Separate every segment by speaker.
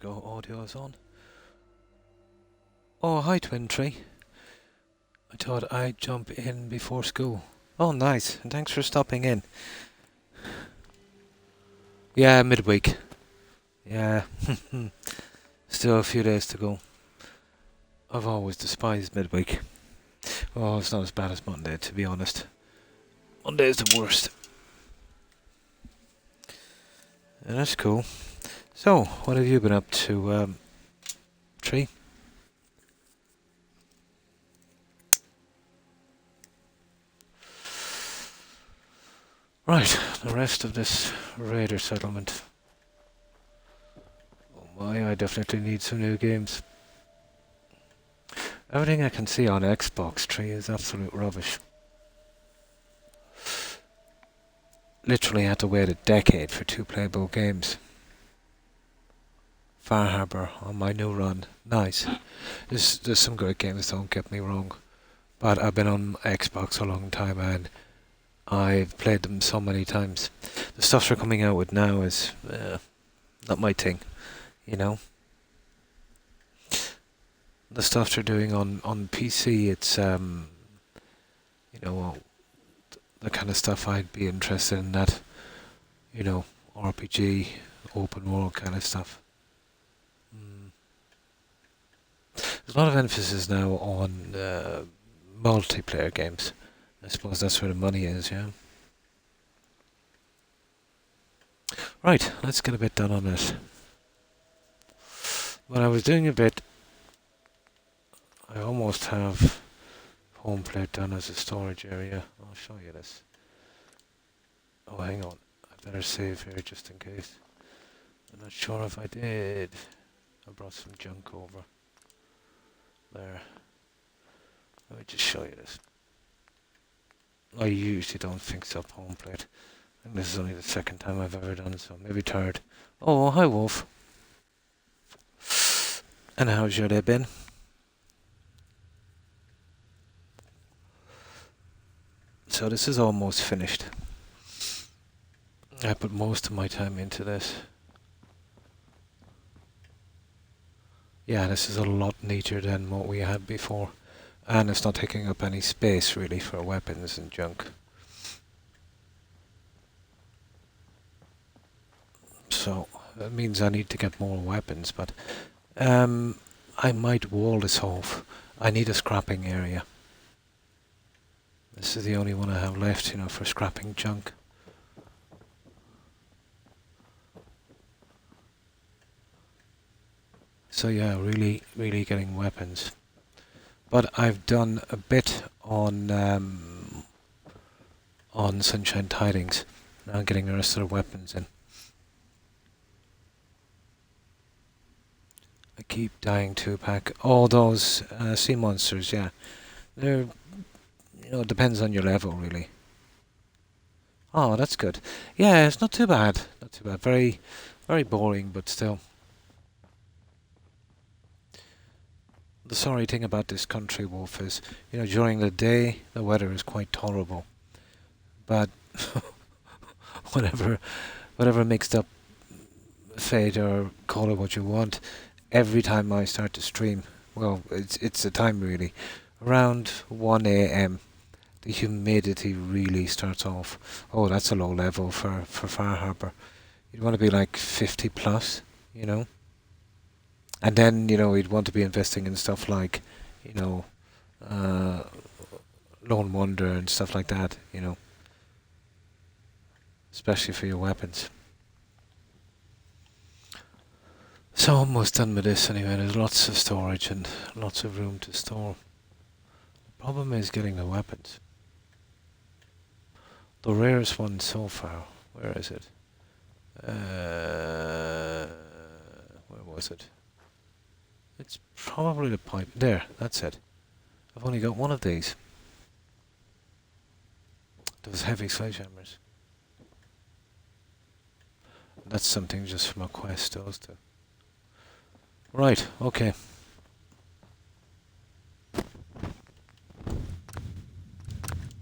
Speaker 1: go, audio's on. Oh, hi Twin Tree. I thought I'd jump in before school. Oh, nice. And thanks for stopping in. Yeah, midweek. Yeah. Still a few days to go. I've always despised midweek. Oh, it's not as bad as Monday, to be honest. Monday is the worst. And that's cool. So, what have you been up to, Tree? Right, the rest of this raider settlement. Oh my, I definitely need some new games. Everything I can see on Xbox Tree is absolute rubbish. Literally had to wait a decade for 2 playable games. Far Harbor on my new run. Nice. There's some great games, don't get me wrong. But I've been on Xbox a long time and I've played them so many times. The stuff they're coming out with now is not my thing, you know. The stuff they're doing on PC, it's you know, the kind of stuff I'd be interested in. That, you know, RPG, open world kind of stuff. There's a lot of emphasis now on multiplayer games. I suppose that's where the money is, yeah. Right, let's get a bit done on this. When I was doing a bit, I almost have home plate done as a storage area. I'll show you this. Oh, hang on. I better save here just in case. I'm not sure if I did. I brought some junk over. There. Let me just show you this. I usually don't fix up home plate. I think this is only the second time I've ever done so. Maybe third. Oh, hi Wolf. And how's your day been? So this is almost finished. I put most of my time into this. Yeah, this is a lot neater than what we had before. And it's not taking up any space really for weapons and junk. So that means I need to get more weapons, but I might wall this off. I need a scrapping area. This is the only one I have left, you know, for scrapping junk. So yeah, really getting weapons. But I've done a bit on Sunshine Tidings. Now getting the rest of the weapons in. I keep dying to pack all those sea monsters, yeah. They're, you know, it depends on your level really. Oh, that's good. Yeah, it's not too bad. Not too bad. Very boring, but still. The sorry thing about this country, Wolf, is, you know, during the day the weather is quite tolerable, but whatever mixed up fate, or call it what you want, every time I start to stream, well, it's the time really, around 1 a.m. the humidity really starts off. Oh, that's a low level for Far Harbor. You'd want to be like 50 plus, you know. And then, you know, you'd want to be investing in stuff like, you know, Lone Wonder and stuff like that, you know. Especially for your weapons. So almost done with this anyway. There's lots of storage and lots of room to store. The problem is getting the weapons. The rarest one so far, where is it? Where was it? It's probably the pipe. There, that's it. I've only got one of these. Those heavy sledgehammers. That's something just from a quest, those two. Right, okay.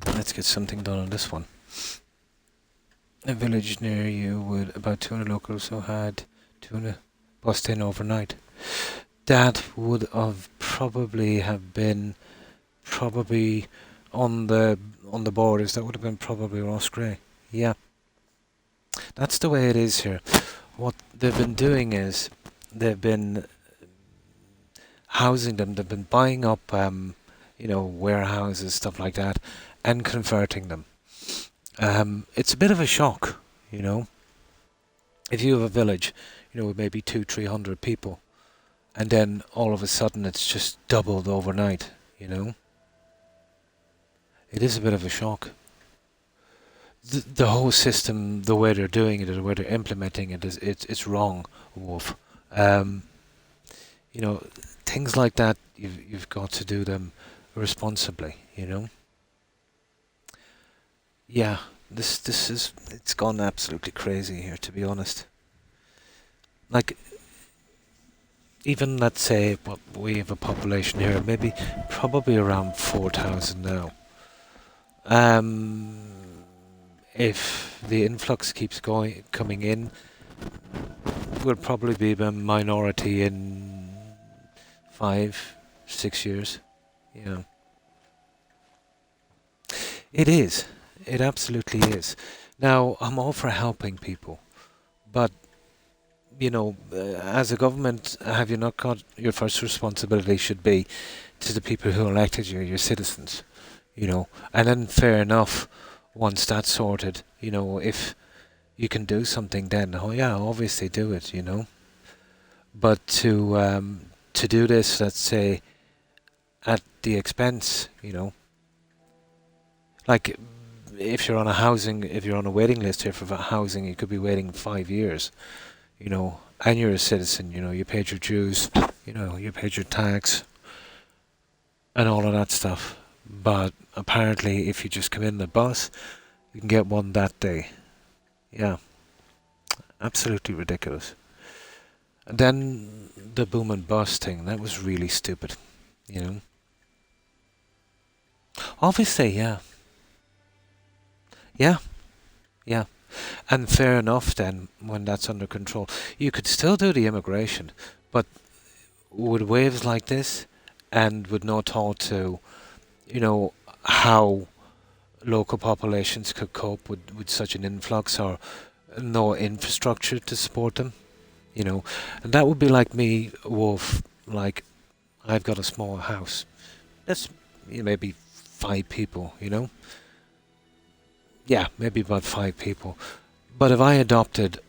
Speaker 1: Let's get something done on this one. A village near you with about 200 locals who had tuna bust in overnight. That would have been probably on the borders. That would have been probably Ross Grey. Yeah, that's the way it is here. What they've been doing is they've been housing them. They've been buying up, warehouses, stuff like that, and converting them. It's a bit of a shock, you know. If you have a village, with maybe 300 people, and then all of a sudden it's just doubled overnight, it is a bit of a shock. The whole system, the way they're doing it, the way they're implementing it, it's wrong, Wolf. Um, you know, Things like that, you've got to do them responsibly. Yeah, this is it's gone absolutely crazy here, to be honest. Like, even let's say what we have a population here, maybe probably around 4,000 now. Um, if the influx keeps coming in, we'll probably be a minority in 5, 6 years. Yeah, it is. It absolutely is. Now, I'm all for helping people, but as a government, have you not got your first responsibility should be to the people who elected you, your citizens, and then fair enough, once that's sorted, if you can do something, then oh yeah, obviously do it, but to do this, let's say, at the expense, like if you're on a waiting list here for housing, you could be waiting 5 years, and you're a citizen, you paid your dues, you paid your tax and all of that stuff. But apparently, if you just come in the bus, you can get one that day. Yeah, absolutely ridiculous. And then the boom and bust thing, that was really stupid, you know. Obviously, yeah, yeah, yeah. And fair enough then, when that's under control. You could still do the immigration, but with waves like this, and with no thought to, how local populations could cope with such an influx, or no infrastructure to support them, and that would be like me, Wolf, like, I've got a small house. That's maybe 5 people, Yeah, maybe about 5 people. But if I adopted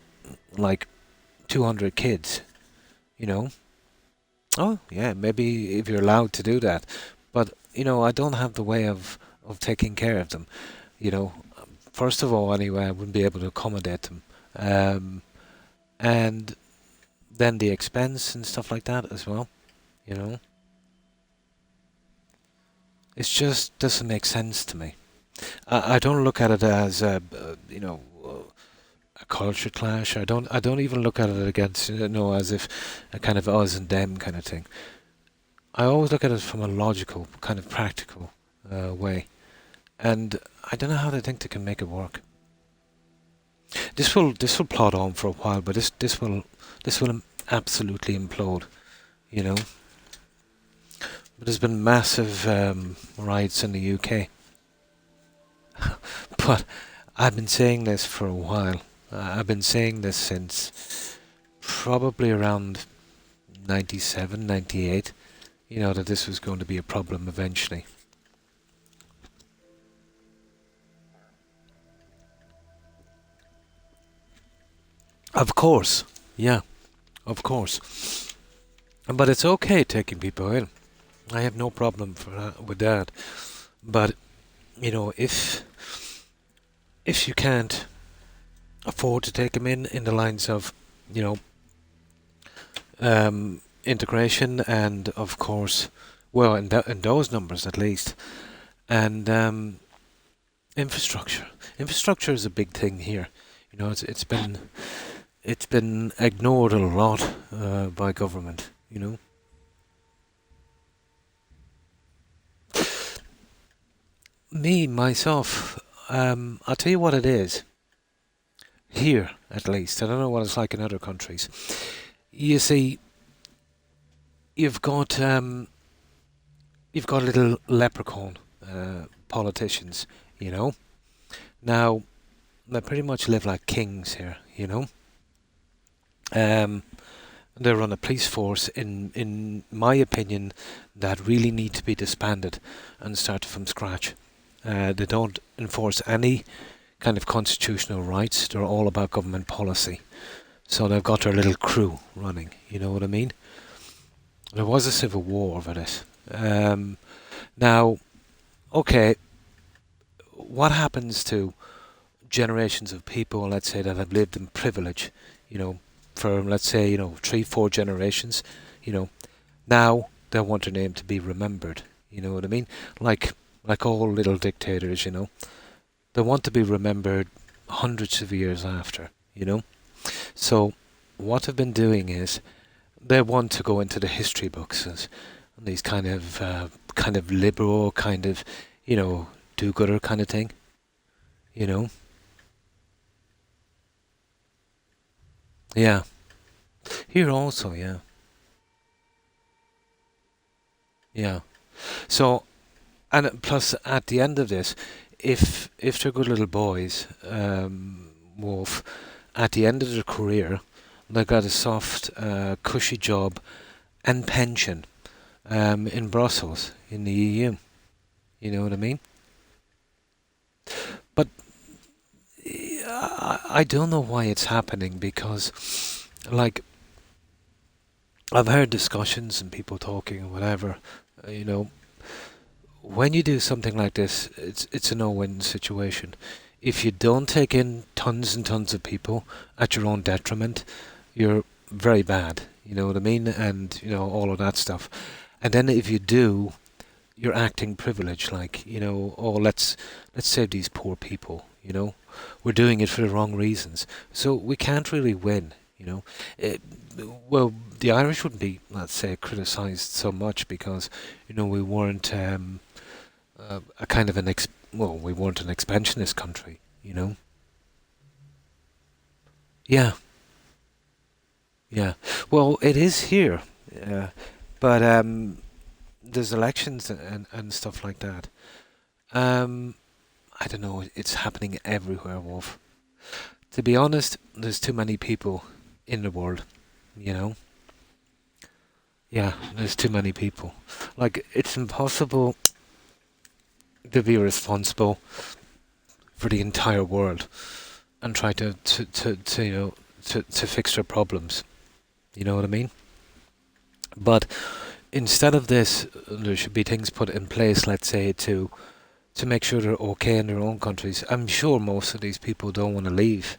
Speaker 1: like 200 kids, you know, oh yeah, maybe if you're allowed to do that. But, I don't have the way of taking care of them, you know. First of all, anyway, I wouldn't be able to accommodate them. And then the expense and stuff like that as well, you know. It just doesn't make sense to me. I don't look at it as a culture clash. I don't even look at it against as if a kind of us and them kind of thing. I always look at it from a logical, kind of practical way, and I don't know how they think they can make it work. This will plod on for a while, but this will absolutely implode. You know, but there's been massive riots in the UK. But I've been saying this for a while. I've been saying this since probably around 97, 98. That this was going to be a problem eventually. Of course, yeah, of course. But it's okay taking people in. I have no problem with that. But if you can't afford to take them in the lines of you know integration, and of course, well, in those numbers at least, and infrastructure. Infrastructure is a big thing here. It's been ignored a lot by government. Me myself, I'll tell you what it is. Here, at least, I don't know what it's like in other countries. You see, you've got you've got little leprechaun politicians, you know. Now they pretty much live like kings here, you know. Um, they run a police force, in my opinion, that really need to be disbanded and started from scratch. They don't enforce any kind of constitutional rights. They're all about government policy. So they've got their little crew running. You know what I mean? There was a civil war over this. Now, okay, what happens to generations of people, let's say, that have lived in privilege, you know, for, let's say, 3, 4 generations, you know, now they want their name to be remembered. You know what I mean? Like all little dictators, they want to be remembered hundreds of years after, you know. So what they've been doing is they want to go into the history books as these kind of liberal, kind of, do-gooder kind of thing, you know. Yeah. Here also, yeah. Yeah. So, and plus at the end of this, if they're good little boys, Wolf, at the end of their career, they got a soft, cushy job and pension in Brussels, in the EU. You know what I mean? But I don't know why it's happening because, like, I've heard discussions and people talking and whatever. You know, when you do something like this, it's a no-win situation. If you don't take in tons and tons of people at your own detriment, you're very bad. You know what I mean? And all of that stuff. And then if you do, you're acting privileged, like, oh, let's save these poor people. We're doing it for the wrong reasons, so we can't really win. It, well, the Irish wouldn't be, let's say, criticised so much because we weren't a kind of well, we weren't an expansionist country. Yeah, yeah. Well, it is here, but there's elections and stuff like that. Um, I don't know. It's happening everywhere, Wolf. To be honest, there's too many people in the world. You know. Yeah, there's too many people. Like, it's impossible to be responsible for the entire world and try to fix their problems. You know what I mean? But instead of this, there should be things put in place, let's say, to make sure they're okay in their own countries. I'm sure most of these people don't want to leave,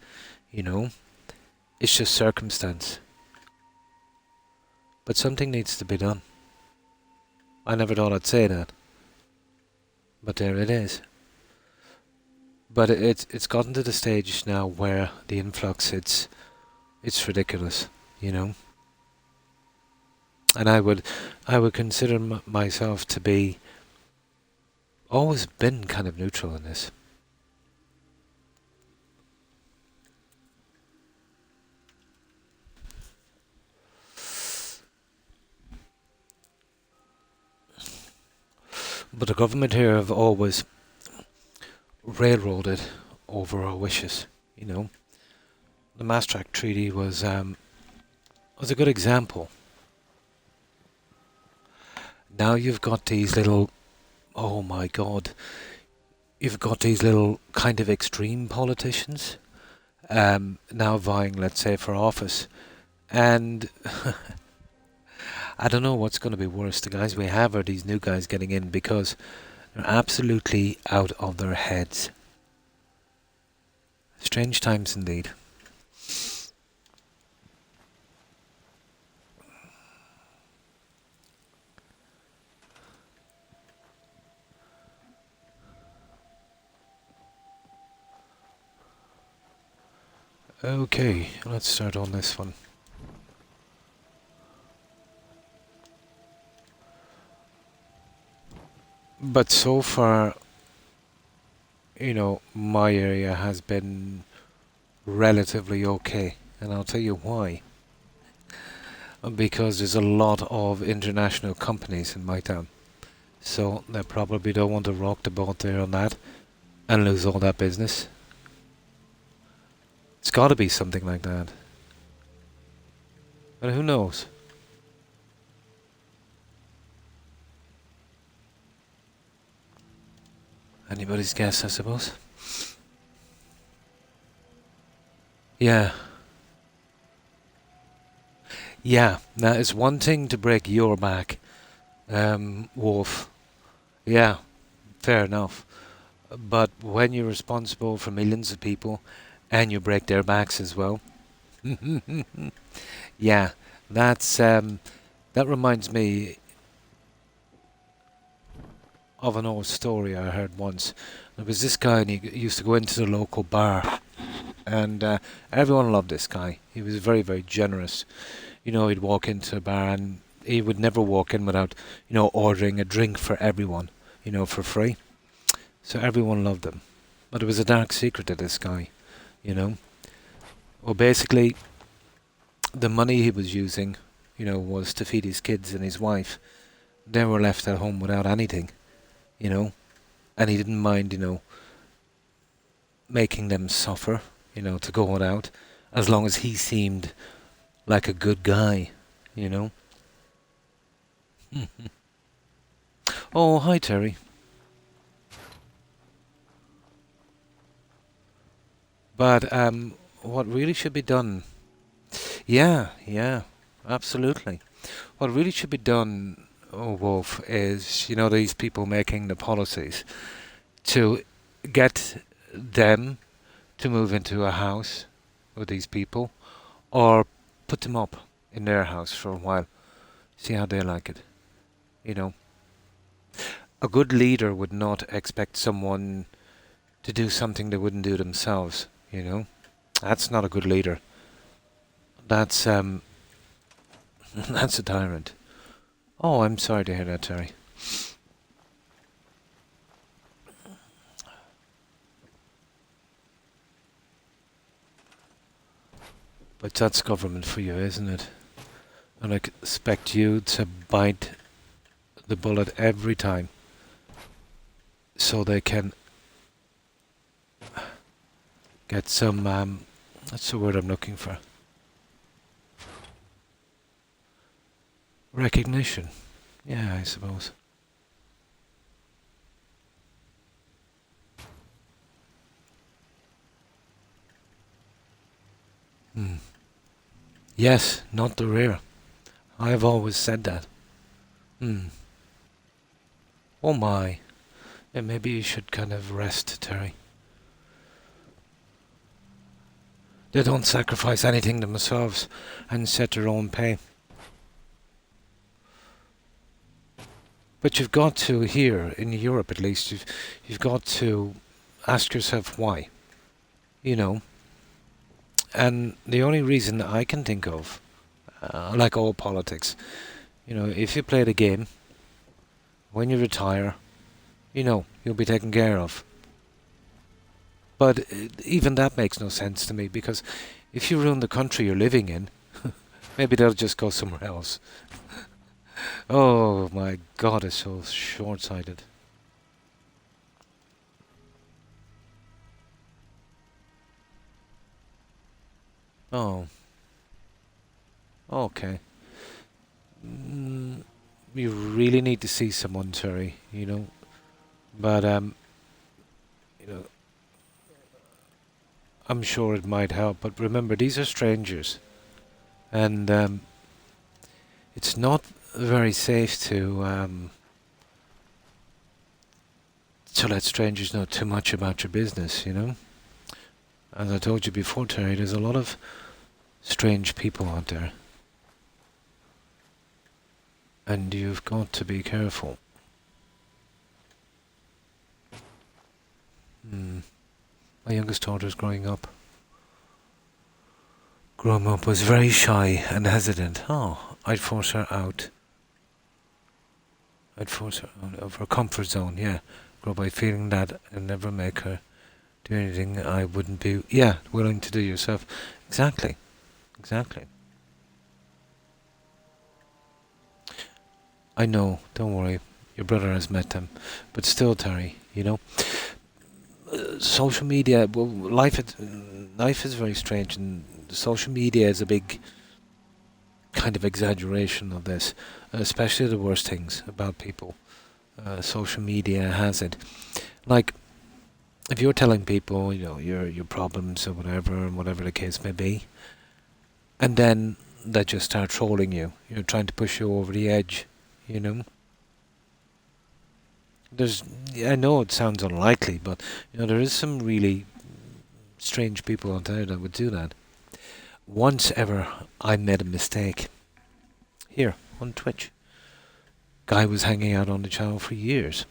Speaker 1: you know. It's just circumstance. But something needs to be done. I never thought I'd say that, but there it is. But it's gotten to the stage now where the influx it's ridiculous, you know. And I would consider myself to be always been kind of neutral in this. But the government here have always railroaded over our wishes, you know. The Maastricht Treaty was a good example. Now you've got these little, oh my god, you've got these little kind of extreme politicians now vying, let's say, for office. And I don't know what's going to be worse, the guys we have or these new guys getting in, because they're absolutely out of their heads. Strange times indeed. Okay, let's start on this one. But so far, my area has been relatively okay, and I'll tell you why. because there's a lot of international companies in my town. So they probably don't want to rock the boat there on that and lose all that business. It's got to be something like that. But who knows? Anybody's guess, I suppose. Yeah. Yeah. Now, it's one thing to break your back, Wolf. Yeah, fair enough. But when you're responsible for millions of people and you break their backs as well, yeah, that reminds me of an old story I heard once. There was this guy, and he used to go into the local bar, and everyone loved this guy. He was very, very generous. He'd walk into a bar, and he would never walk in without, ordering a drink for everyone, for free. So everyone loved him. But there was a dark secret to this guy, you know. Well, basically, the money he was using, was to feed his kids and his wife. They were left at home without anything, you know. And he didn't mind, making them suffer, to go out, as long as he seemed like a good guy, you know. Oh, hi, Terry. But what really should be done? Yeah, yeah, absolutely. What really should be done, oh, Wolf, is these people making the policies to get them to move into a house with these people, or put them up in their house for a while. See how they like it. You know, a good leader would not expect someone to do something they wouldn't do themselves. That's not a good leader. That's that's a tyrant. Oh, I'm sorry to hear that, Terry. But that's government for you, isn't it? And I expect you to bite the bullet every time, so they can get some. That's the word I'm looking for. Recognition. Yeah, I suppose. Hmm. Yes, not the rear. I've always said that. Hmm. Oh my. Yeah, maybe you should kind of rest, Terry. They don't sacrifice anything themselves and set their own pay. But you've got to, here in Europe at least, you've got to ask yourself why. You know. And the only reason I can think of, like all politics, if you play the game, when you retire, you'll be taken care of. But even that makes no sense to me, because if you ruin the country you're living in, maybe they'll just go somewhere else. Oh my God, it's so short-sighted. Oh, okay. Mm, you really need to see someone, Terry. But you know, I'm sure it might help. But remember, these are strangers, and it's not very safe to let strangers know too much about your business. As I told you before, Terry, there's a lot of strange people out there, and you've got to be careful. Hmm. My youngest daughter's growing up. Growing up was very shy and hesitant. Oh, I'd force her out. I'd force her out of her comfort zone, yeah. Grow by feeling that and never make her do anything I wouldn't be, yeah, willing to do yourself. Exactly. Exactly. I know. Don't worry. Your brother has met them, but still, Terry. Social media. Well, life is very strange, and social media is a big kind of exaggeration of this, especially the worst things about people. Social media has it. Like, if you're telling people, your problems or whatever the case may be, and then they just start trolling you, trying to push you over the edge, you know. There's, I know it sounds unlikely, but there is some really strange people out there that would do that. Once ever, I made a mistake here on Twitch. Guy was hanging out on the channel for years.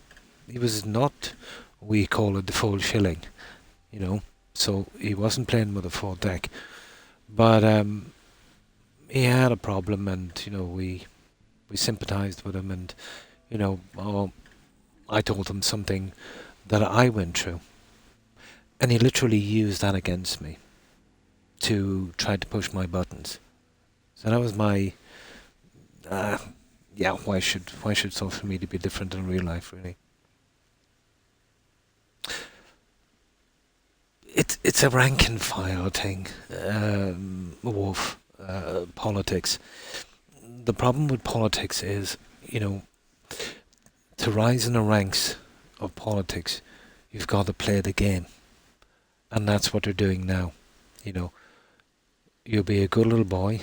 Speaker 1: He was not, we call it the full shilling, so he wasn't playing with a full deck. But he had a problem, and we sympathised with him, and I told him something that I went through, and he literally used that against me to try to push my buttons. So that was my yeah. Why should social media be different in real life? Really, it's a rank and file thing. Wolf, politics. The problem with politics is, to rise in the ranks of politics, you've got to play the game, and that's what they're doing now. You'll be a good little boy,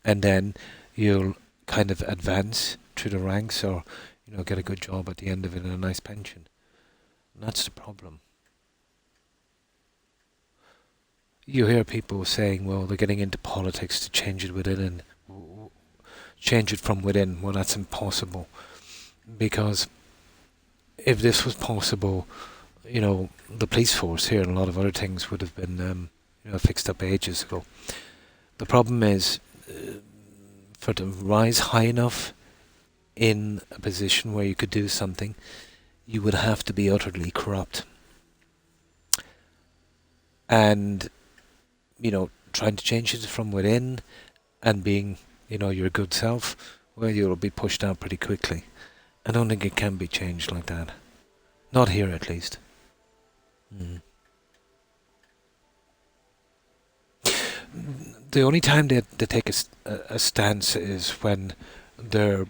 Speaker 1: and then you'll kind of advance through the ranks, or get a good job at the end of it and a nice pension. And that's the problem. You hear people saying, well, they're getting into politics to change it within, and change it from within. Well, that's impossible, because if this was possible, the police force here and a lot of other things would have been fixed up ages ago. The problem is, for to rise high enough in a position where you could do something, you would have to be utterly corrupt. And, trying to change it from within and being, your good self, well, you'll be pushed out pretty quickly. I don't think it can be changed like that. Not here, at least. The only time they take a stance is when they're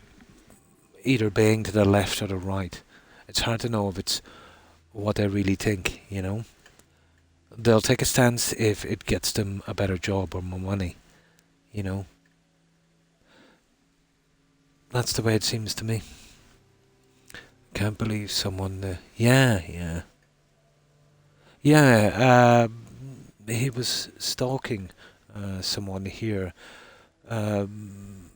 Speaker 1: either baying to the left or the right. It's hard to know if it's what they really think, They'll take a stance if it gets them a better job or more money, That's the way it seems to me. Can't believe someone... yeah. Yeah, he was stalking someone here, and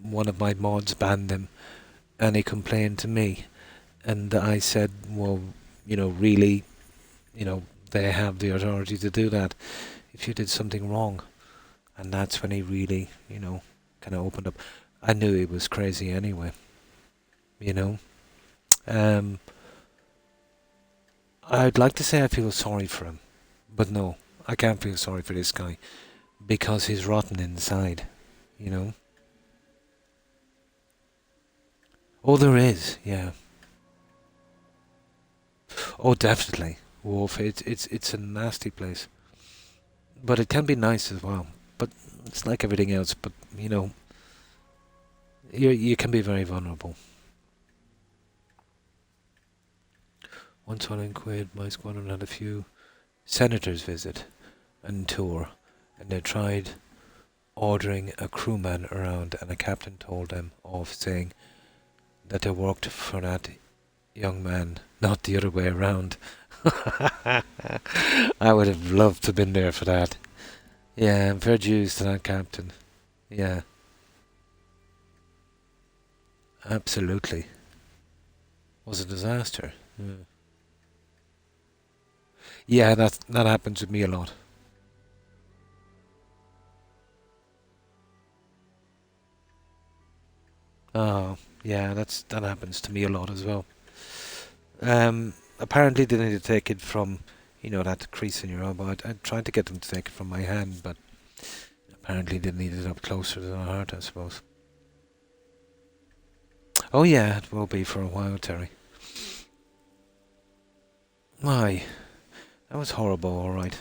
Speaker 1: one of my mods banned him, and he complained to me, and I said, well, really, they have the authority to do that if you did something wrong. And that's when he really, kind of opened up. I knew he was crazy anyway, I'd like to say I feel sorry for him, but no, I can't feel sorry for this guy, because he's rotten inside, Oh, there is, yeah. Oh, definitely, Wolf. It's a nasty place, but it can be nice as well. But it's like everything else. But you can be very vulnerable. Once on in Kuwait, my squadron had a few senators visit and tour, and they tried ordering a crewman around, and a captain told them off, saying that they worked for that young man, not the other way around. I would have loved to have been there for that. Yeah, fair dues to that captain. Yeah, absolutely. Was a disaster. Yeah, that happens with me a lot. Oh, yeah, that happens to me a lot as well. Apparently they need to take it from, that crease in your elbow. I tried to get them to take it from my hand, but Apparently they need it up closer to the heart, I suppose. Oh yeah, it will be for a while, Terry. Why? That was horrible, alright.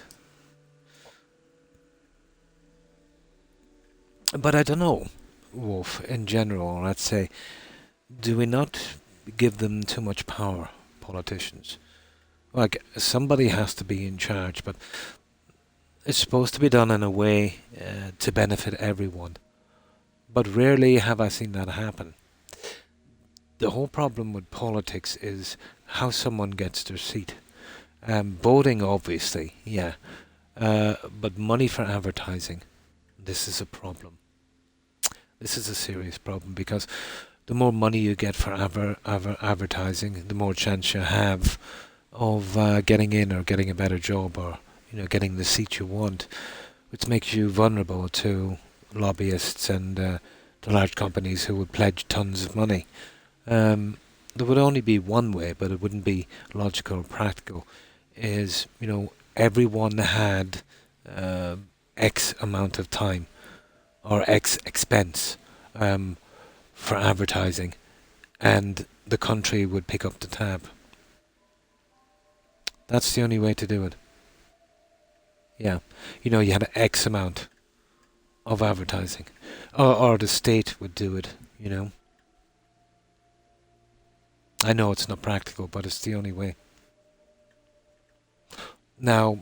Speaker 1: But I don't know, Wolf, in general, let's say, do we not give them too much power, politicians? Like, somebody has to be in charge, but it's supposed to be done in a way to benefit everyone. But rarely have I seen that happen. The whole problem with politics is how someone gets their seat. Voting, obviously, yeah. But money for advertising, this is a problem. This is a serious problem because the more money you get for advertising, the more chance you have of getting in or getting a better job or getting the seat you want, which makes you vulnerable to lobbyists and the large companies who would pledge tons of money. There would only be one way, but it wouldn't be logical or practical. Is everyone had X amount of time or X expense for advertising, and the country would pick up the tab. That's the only way to do it. Yeah, you had X amount of advertising, or the state would do it. I know it's not practical, but it's the only way. Now,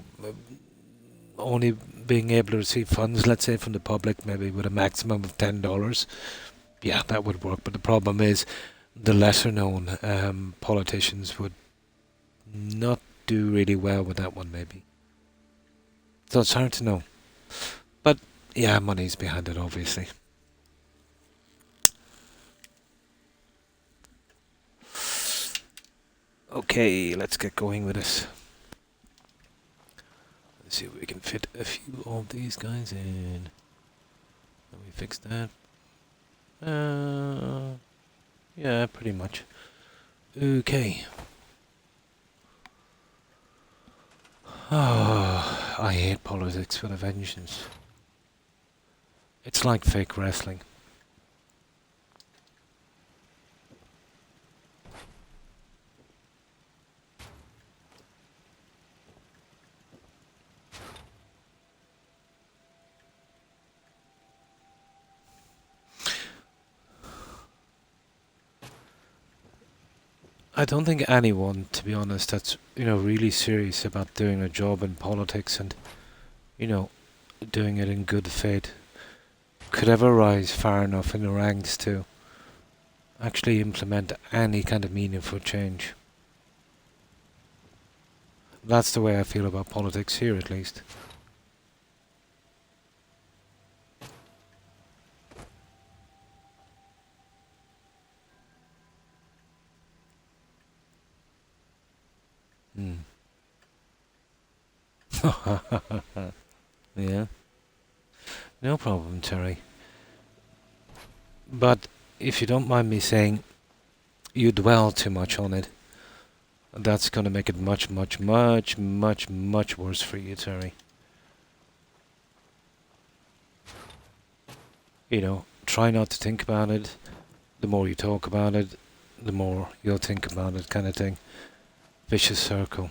Speaker 1: only being able to receive funds, let's say, from the public, maybe with a maximum of $10, yeah, that would work. But the problem is, the lesser-known politicians would not do really well with that one, maybe. So it's hard to know. But, yeah, money's behind it, obviously. Okay, let's get going with this. Let's see if we can fit a few of these guys in. Let me fix that. Yeah, pretty much. Okay. Oh, I hate politics with a vengeance. It's like fake wrestling. I don't think anyone, to be honest, that's really serious about doing a job in politics and doing it in good faith could ever rise far enough in the ranks to actually implement any kind of meaningful change. That's the way I feel about politics here, at least. Hmm. Yeah. No problem, Terry. But if you don't mind me saying, you dwell too much on it. That's going to make it much, much, much, much, much worse for you, Terry. Try not to think about it. The more you talk about it, the more you'll think about it, kind of thing. Vicious circle.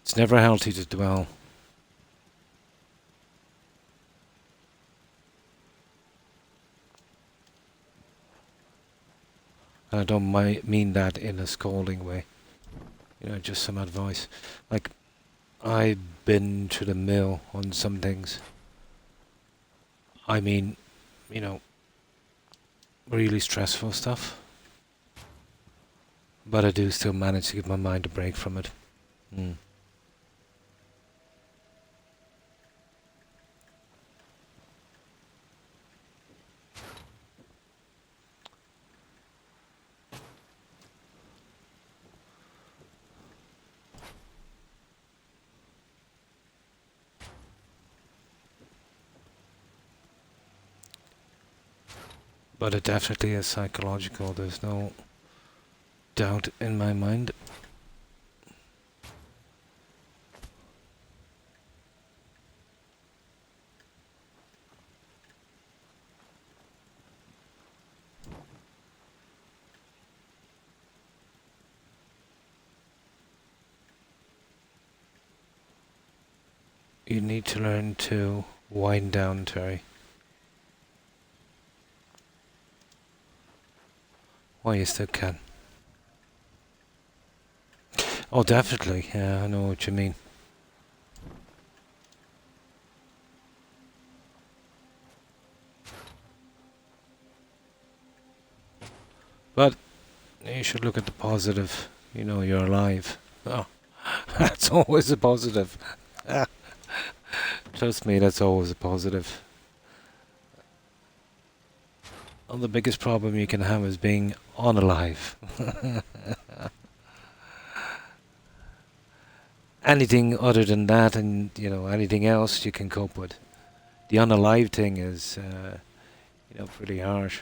Speaker 1: It's never healthy to dwell. And I don't mean that in a scolding way. Just some advice. Like, I've been to the mill on some things. I mean, really stressful stuff. But I do still manage to give my mind a break from it. Mm. But it definitely is psychological, there's no doubt in my mind. You need to learn to wind down, Terry. Why you still can? Oh, definitely. Yeah, I know what you mean. But you should look at the positive. You know, you're alive. Oh, that's always a positive. Trust me, that's always a positive. Well, the biggest problem you can have is being unalive. Anything other than that, and you know, anything else, you can cope with. The unalive thing is, you know, pretty harsh.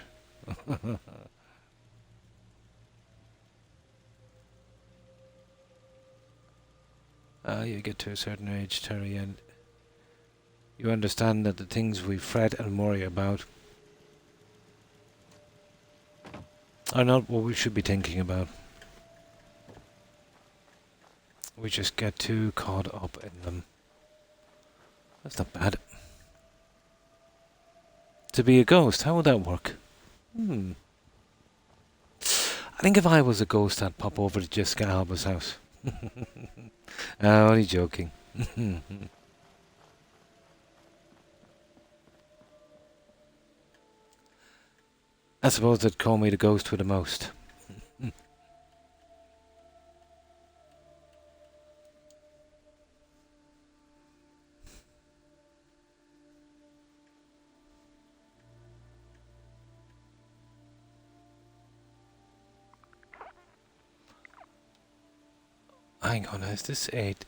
Speaker 1: You get to a certain age, Terry, and you understand that the things we fret and worry about are not what we should be thinking about. We just get too caught up in them. That's not bad. To be a ghost, how would that work? I think if I was a ghost, I'd pop over to Jessica Alba's house. Only joking. I suppose they'd call me the ghost with the most. Hang on, is this 8?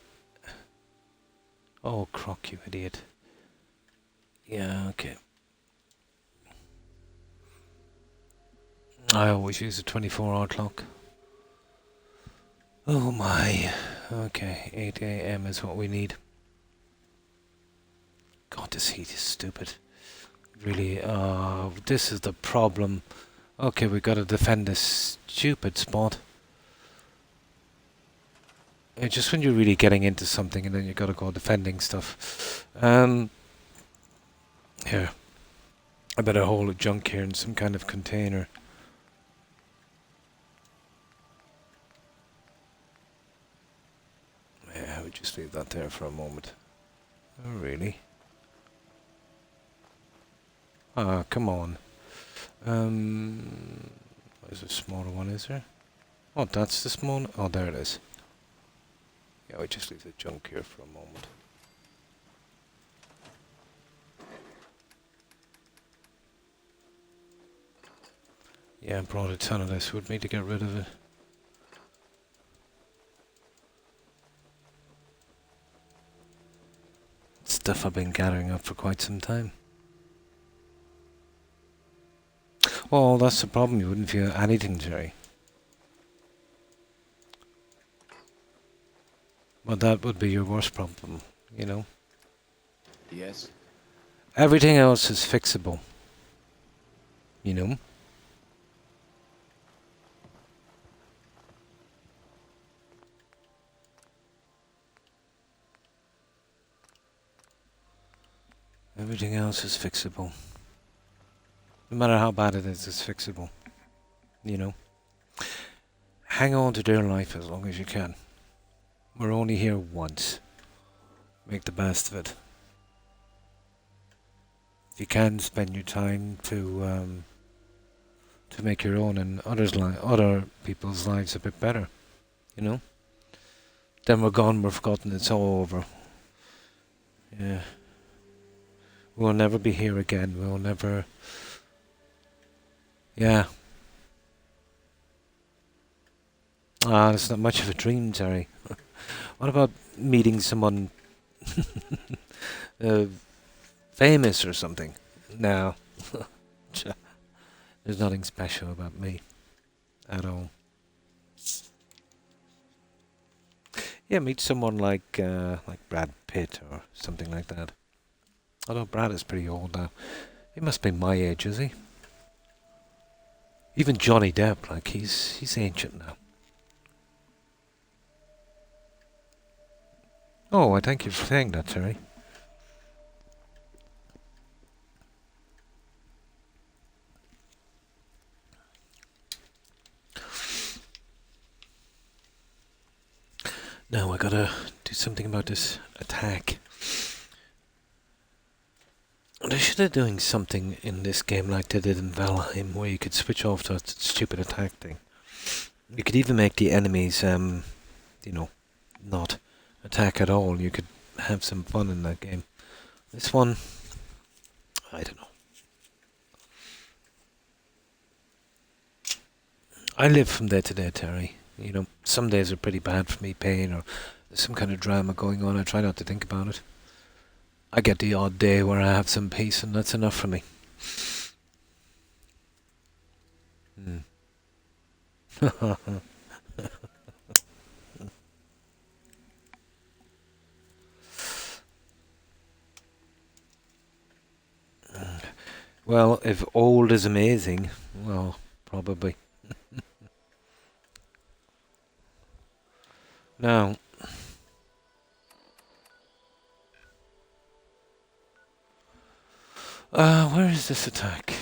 Speaker 1: Oh, Croc, you idiot. Yeah, okay. I always use a 24-hour clock. Oh my. Okay, 8 a.m. is what we need. God, this heat is stupid. Really, this is the problem. Okay, we gotta defend this stupid spot. Just when you're really getting into something and then you gotta go defending stuff. Here. I better hold a junk here in some kind of container. Yeah, I would just leave that there for a moment. Oh, really? Ah, come on. There's a smaller one, is there? Oh, that's the small... Oh, there it is. Yeah, we just leave the junk here for a moment. Yeah, I brought a ton of this with me to get rid of it. Stuff I've been gathering up for quite some time. Well, that's the problem. You wouldn't feel anything, Jerry. Well, that would be your worst problem, you know?
Speaker 2: Yes?
Speaker 1: Everything else is fixable. You know? Everything else is fixable. No matter how bad it is, it's fixable. You know? Hang on to dear life as long as you can. We're only here once. Make the best of it. If you can, spend your time to make your own and other people's lives a bit better. You know? Then we're gone, we're forgotten, it's all over. Yeah. We'll never be here again. We'll never... Yeah. That's not much of a dream, Terry. What about meeting someone famous or something? No. There's nothing special about me. At all. Yeah, meet someone like Brad Pitt or something like that. Although Brad is pretty old now. He must be my age, is he? Even Johnny Depp, like, he's ancient now. Oh, I thank you for saying that, Terry. Now I gotta do something about this attack. They should have doing something in this game like they did in Valheim, where you could switch off that stupid attack thing. You could even make the enemies, you know, not attack at all. You could have some fun in that game. This one, I don't know. I live from day to day, Terry. You know, some days are pretty bad for me, pain, or there's some kind of drama going on. I try not to think about it. I get the odd day where I have some peace, and that's enough for me. Well, if old is amazing, well, probably. Now, where is this attack?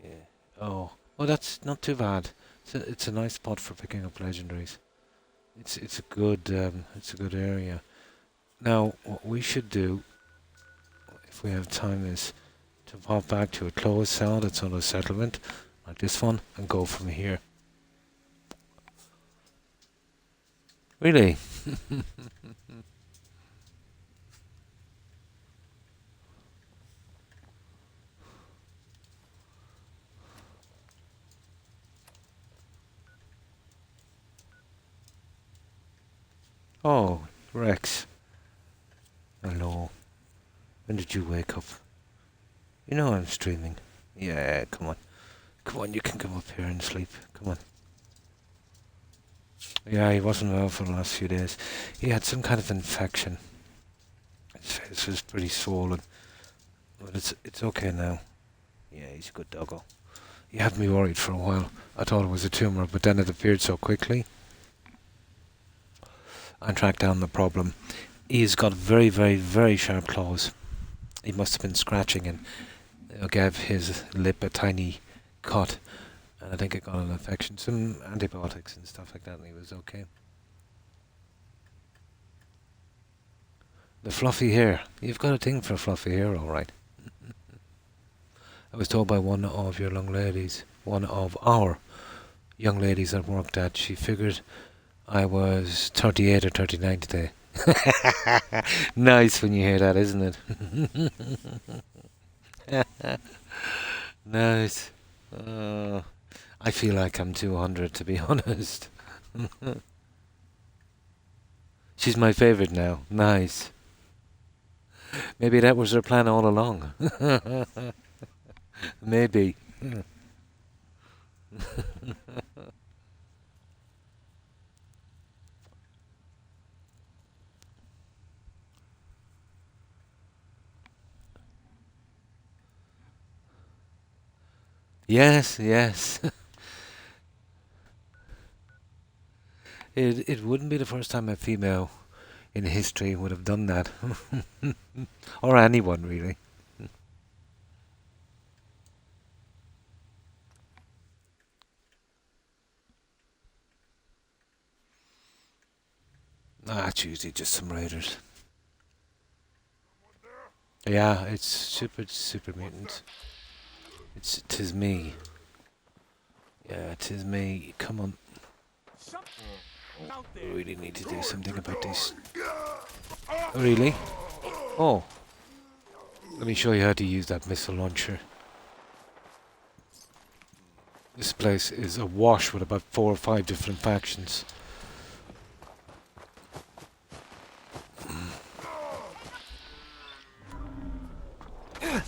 Speaker 1: Yeah. Oh, well, that's not too bad. It's a nice spot for picking up legendaries. It's a good area. Now, what we should do, if we have time, is to pop back to a closed cell that's on a settlement, like this one, and go from here. Really? Oh, Rex. Hello. When did you wake up? You know I'm streaming. Yeah, come on. Come on, you can come up here and sleep. Come on. Yeah, he wasn't well for the last few days. He had some kind of infection. His face was pretty swollen. But it's okay now. Yeah, he's a good doggo. He had me worried for a while. I thought it was a tumour, but then it appeared so quickly. I tracked down the problem. He's got very, very, very sharp claws. He must have been scratching and gave his lip a tiny cut. And I think it got an infection. Some antibiotics and stuff like that, and he was okay. The fluffy hair. You've got a thing for fluffy hair, all right. I was told by one of your young ladies, one of our young ladies that worked at, she figured I was 38 or 39 today. Nice when you hear that, isn't it? Nice. I feel like I'm 200, to be honest. She's my favourite now. Nice. Maybe that was her plan all along. Maybe. Yes, yes. It wouldn't be the first time a female in history would have done that. Or anyone, really. Ah, it's usually just some raiders. Yeah, it's super mutant. Tis me. Yeah, tis me. Come on. We really need to do something about this. Really? Oh, let me show you how to use that missile launcher. This place is awash with about 4 or 5 different factions.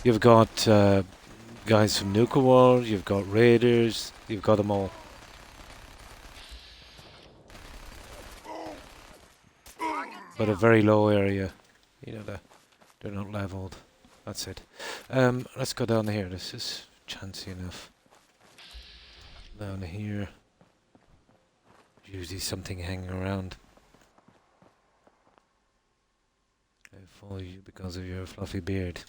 Speaker 1: You've got guys from Nuka World, you've got raiders, you've got them all. But a very low area. You know, they're not leveled. That's it. Let's go down here. This is chancy enough. Down here. Usually something hanging around. I follow you because of your fluffy beard.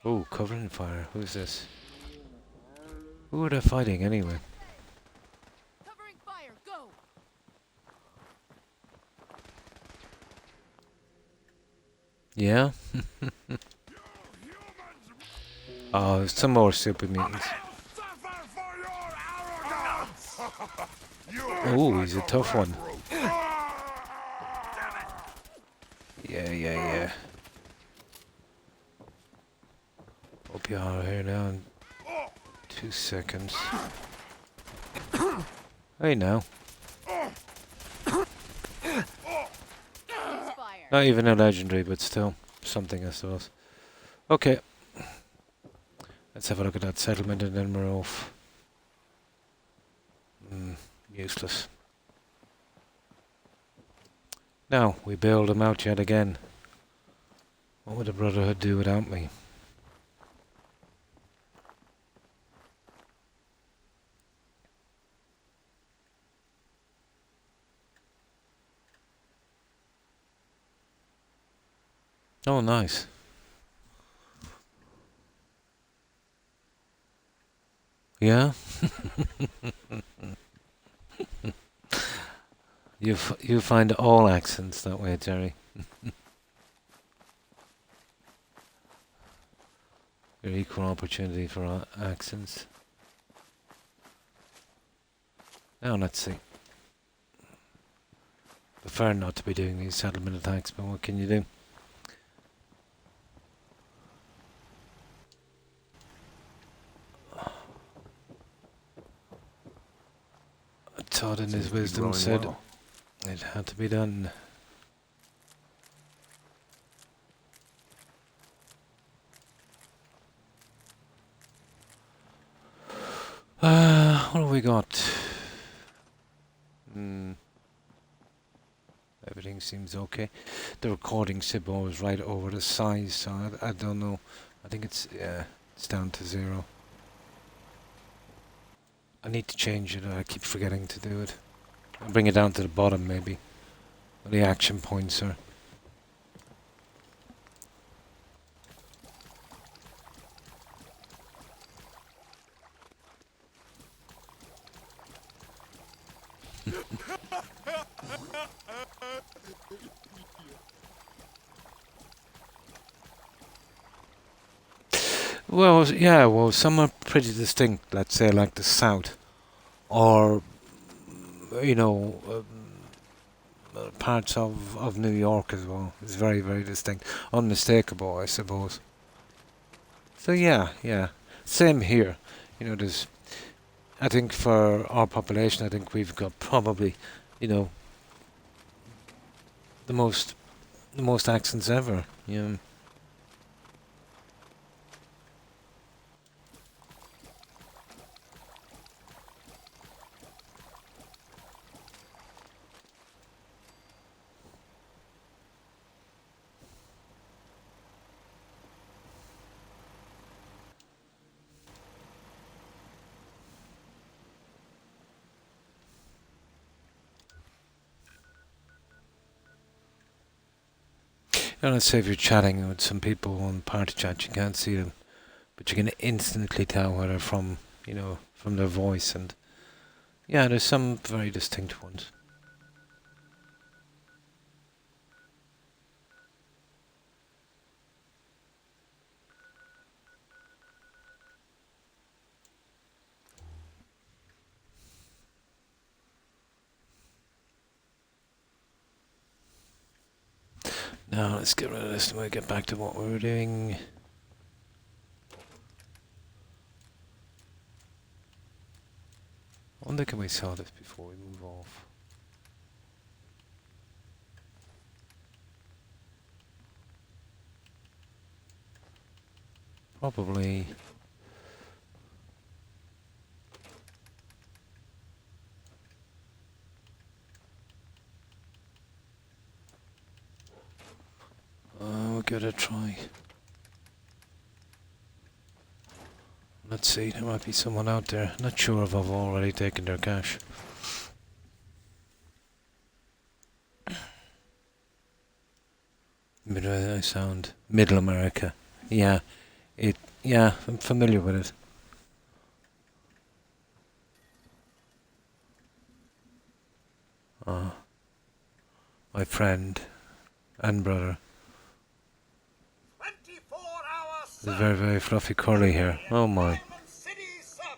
Speaker 1: Oh, covering fire. Who's this? Who are they fighting anyway?
Speaker 3: Covering fire, go!
Speaker 1: Yeah? Oh, some more super mutants. Oh, he's a tough one. Yeah, yeah, yeah. Hope you are here now in 2 seconds. Hey now.
Speaker 3: Fire.
Speaker 1: Not even a legendary, but still something, I suppose. Okay. Let's have a look at that settlement and then we're off. Useless. Now, we bailed them out yet again. What would the Brotherhood do without me? Oh, nice. Yeah? You find all accents that way, Jerry. Your equal opportunity for accents. Now let's see. Prefer not to be doing these settlement attacks, but what can you do? Todd in his wisdom said it had to be done. What have we got? Everything seems okay. The recording symbol is right over the size, so I don't know. I think it's down to 0. I need to change it. I keep forgetting to do it. I'll bring it down to the bottom, maybe. Where the action points are. Well, yeah, well, some are pretty distinct, let's say, like the South. Or, you know, parts of New York as well. It's very, very distinct. Unmistakable, I suppose. So, yeah, yeah. Same here. You know, there's... I think for our population, I think we've got probably, you know, the most accents ever. You know. And let's say if you're chatting with some people on party chat, you can't see them, but you can instantly tell where they're from, you know, from their voice. And yeah, there's some very distinct ones. Now let's get rid of this and we'll get back to what we were doing. I wonder can we sell this before we move off? Probably. We'll give it a try. Let's see, there might be someone out there. Not sure if I've already taken their cash. I sound Middle America. Yeah, Yeah, I'm familiar with it. Uh, my friend and brother.
Speaker 4: 24-hour
Speaker 1: There's very, very fluffy curly hair. Oh my.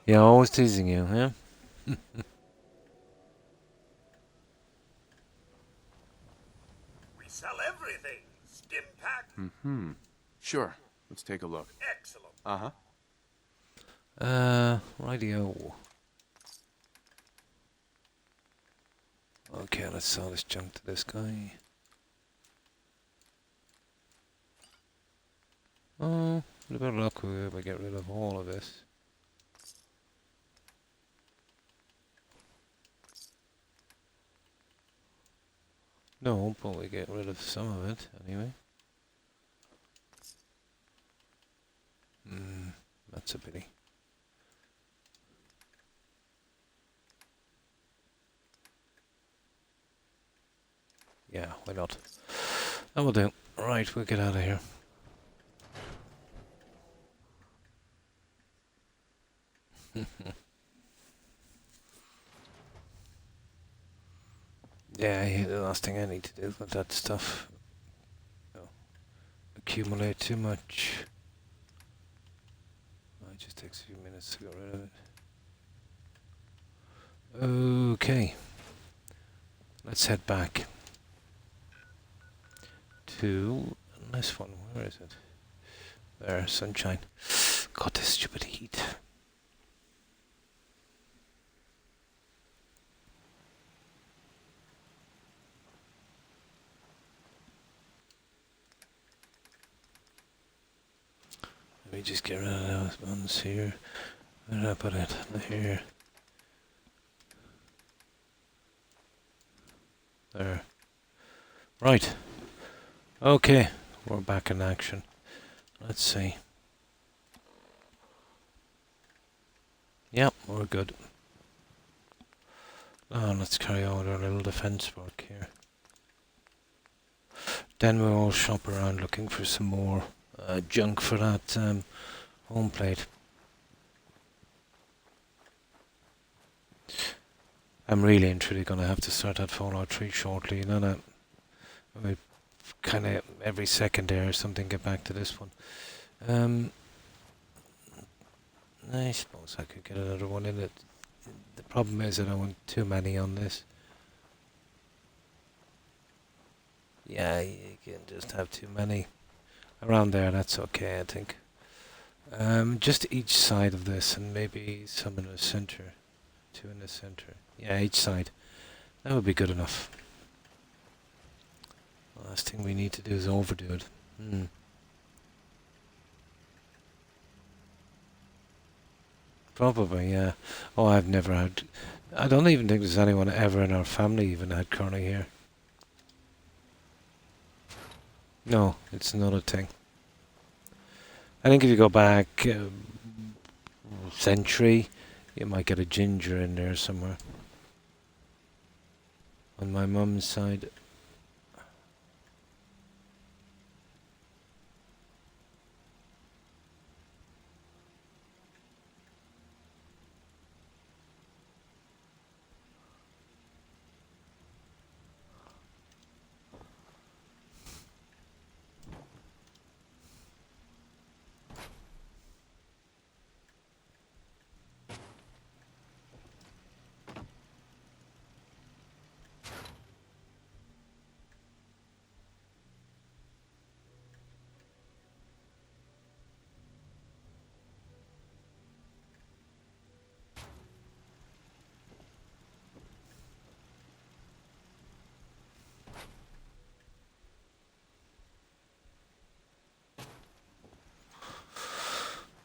Speaker 1: Yeah, always teasing you, yeah?
Speaker 4: We sell everything. Stim pack.
Speaker 2: Mm-hmm. Sure. Let's take a look.
Speaker 4: Excellent.
Speaker 2: Uh-huh.
Speaker 1: Rightio. Okay, let's sell this junk to this guy. Oh, with a bit of luck we'll be able to get rid of all of this. No, but we get rid of some of it, anyway. That's a pity. Yeah, why not? That will do. Right, we'll get out of here. Yeah, the last thing I need to do with that stuff. No. Accumulate too much. It just takes a few minutes to get rid of it. Okay. Let's head back to this one. Where is it? There, sunshine. God, this stupid heat. Let me just get rid of those ones here. Where did I put it? Here. There. Right. Okay. We're back in action. Let's see. Yep, we're good. Oh, let's carry on with our little defense work here. Then we'll all shop around looking for some more junk for that home plate. I'm really and truly going to have to start that Fallout 3 shortly. You know that? I mean, kind of every second there or something get back to this one. I suppose I could get another one in it. The problem is I don't want too many on this. Yeah, you can just have too many. Around there, that's okay, I think. Just each side of this, and maybe some in the center. Two in the center. Yeah, each side. That would be good enough. The last thing we need to do is overdo it. Probably, yeah. Oh, I've never had... I don't even think there's anyone ever in our family even had curly hair. No, it's not a thing. I think if you go back a century, you might get a ginger in there somewhere. On my mum's side.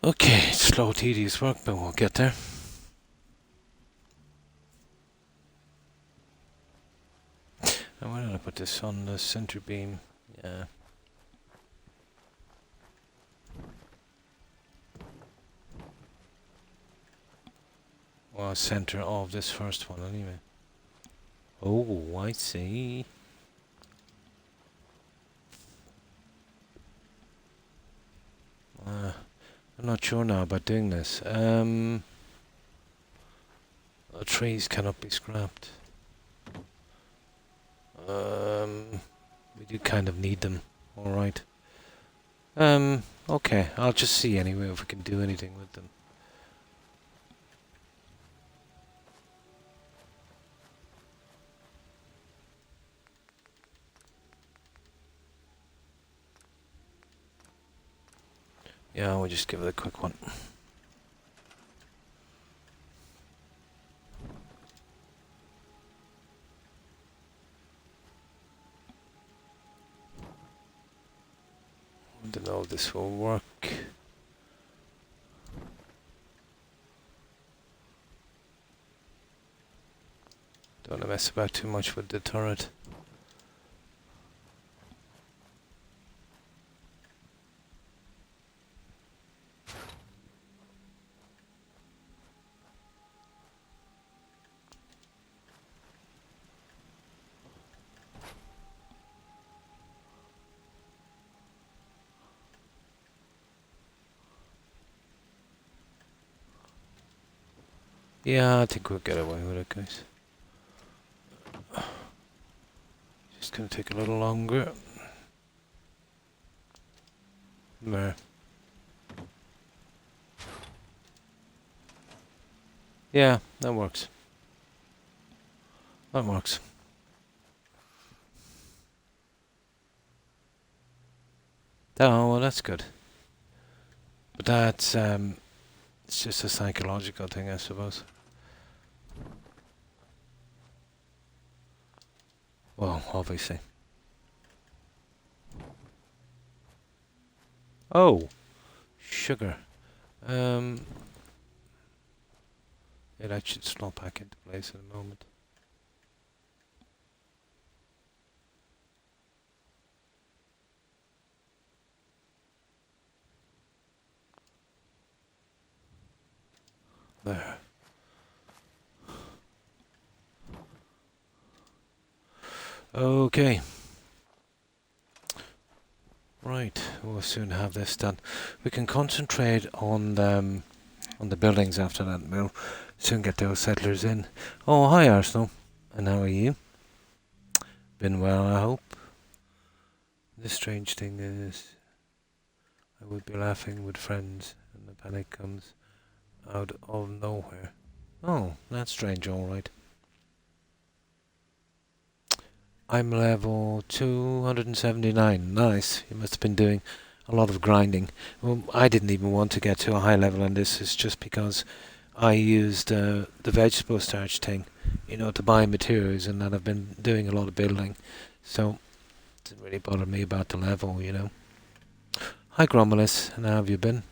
Speaker 1: Okay, slow, tedious work, but we'll get there. And where did I put this on the center beam? Yeah. Well, center of this first one anyway. Oh, I see. I'm not sure now about doing this. The trees cannot be scrapped. We do kind of need them. Alright. Okay. I'll just see anyway if we can do anything with them. Yeah, we'll just give it a quick one. I don't know if this will work. Don't want to mess about too much with the turret. Yeah, I think we'll get away with it, guys. Just gonna take a little longer. There. Yeah, that works. That works. Oh, well, that's good. But that's, it's just a psychological thing, I suppose. Well, obviously. Oh! Sugar. Yeah, that should slot back into place in a moment. There. Okay. Right, we'll soon have this done. We can concentrate on the buildings after that. We'll soon get those settlers in. Oh, hi Arsenal. And how are you? Been well, I hope. The strange thing is, I would be laughing with friends, and the panic comes out of nowhere. Oh, that's strange, alright. I'm level 279. Nice. You must have been doing a lot of grinding. Well, I didn't even want to get to a high level, and this is just because I used the vegetable starch thing, you know, to buy materials, and that I've been doing a lot of building. So, it didn't really bother me about the level, you know. Hi, Gromulus. And how have you been?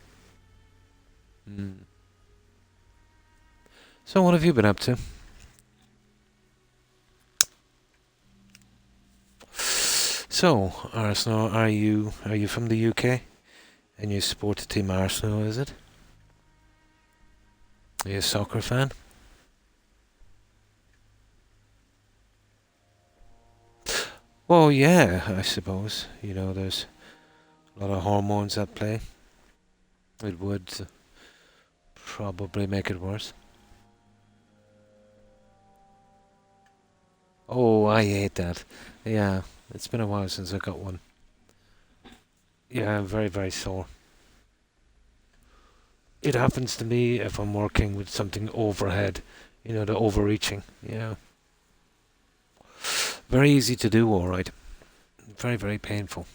Speaker 1: So, what have you been up to? So, Arsenal, are you from the UK? And you support the team Arsenal, is it? Are you a soccer fan? Well, yeah, I suppose. You know, there's a lot of hormones at play. It would probably make it worse. Oh, I hate that. Yeah, it's been a while since I got one. Yeah, I'm very, very sore. It happens to me if I'm working with something overhead, you know, the overreaching. Yeah. Very easy to do, alright. Very, very painful.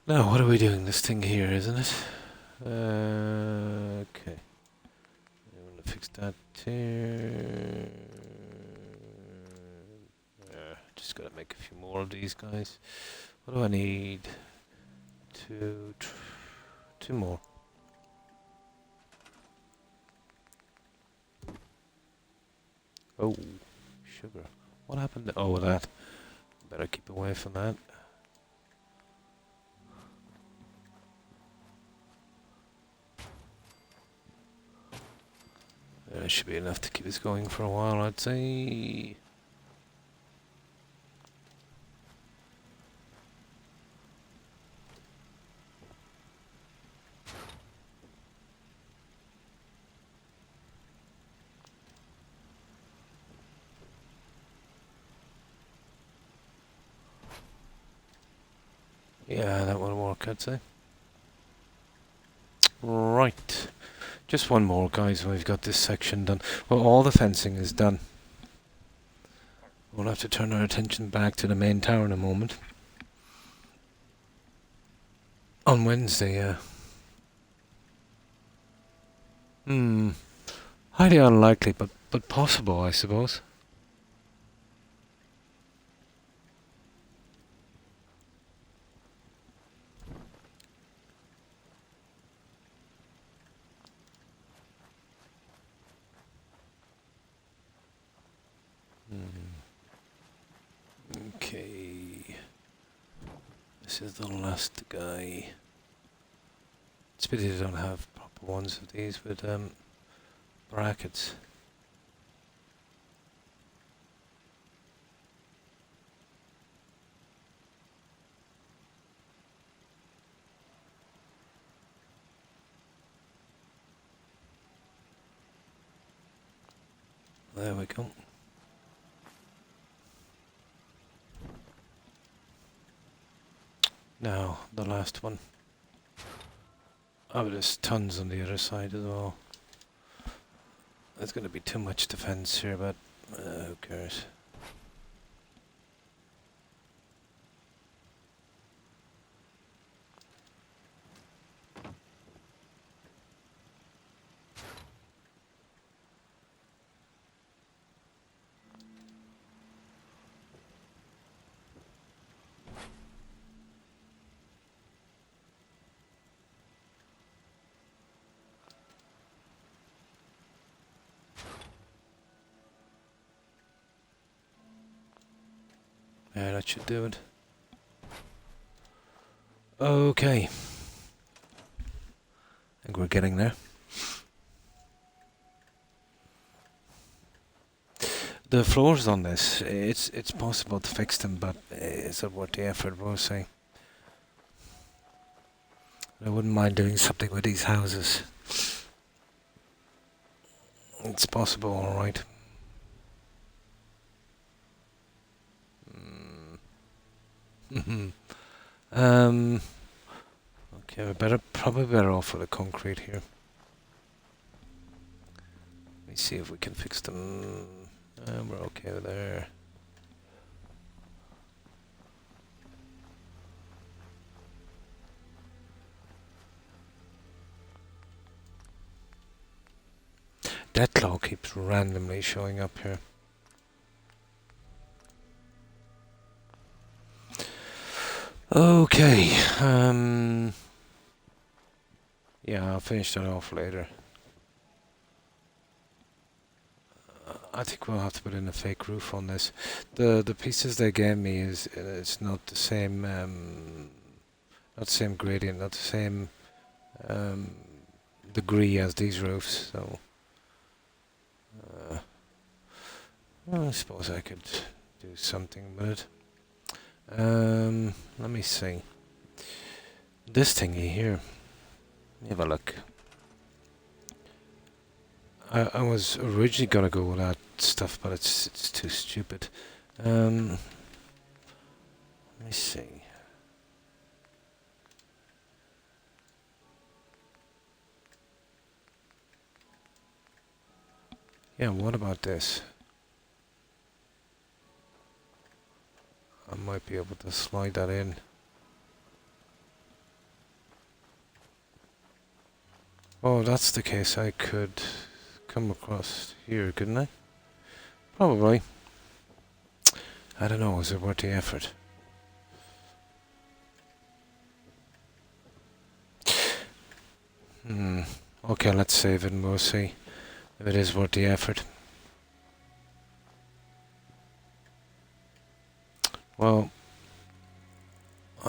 Speaker 1: Now, what are we doing? This thing here, isn't it? Okay. I'm gonna fix that here. Just gotta make a few more of these guys. What do I need? Two more. Oh, sugar. What happened? Oh, that. Better keep away from that. That should be enough to keep us going for a while, I'd say. Yeah, that will work, I'd say. Right. Just one more, guys, we've got this section done. Well, all the fencing is done. We'll have to turn our attention back to the main tower in a moment. On Wednesday, yeah. Highly unlikely, but possible, I suppose. Okay. This is the last guy. It's a pity they don't have proper ones of these with brackets. There we go. Now, the last one. Oh, there's tons on the other side as well. There's going to be too much defense here, but who cares? Yeah, that should do it. Okay. I think we're getting there. The floors on this, it's possible to fix them, but is it worth the effort, we'll see. I wouldn't mind doing something with these houses. It's possible, alright. Okay, we're probably better off with the concrete here. Let me see if we can fix them. We're okay with there. Deathclaw keeps randomly showing up here. Okay, yeah, I'll finish that off later. I think we'll have to put in a fake roof on this. The pieces they gave me is it's not the same not the same gradient, not the same degree as these roofs. So well, I suppose I could do something with it. Let me see. This thingy here. Let me have a look. I was originally gonna go with that stuff, but it's too stupid. Let me see. Yeah, what about this? I might be able to slide that in. Oh, that's the case. I could come across here, couldn't I? Probably. I don't know, is it worth the effort? Okay, let's save it and we'll see if it is worth the effort. Well,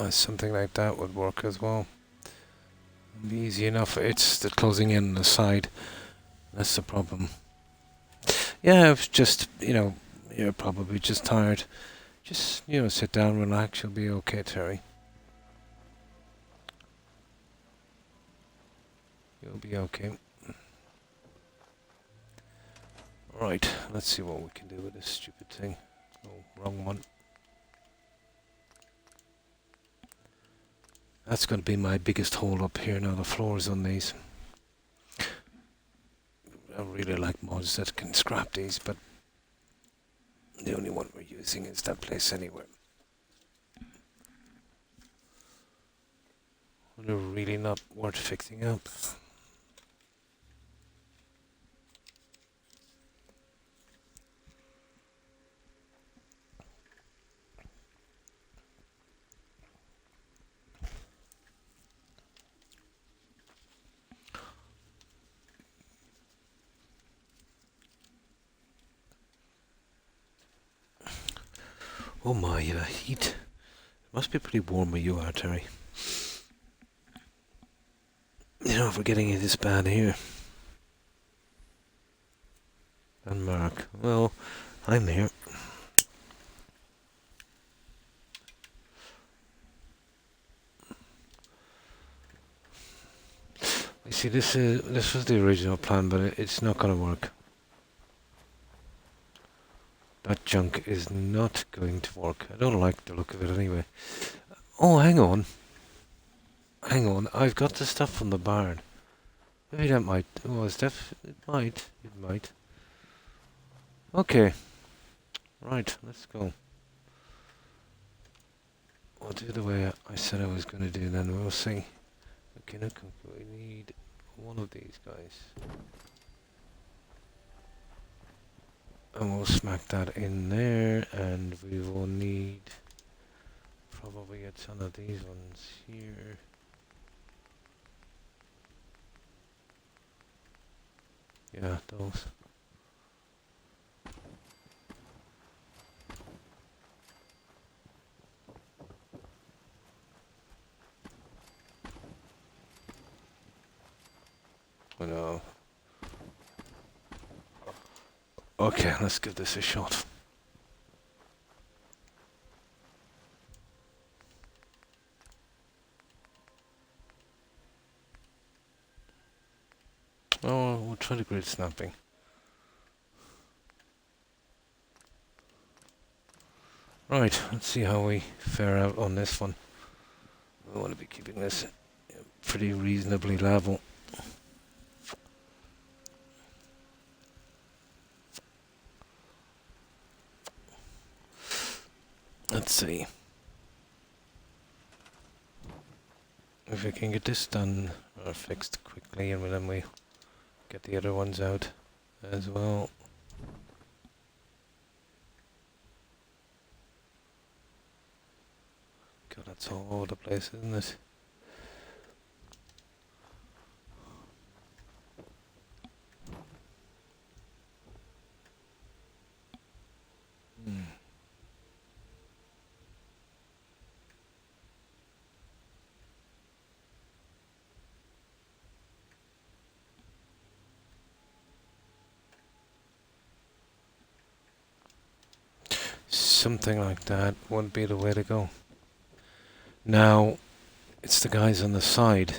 Speaker 1: something like that would work as well. It'd be easy enough. It's the closing in on the side. That's the problem. Yeah, it's just, you're probably just tired. Just, sit down, relax, you'll be okay, Terry. You'll be okay. Right, let's see what we can do with this stupid thing. Oh, wrong one. That's going to be my biggest hold up here now, the floors on these. I really like mods that can scrap these, but the only one we're using is that place anyway. They're really not worth fixing up. Oh my, the heat. It must be pretty warm where you are, Terry. You know, if we're getting it this bad here. And Mark. Well, I'm here. You see, this was the original plan, but it's not going to work. That junk is not going to work. I don't like the look of it anyway. Oh, hang on. Hang on. I've got the stuff from the barn. Maybe that might... Oh, it might. It might. Okay. Right, let's go. I'll do the way I said I was going to do, then we'll see. Okay, look, we need one of these guys. And we'll smack that in there, and we will need probably a ton of these ones here. Yeah, those. I know. Okay, let's give this a shot. Oh, we'll try the grid snapping. Right, let's see how we fare out on this one. We want to be keeping this pretty reasonably level. Let's see if we can get this done or fixed quickly, and then we get the other ones out as well. God, that's all over the place, isn't it? Something like that would be the way to go. Now, it's the guys on the side.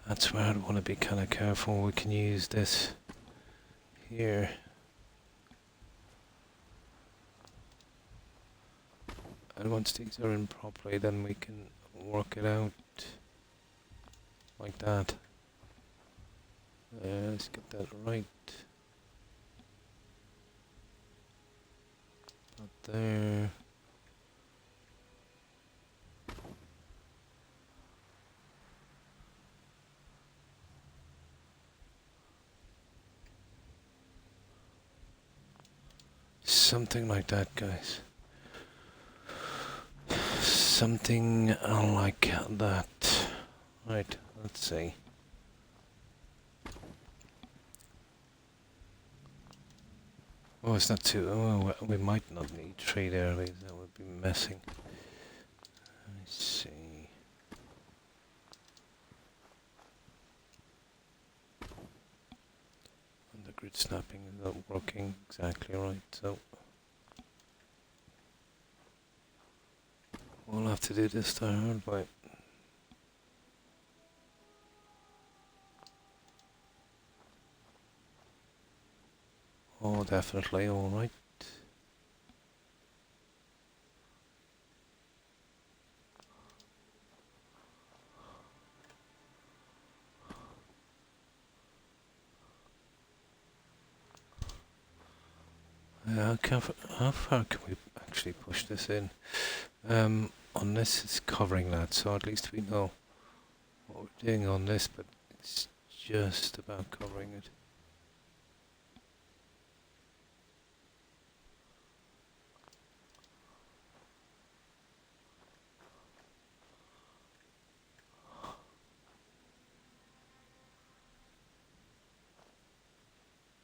Speaker 1: That's where I'd want to be kind of careful. We can use this here. And once these are in properly, then we can work it out like that. Let's get that right. Not there. Something like that, guys. Something like that. Right, let's see. Oh, it's not too... Oh, we might not need 3 there, because that would be messing. Let's see. And the grid snapping is not working exactly right, so... We'll have to do this the hard way. Oh, definitely, alright. how far can we actually push this in? On this it's covering that, so at least we know what we're doing on this, but it's just about covering it.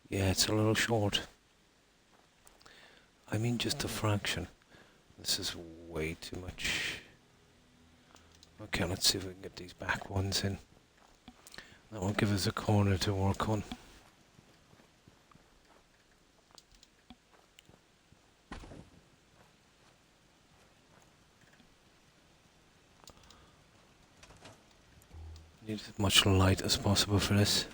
Speaker 1: Yeah, it's a little short. I mean, just a fraction. This is way too much. Okay, let's see if we can get these back ones in. That will give us a corner to work on. Need as much light as possible for this.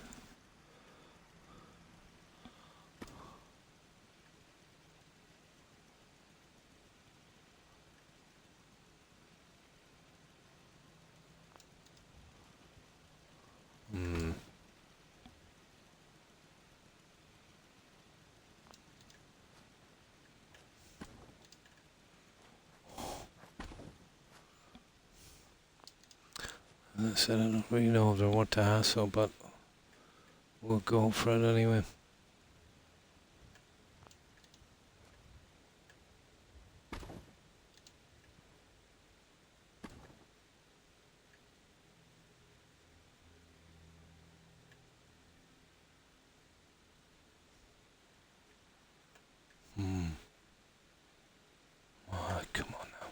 Speaker 1: So I don't really know if they're what to hassle, but we'll go for it anyway. Oh, come on now.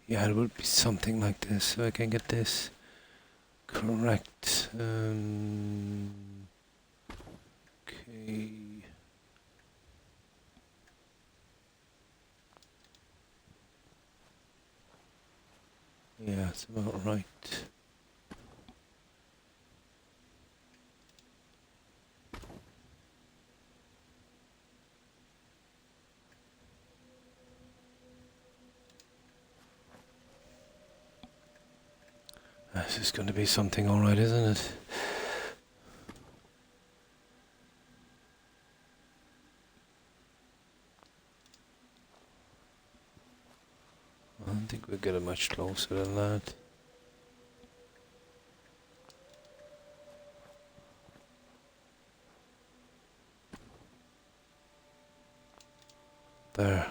Speaker 1: Yeah, it would be something like this, so I can get this correct. Okay. Yeah, it's about right. This is going to be something alright, isn't it? I don't think we'll get it much closer than that. There.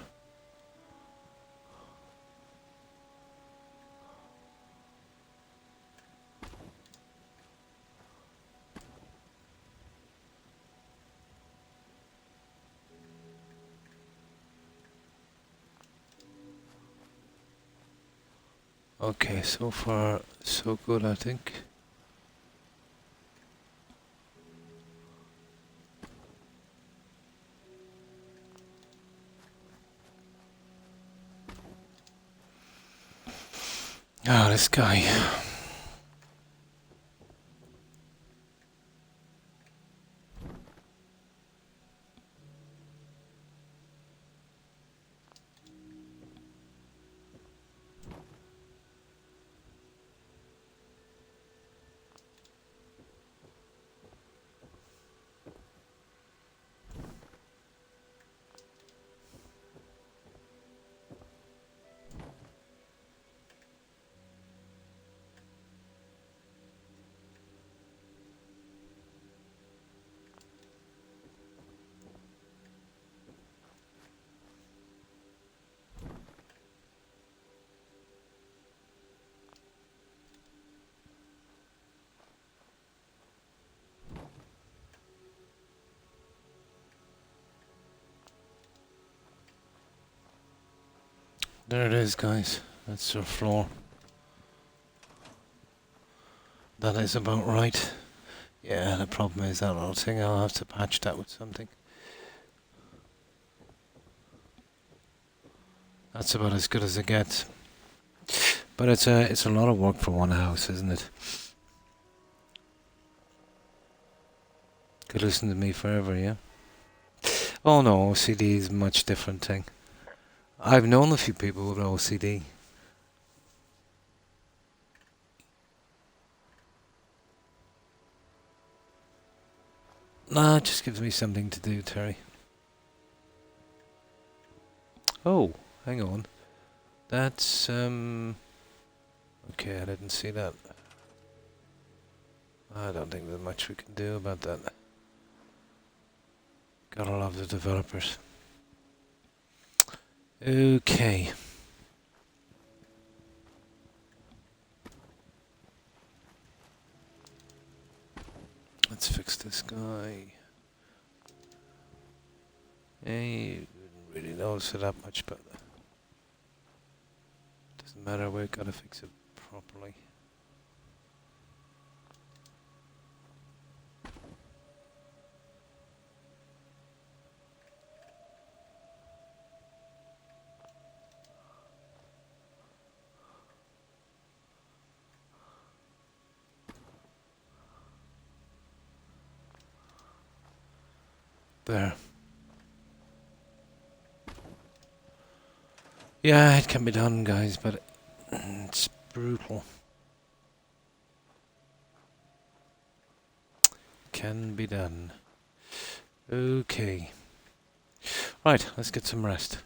Speaker 1: Okay, so far so good, I think. Ah, this guy. There it is, guys. That's our floor. That is about right. Yeah, the problem is that little thing. I'll have to patch that with something. That's about as good as it gets. But it's a lot of work for one house, isn't it? Could listen to me forever, yeah? Oh no, OCD is a much different thing. I've known a few people with OCD. Nah, it just gives me something to do, Terry. Oh, hang on. That's, okay, I didn't see that. I don't think there's much we can do about that. Gotta love the developers. Okay. Let's fix this guy. Hey, didn't really notice it that much, but doesn't matter. We've got to fix it properly. There. Yeah, it can be done, guys, but it's brutal. Can be done. Okay. Right, let's get some rest.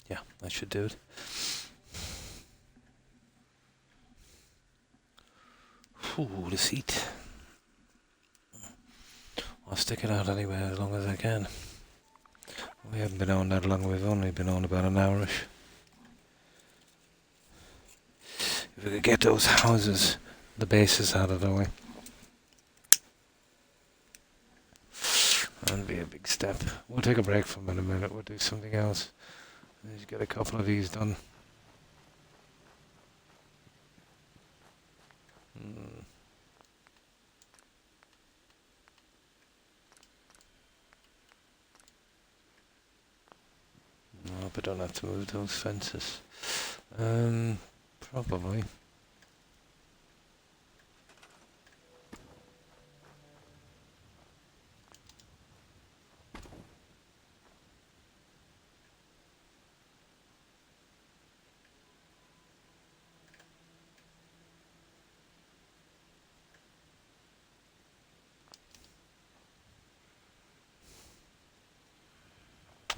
Speaker 1: Yeah, that should do it. Ooh, the seat. I'll stick it out anyway as long as I can. We haven't been on that long, we've only been on about an hourish. If we could get those houses, the bases out of the way. That'd be a big step. We'll take a break from it in a minute, we'll do something else. Let's get a couple of these done. I hope I don't have to move those fences. Probably.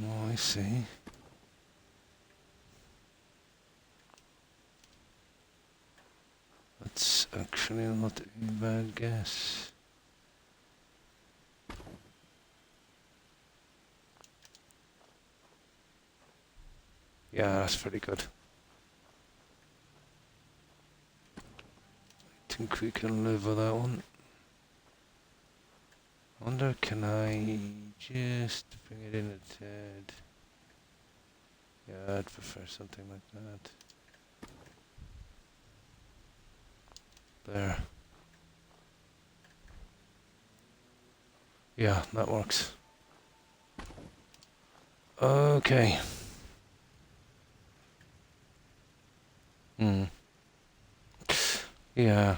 Speaker 1: Oh, I see. That's actually not a bad guess. Yeah, that's pretty good. I think we can live with that one. Wonder, can I just bring it in a tad? Yeah, I'd prefer something like that. There. Yeah, that works. Okay. Yeah.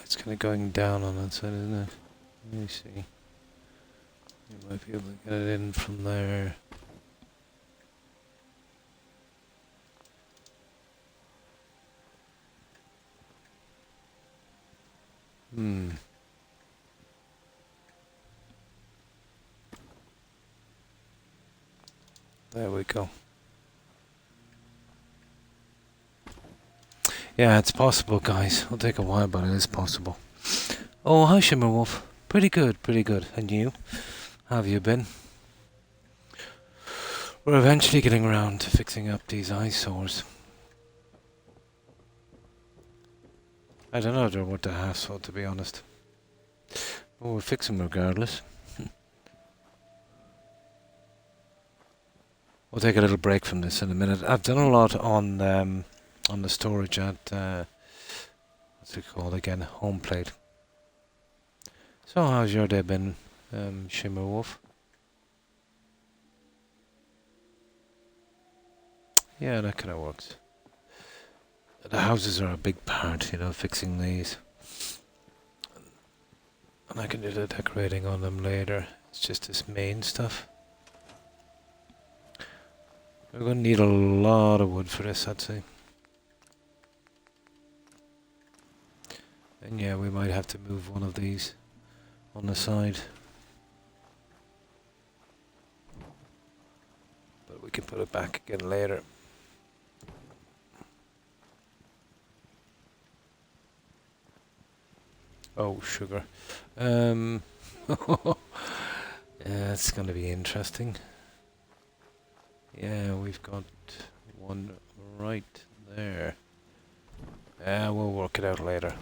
Speaker 1: It's kind of going down on that side, isn't it? Let me see. You might be able to get it in from there. Hmm. There we go. Yeah, it's possible, guys. It'll take a while, but it is possible. Oh, hi, Shimmerwolf. Pretty good, pretty good. And you? How have you been? We're eventually getting around to fixing up these eyesores. I don't know if they're worth the hassle, to be honest. But we'll fix them regardless. We'll take a little break from this in a minute. I've done a lot on the storage at what's it called again? Home plate. So how's your day been, Shimmerwolf? Yeah, that kind of works. The houses are a big part, you know, fixing these. And I can do the decorating on them later. It's just this main stuff. We're going to need a lot of wood for this, I'd say. And yeah, we might have to move one of these on the side. But we can put it back again later. Oh, sugar. Yeah, it's going to be interesting. Yeah, we've got one right there. Yeah, we'll work it out later.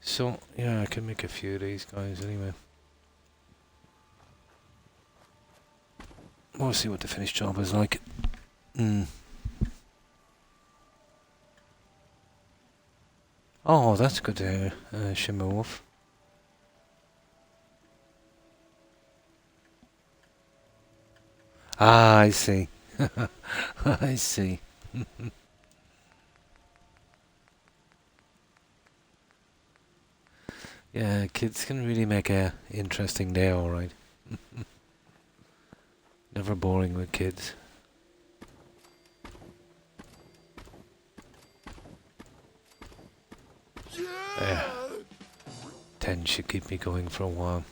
Speaker 1: So, yeah, I can make a few of these guys anyway. We'll see what the finished job is like. Oh, that's good to hear, Shimmerwolf. Ah, I see. I see. Yeah, kids can really make a interesting day, alright. Never boring with kids. Yeah. 10 should keep me going for a while.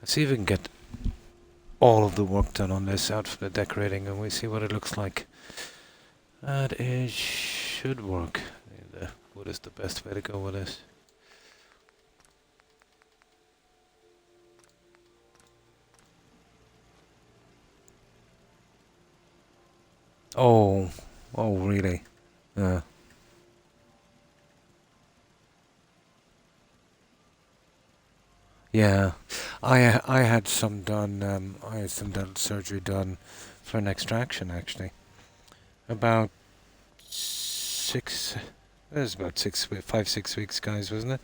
Speaker 1: Let's see if we can get all of the work done on this out for the decorating and we see what it looks like. And it should work. What is the best way to go with this? Oh, oh really? Yeah. Yeah, I had some done. I had some dental surgery done for an extraction actually. About six. It was about 5, 6 weeks, guys, wasn't it?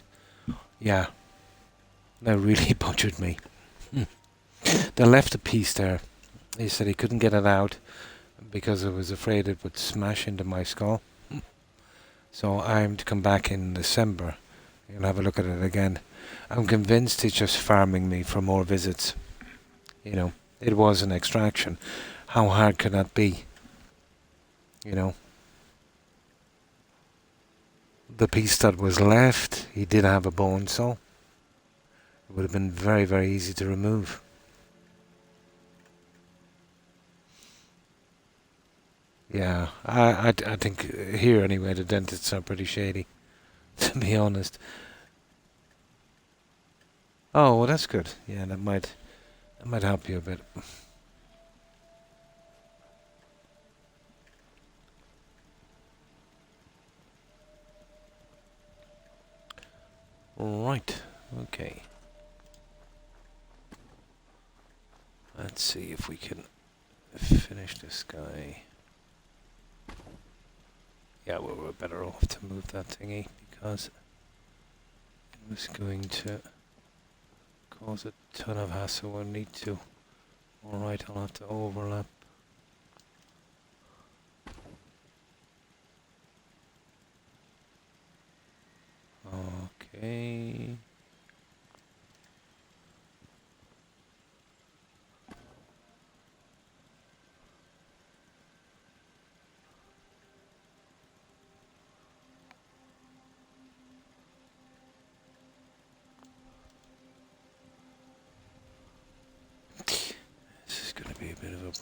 Speaker 1: Yeah, that really butchered me. They left a piece there. He said he couldn't get it out because I was afraid it would smash into my skull. So I'm to come back in December and have a look at it again. I'm convinced he's just farming me for more visits. You know, it was an extraction. How hard can that be? You know, the piece that was left, he did have a bone saw. It would have been very, very easy to remove. Yeah, I think here anyway, the dentists are pretty shady, to be honest. Oh, well, that's good. Yeah, that might help you a bit. Right. Okay. Let's see if we can finish this guy. Yeah, well, we're better off to move that thingy because it was going to cause a ton of hassle. We'll need to. Alright, I'll have to overlap.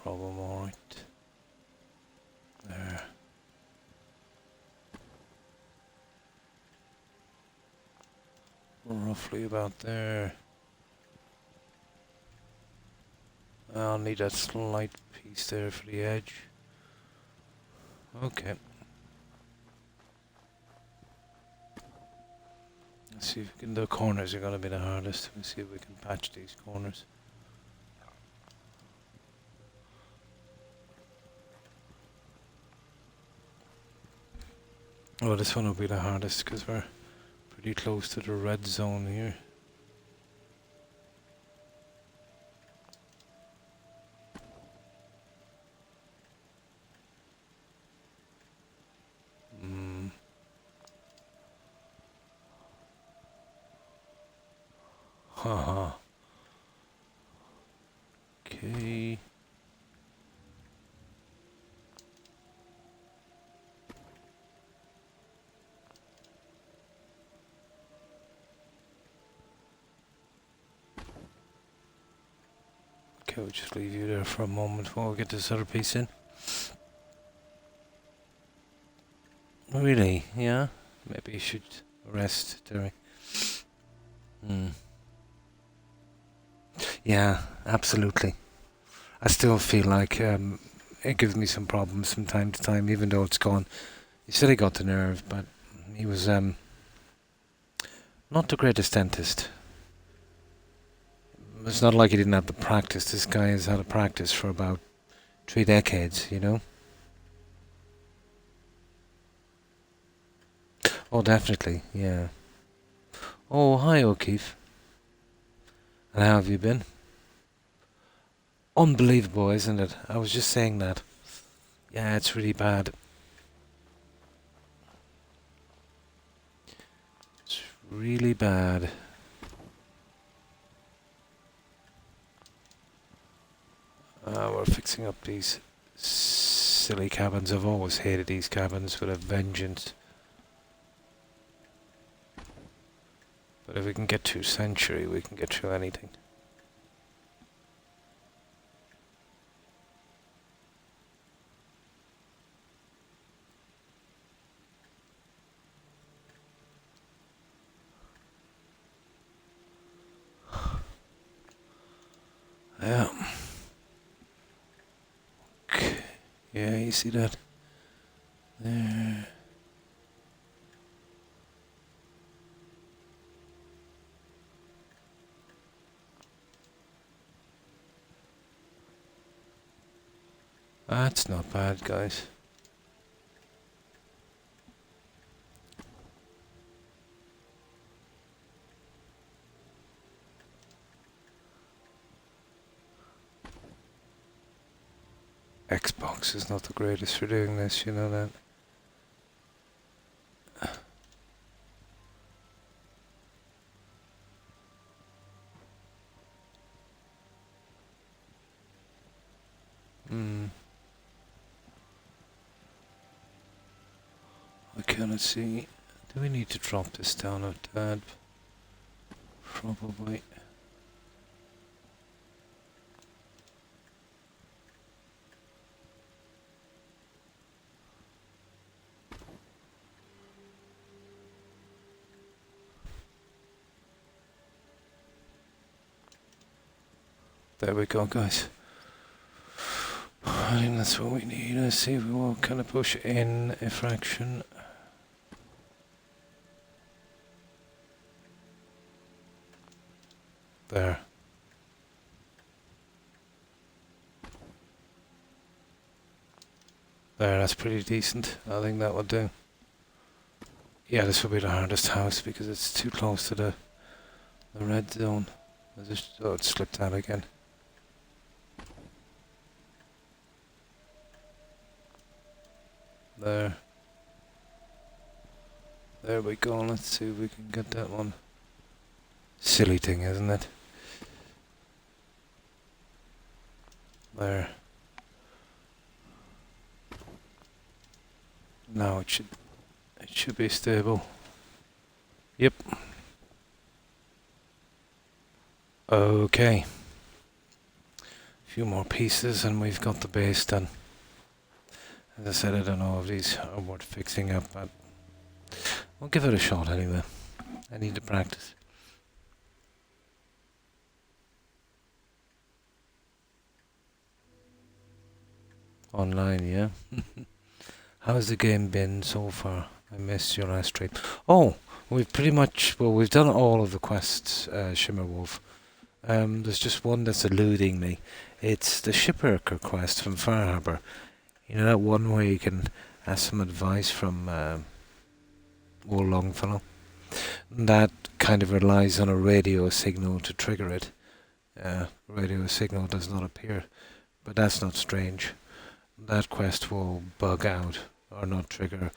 Speaker 1: problem, alright. There. Roughly about there. I'll need that slight piece there for the edge. Okay. Let's see if we can. The corners are going to be the hardest. Let's see if we can patch these corners. Oh, this one will be the hardest because we're pretty close to the red zone here. Haha. Okay. Okay, we'll just leave you there for a moment while we get this other piece in. Really? Yeah? Maybe you should rest, Terry. Yeah, absolutely. I still feel like it gives me some problems from time to time, even though it's gone. He said he got the nerve, but he was not the greatest dentist. It's not like he didn't have the practice. This guy has had a practice for about 3 decades, you know? Oh, definitely, yeah. Oh, hi, O'Keefe. And how have you been? Unbelievable, isn't it? I was just saying that. Yeah, it's really bad. It's really bad. We're fixing up these silly cabins. I've always hated these cabins with a vengeance. But if we can get through Century, we can get through anything. Yeah. Okay. Yeah, you see that? There. That's not bad, guys. Xbox is not the greatest for doing this, you know that. Okay, let's see. Do we need to drop this down a tad? Probably. There we go, guys. I think that's what we need. Let's see if we will kind of push in a fraction. There. There, that's pretty decent. I think that will do. Yeah, this will be the hardest house because it's too close to the red zone. Oh, it slipped out again. There. There we go. Let's see if we can get that one. Silly thing, isn't it? There. Now it should be stable. Yep. Okay. few more pieces and we've got the base done. As I said, I don't know if these are worth fixing up, but we'll give it a shot anyway. I need to practice. Online, yeah. How's the game been so far? I missed your last stream. Oh, we've done all of the quests, Shimmerwolf. There's just one that's eluding me. It's the shipwrecker quest from Far Harbor. You know that one where you can ask some advice from Old Longfellow? That kind of relies on a radio signal to trigger it. Radio signal does not appear, but that's not strange. That quest will bug out or not trigger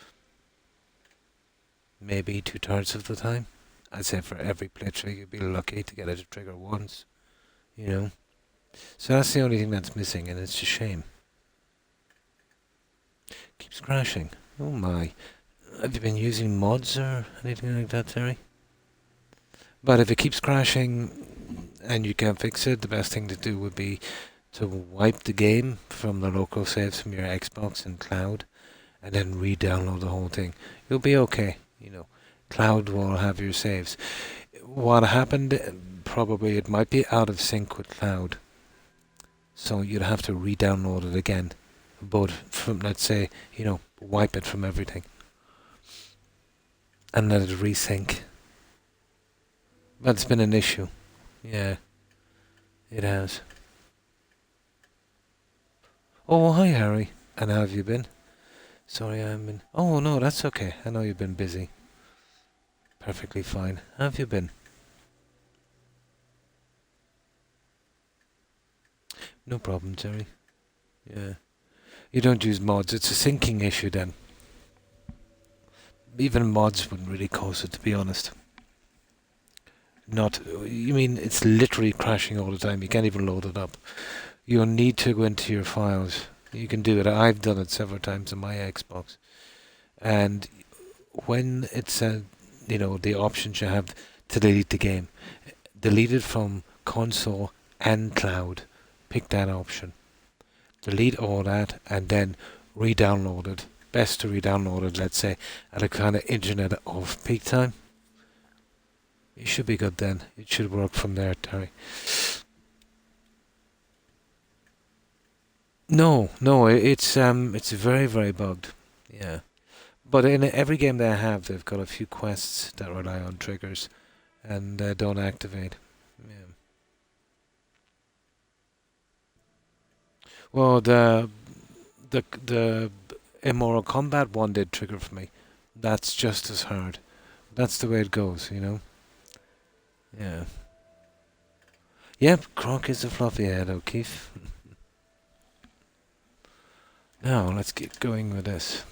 Speaker 1: maybe 2/3 of the time. I'd say for every playthrough you'd be lucky to get it to trigger once, you know. So that's the only thing that's missing, and it's a shame. Keeps crashing. Oh my. Have you been using mods or anything like that, Terry? But if it keeps crashing and you can't fix it, the best thing to do would be to wipe the game from the local saves from your Xbox and cloud, and then re-download the whole thing. You'll be okay, you know. Cloud will have your saves. What happened, probably it might be out of sync with cloud. So you'd have to re-download it again. But from, let's say, you know, wipe it from everything. And let it resync. That's been an issue. Yeah, it has. Oh, hi Harry. And how have you been? Sorry, I haven't been... Oh, no, that's okay. I know you've been busy. Perfectly fine. How have you been? No problem, Terry. Yeah. You don't use mods. It's a syncing issue then. Even mods wouldn't really cause it, to be honest. Not... You mean it's literally crashing all the time. You can't even load it up. You'll need to go into your files. You can do it. I've done it several times on my Xbox. And when it's you know, the options you have to delete the game, delete it from console and cloud. Pick that option. Delete all that and then re-download it. Best to re-download it, let's say, at a kind of internet off peak time. You should be good then. It should work from there, Terry. No, it's very, very bugged. Yeah. But in every game they have, they've got a few quests that rely on triggers and don't activate. Yeah. Well, the Immoral Combat one did trigger for me. That's just as hard. That's the way it goes, you know. Yeah. Yep, Croc is a fluffy head, O'Keefe. Now let's get going with this.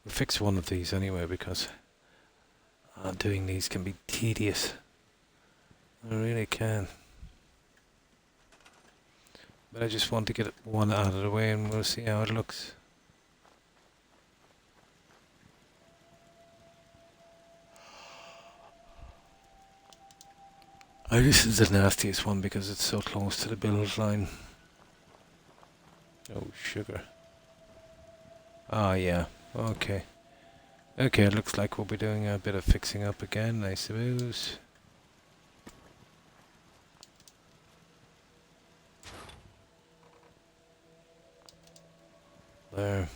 Speaker 1: We'll fix one of these anyway because doing these can be tedious. I really can. But I just want to get one out of the way and we'll see how it looks. This is the nastiest one because it's so close to the build line. Oh, sugar. Ah, yeah. Okay. Okay, it looks like we'll be doing a bit of fixing up again, I suppose. There.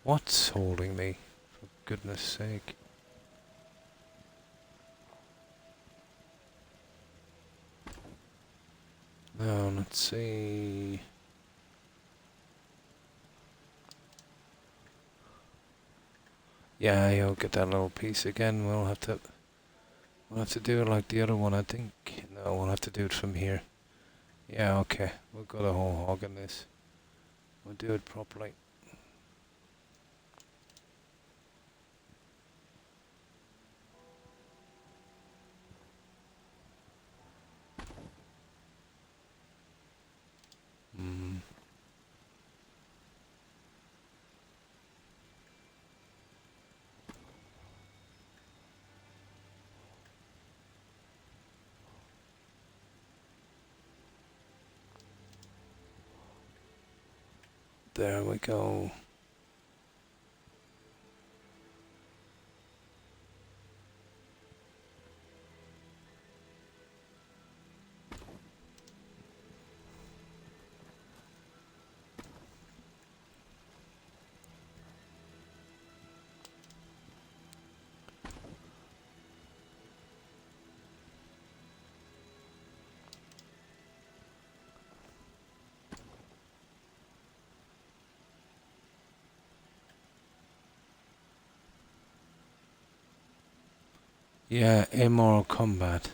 Speaker 1: What's holding me? For goodness sake. Now, let's see... Yeah, you'll get that little piece again. We'll have to do it like the other one, I think. No, we'll have to do it from here. Yeah, okay. We'll go the whole hog in this. We'll do it properly. There we go. Yeah, immoral combat.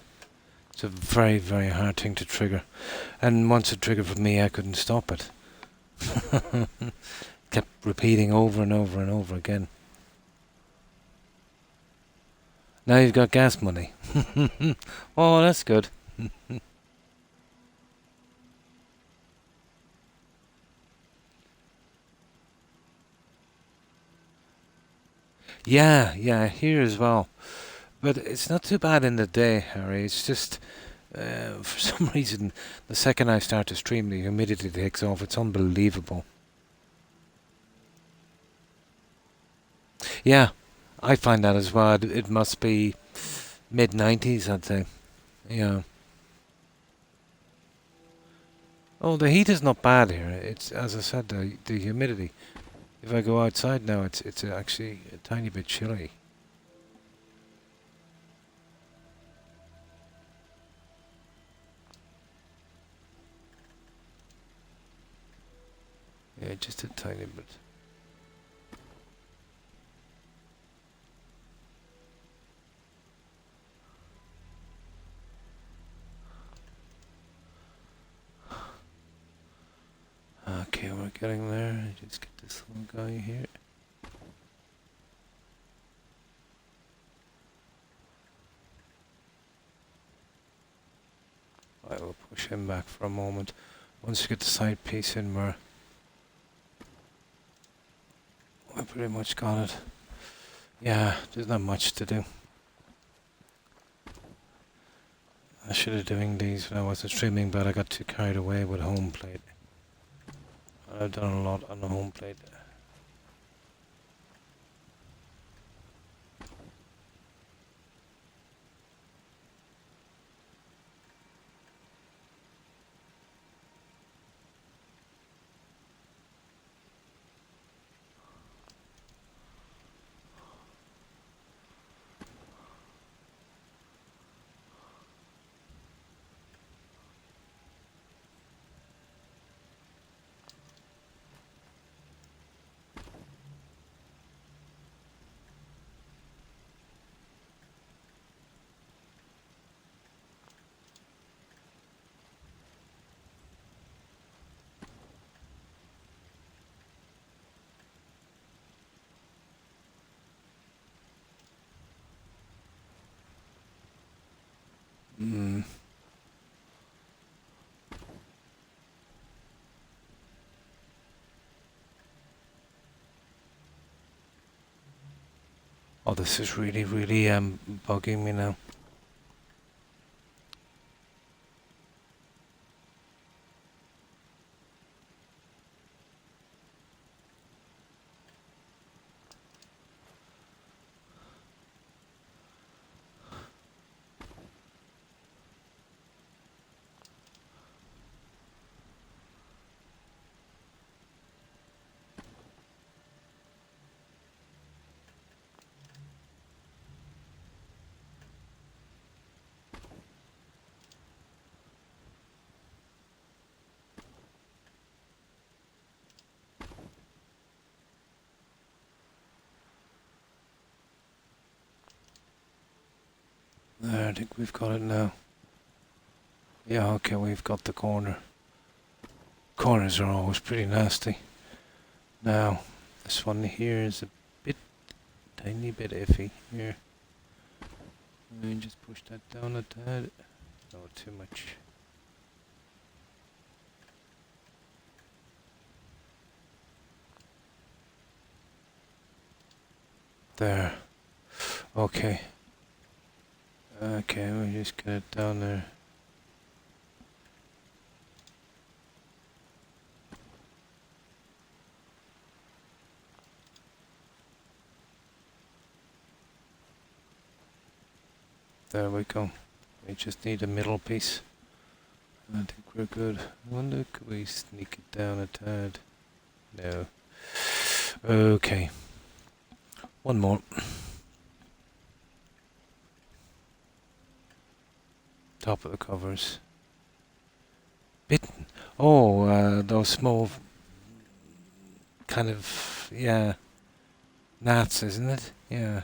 Speaker 1: It's a very, very hard thing to trigger. And once it triggered for me, I couldn't stop it. Kept repeating over and over and over again. Now you've got gas money. Oh, that's good. Yeah, here as well. But it's not too bad in the day, Harry. It's just, for some reason, the second I start to stream, the humidity takes off. It's unbelievable. Yeah, I find that as well. It must be mid-90s, I'd say. Yeah. Oh, the heat is not bad here. It's, as I said, the humidity. If I go outside now, it's actually a tiny bit chilly. Yeah, just a tiny bit. Okay, we're getting there. Just get this little guy here. I will push him back for a moment. Once you get the side piece in, I pretty much got it. Yeah, there's not much to do. I should have doing these when I wasn't streaming, but I got too carried away with home plate. I've done a lot on the home plate. Mm. Oh, this is really, really bugging me now. There, I think we've got it now. Yeah, okay, we've got the corner. Corners are always pretty nasty. Now, this one here is a bit, tiny bit iffy here. And then just push that down a tad. No, too much. There. Okay. Okay, we just get it down there. There we go. We just need a middle piece. I think we're good. I wonder, could we sneak it down a tad? No. Okay. One more. Top of the covers. Bitten. Oh, those small kind of, yeah, gnats, isn't it? Yeah.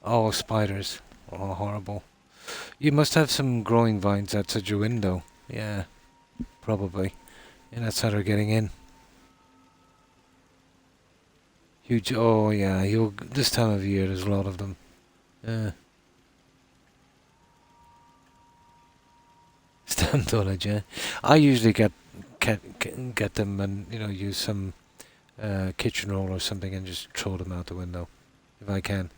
Speaker 1: Oh, spiders. Oh, horrible. You must have some growing vines outside your window. Yeah, probably. And that's how they're getting in. Huge. Oh, yeah. This time of year, there's a lot of them. Yeah. Stand on it, yeah. I usually get them and use some kitchen roll or something and just throw them out the window if I can.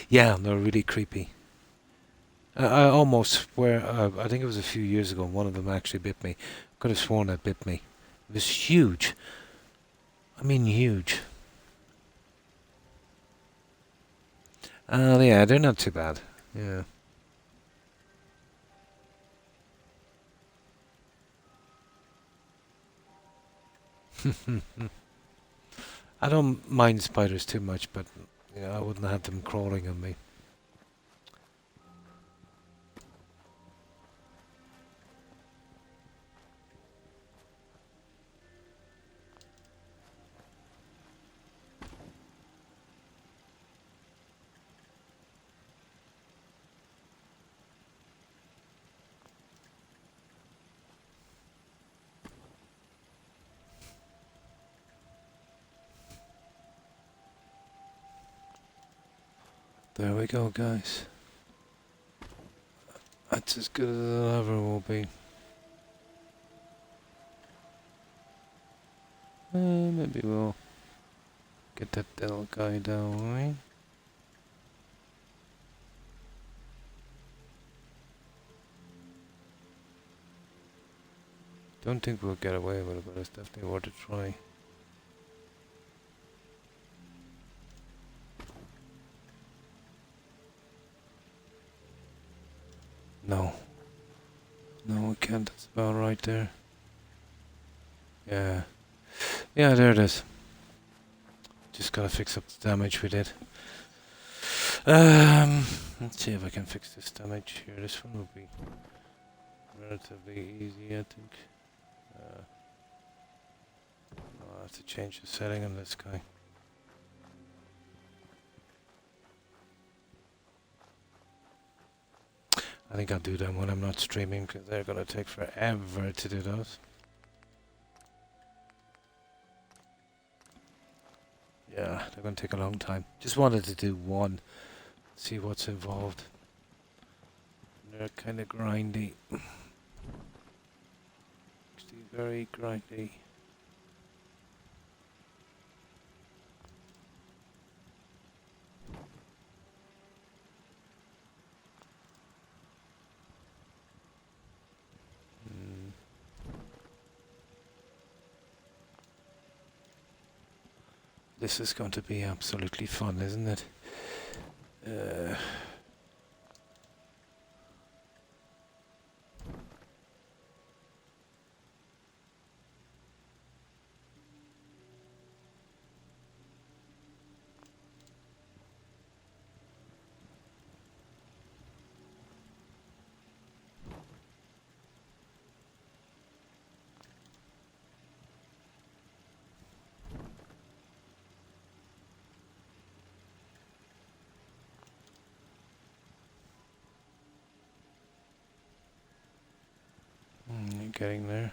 Speaker 1: Yeah, they're really creepy. I almost swear, I think it was a few years ago, one of them actually bit me. Could have sworn it bit me. It was huge. I mean huge. Yeah, they're not too bad. Yeah. I don't mind spiders too much, but I wouldn't have them crawling on me. There we go, guys. That's as good as it ever will be. Maybe we'll get that little guy down, right? Don't think we'll get away with it, but it's definitely worth a try. No. No, we can't. That's about right there. Yeah. Yeah, there it is. Just gotta fix up the damage we did. Let's see if I can fix this damage here. This one will be relatively easy, I think. I'll have to change the setting on this guy. I think I'll do them when I'm not streaming, because they're gonna take forever to do those. Yeah, they're gonna take a long time. Just wanted to do one, see what's involved. They're kind of grindy. Actually, very grindy. This is going to be absolutely fun, isn't it? You're getting there.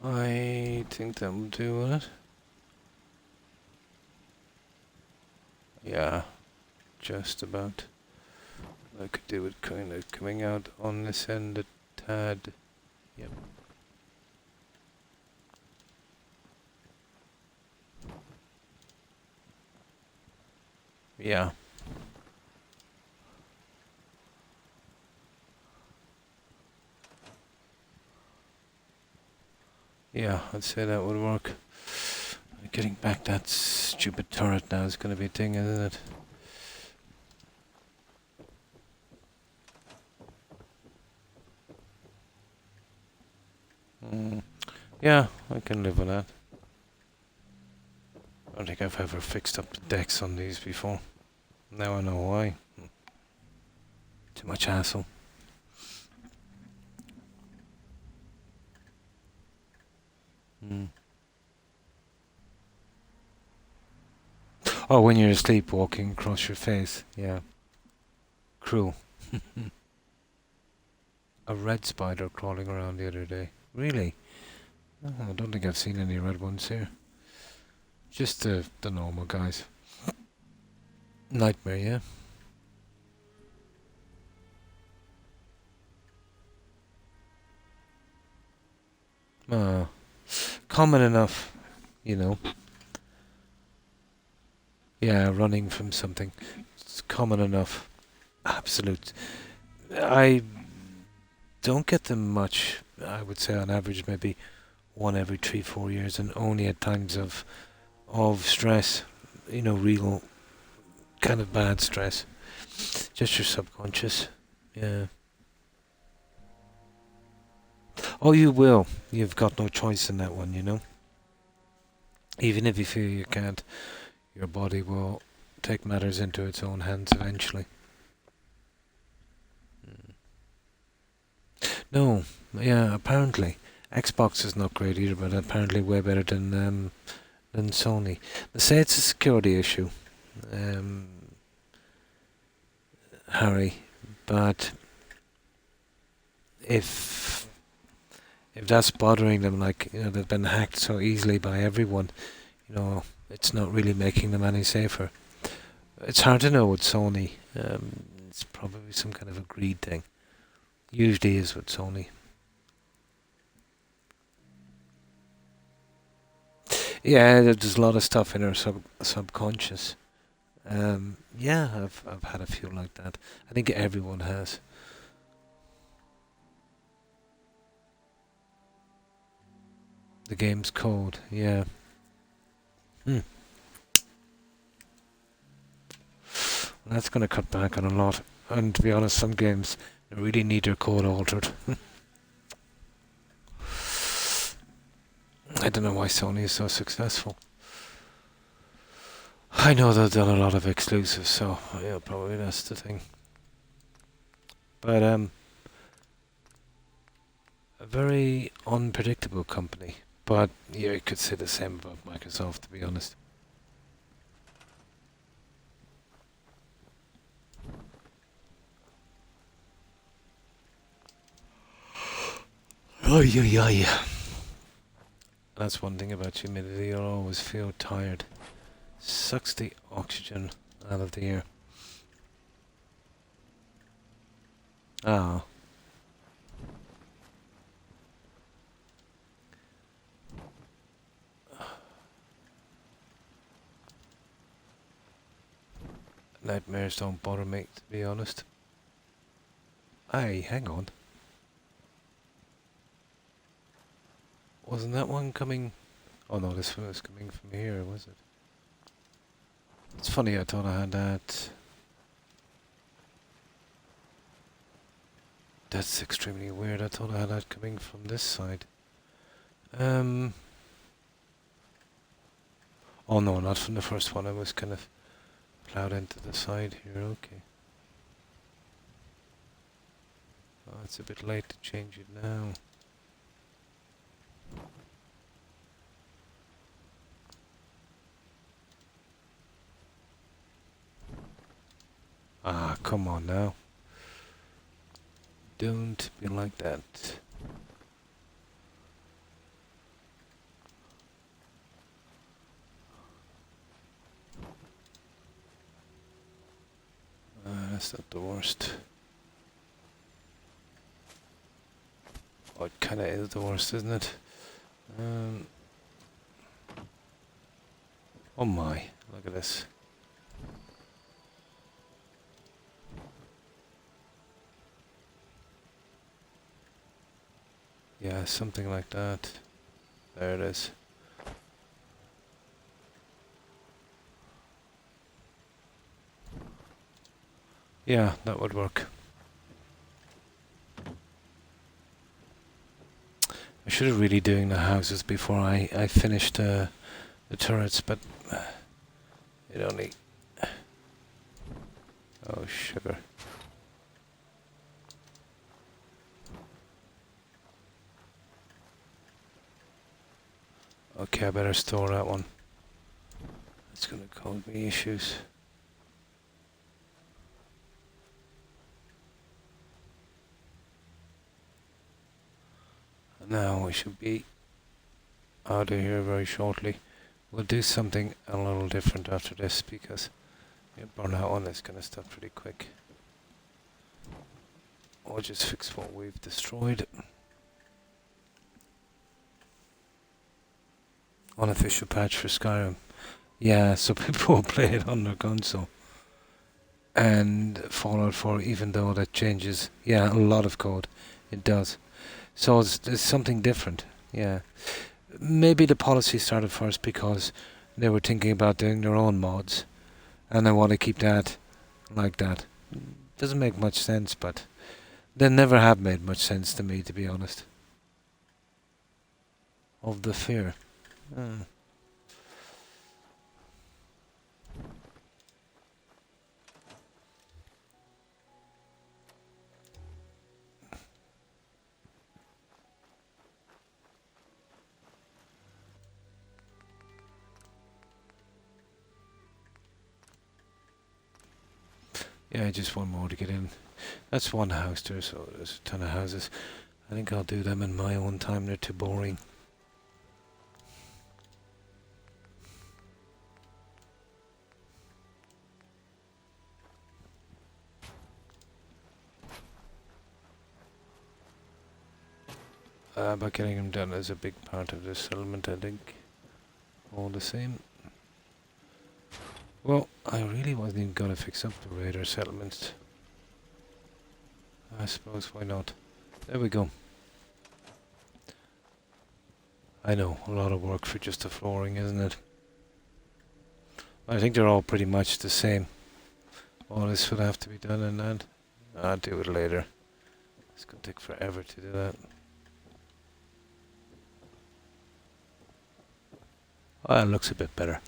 Speaker 1: I think that will do it. Yeah, just about. I could do it kind of coming out on this end a tad. Yep. Yeah. Yeah, I'd say that would work. Getting back that stupid turret now is going to be a thing, isn't it? Mm, yeah, I can live with that. I don't think I've ever fixed up the decks on these before. Now I know why. Too much hassle. Mm. Oh, when you're asleep walking across your face. Yeah. Cruel. A red spider crawling around the other day. Really? Oh, I don't think I've seen any red ones here. Just the normal guys. Nightmare, yeah? Ah, common enough, you know. Yeah, running from something. It's common enough. Absolute. I don't get them much. I would say on average maybe one every 3-4 years, and only at times of stress. You know, real kind of bad stress. Just your subconscious. Yeah. Oh, you will. You've got no choice in that one, you know. Even if you feel you can't, your body will take matters into its own hands eventually. Mm. No, yeah, apparently. Xbox is not great either, but apparently way better than Sony. They say it's a security issue, um, Harry, but if that's bothering them, like, you know, they've been hacked so easily by everyone, you know, it's not really making them any safer. It's hard to know with Sony. It's probably some kind of a greed thing. Usually is with Sony. Yeah, there's a lot of stuff in our subconscious. Yeah, I've had a few like that. I think everyone has. The game's code, yeah. Hmm. That's going to cut back on a lot. And to be honest, some games really need their code altered. I don't know why Sony is so successful. I know they've done a lot of exclusives, so yeah, probably that's the thing. But a very unpredictable company. But yeah, you could say the same about Microsoft, to be honest. Oh yeah. That's one thing about humidity. You'll always feel tired. Sucks the oxygen out of the air. Ah. Nightmares don't bother me, to be honest. Hey, hang on. Wasn't that one coming? Oh no, this one was coming from here, was it? It's funny, I thought I had that. That's extremely weird. I thought I had that coming from this side. Oh no, not from the first one. I was kind of plowed into the side here. Okay. Oh, it's a bit late to change it now. Ah, come on now. Don't be like that. That's not the worst. Oh, it kinda is the worst, isn't it? Oh my, look at this. Yeah, something like that. There it is. Yeah, that would work. I should have really doing the houses before I finished the turrets, but it only... Oh, sugar. Okay, I better store that one. It's gonna cause me issues. Now we should be out of here very shortly. We'll do something a little different after this because burnout on is gonna stop pretty quick. We'll just fix what we've destroyed. Unofficial patch for Skyrim. Yeah, so people will play it on their console. And Fallout 4, even though that changes, yeah, a lot of code. It does. So it's something different, yeah. Maybe the policy started first because they were thinking about doing their own mods. And they want to keep that like that. Doesn't make much sense, but they never have made much sense to me, to be honest. Of the fear. Yeah, just one more to get in. That's one house there, so there's a ton of houses. I think I'll do them in my own time, they're too boring. But getting them done is a big part of this settlement, I think. All the same. Well, I really wasn't even going to fix up the raider settlements. I suppose, why not? There we go. I know, a lot of work for just the flooring, isn't it? I think they're all pretty much the same. All this would have to be done and that. I'll do it later. It's going to take forever to do that. Oh, it looks a bit better.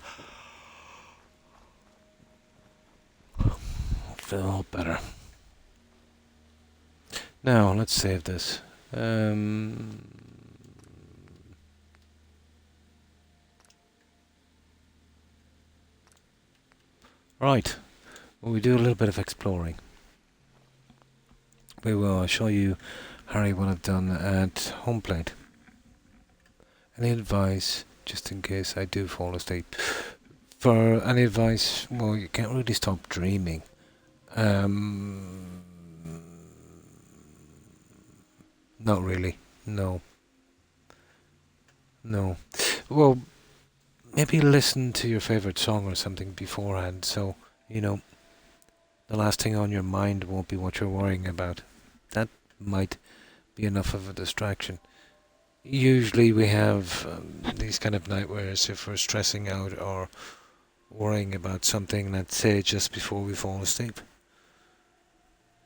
Speaker 1: A lot better. Now, let's save this. Right. Well, we do a little bit of exploring. We will show you, Harry, what I've done at home plate. Any advice, just in case I do fall asleep? For any advice, well, you can't really stop dreaming. Not really. No. No. Well, maybe listen to your favorite song or something beforehand, so, the last thing on your mind won't be what you're worrying about. That might be enough of a distraction. Usually we have these kind of nightmares if we're stressing out or worrying about something, let's say, just before we fall asleep.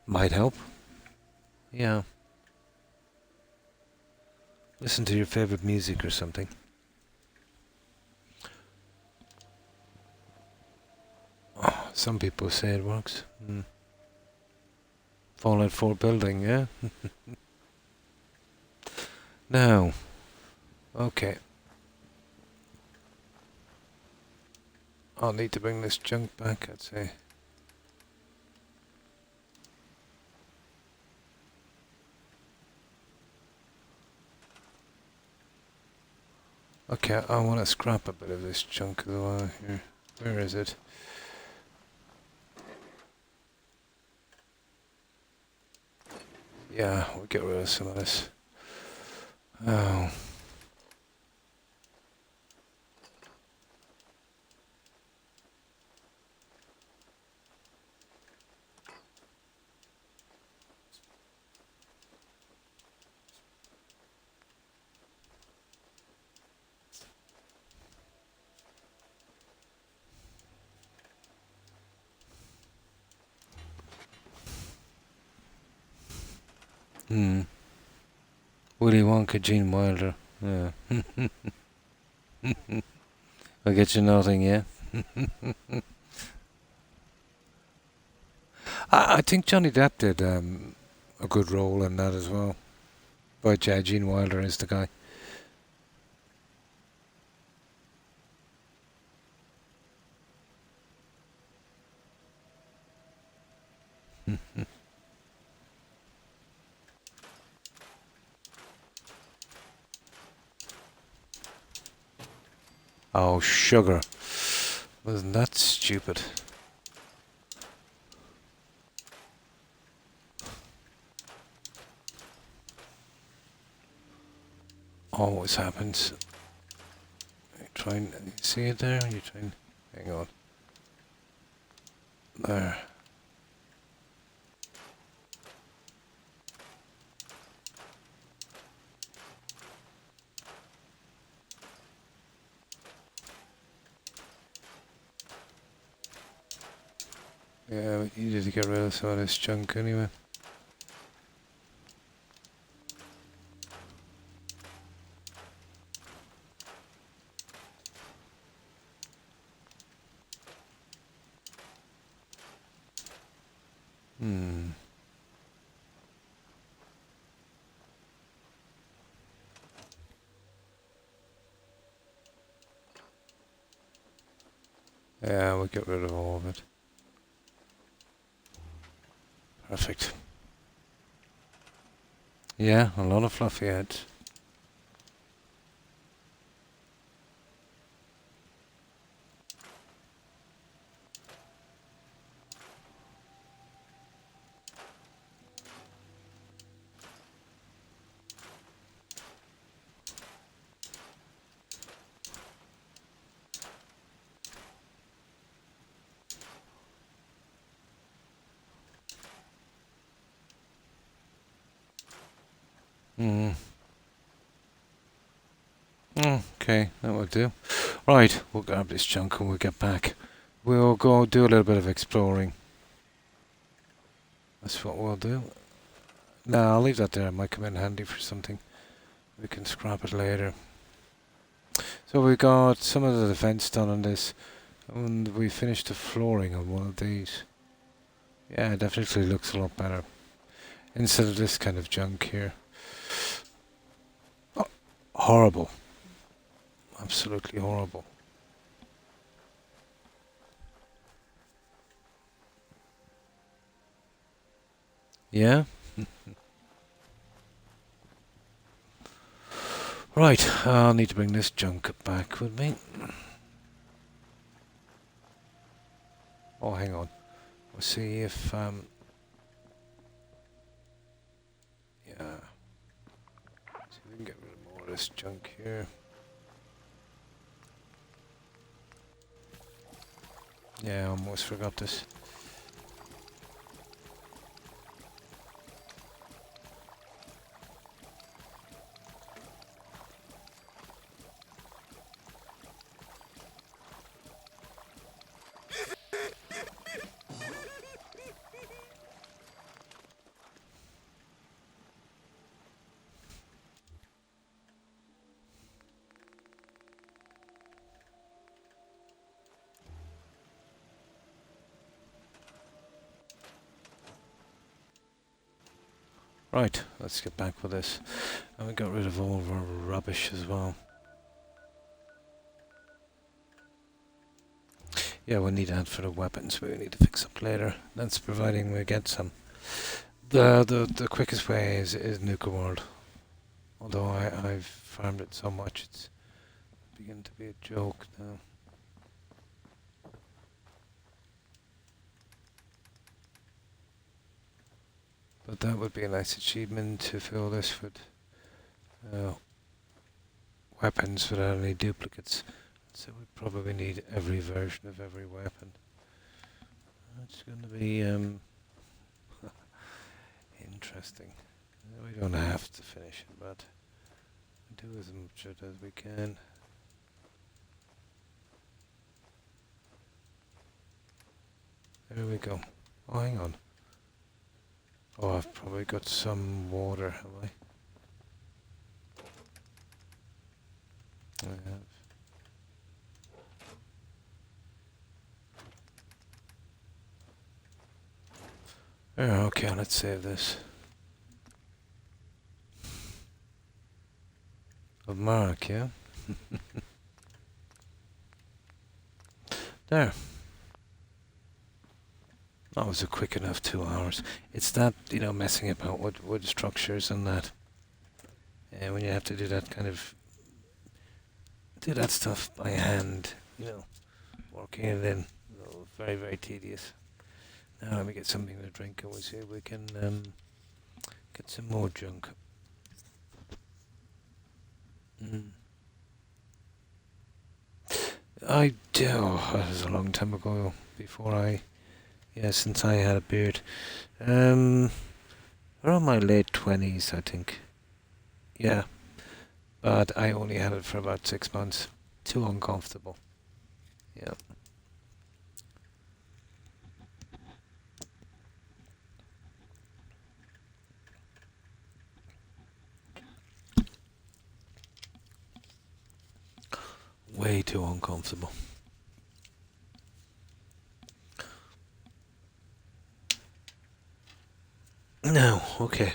Speaker 1: Might help. Yeah. Listen to your favorite music or something. Oh, some people say it works. Fallout 4 building, yeah? Now, okay. I'll need to bring this junk back, I'd say. Okay, I want to scrap a bit of this junk as well here. Where is it? Yeah, we'll get rid of some of this. Oh. Hmm. Willy Wonka, Gene Wilder. Yeah. I'll get you nothing, yeah? I think Johnny Depp did a good role in that as well. But yeah, Gene Wilder is the guy. Oh, sugar. Wasn't that stupid? Always happens. You trying, you see it there? You trying, hang on. There. Yeah, we needed to get rid of some of this junk anyway. Hmm. Yeah, we'll get rid of all of it. Perfect. Yeah, a lot of fluffy heads. Hmm. Okay, that will do. Right, we'll grab this junk and we'll get back. We'll go do a little bit of exploring. That's what we'll do. No, I'll leave that there. It might come in handy for something. We can scrap it later. So we got some of the defense done on this, and we finished the flooring on one of these. Yeah, it definitely looks a lot better. Instead of this kind of junk here. Oh, horrible. Absolutely horrible. Yeah? Right, I'll need to bring this junk back with me. Oh, hang on. We'll see if, yeah. See if we can get rid of more of this junk here. Yeah, I almost forgot this. Right, let's get back with this. And we got rid of all of our rubbish as well. Yeah, we'll need that for the weapons we need to fix up later. That's providing we get some. The quickest way is Nuka World. Although I've farmed it so much it's beginning to be a joke now. But that would be a nice achievement to fill this with weapons without any duplicates. So we probably need every version of every weapon. It's going to be interesting. We don't have to finish it, but do as much of it as we can. There we go. Oh, hang on. Oh, I've probably got some water, have I? I have. Oh, okay, let's save this. Of Mark, yeah? There. That was a quick enough 2 hours. It's that, messing about with wood structures and that. And when you have to do that do that stuff by hand, working it in. Very, very tedious. Now let me get something to drink and we'll see if we can get some more junk. I do. That was a long time ago. Since I had a beard. Around my late 20s, I think. Yeah. But I only had it for about 6 months. Too uncomfortable. Yeah. Way too uncomfortable. Now, okay.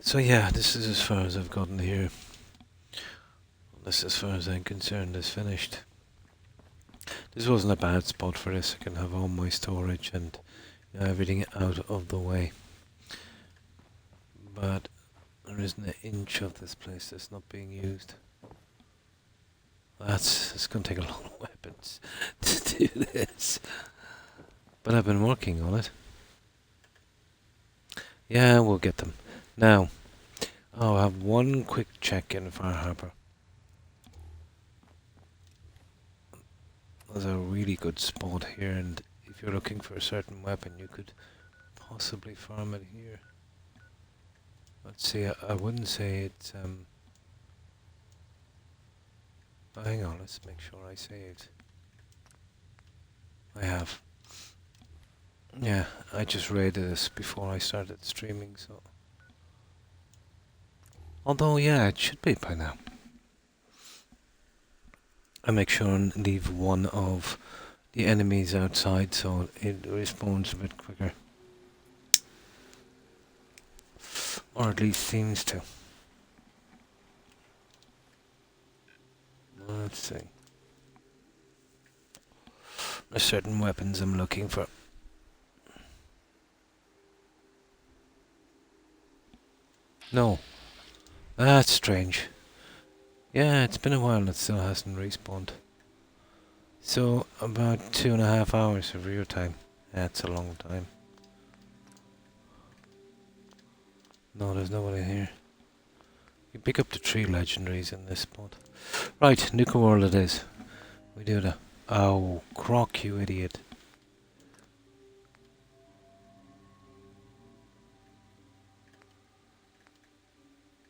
Speaker 1: So yeah, this is as far as I've gotten here. This, as far as I'm concerned, is finished. This wasn't a bad spot for this. I can have all my storage and everything out of the way. But there isn't an inch of this place that's not being used. It's going to take a lot of weapons to do this. But I've been working on it. Yeah, we'll get them. Now, I'll have one quick check in Far Harbor. There's a really good spot here, and if you're looking for a certain weapon, you could possibly farm it here. Let's see, I wouldn't say it's, oh, hang on, let's make sure I saved. I have. Yeah, I just raided this before I started streaming, so... Although, yeah, it should be by now. I make sure and leave one of the enemies outside so it respawns a bit quicker. Or at least seems to. Let's see. There's certain weapons I'm looking for. No. That's strange. Yeah, it's been a while and it still hasn't respawned. So, about 2.5 hours of real time. That's a long time. No, there's nobody here. You pick up the 3 legendaries in this spot. Right, Nuka World it is. We do the... Oh, Croc, you idiot.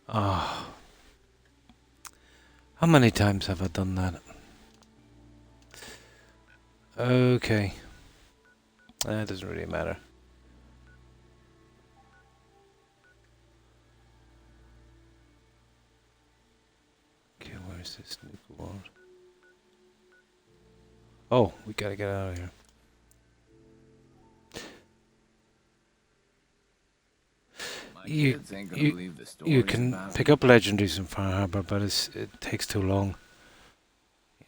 Speaker 1: Ah. How many times have I done that? Okay. It doesn't really matter. Okay, where's this Nuka World? Oh, we gotta get out of here. You can pick up legendaries in Far Harbor, but it takes too long.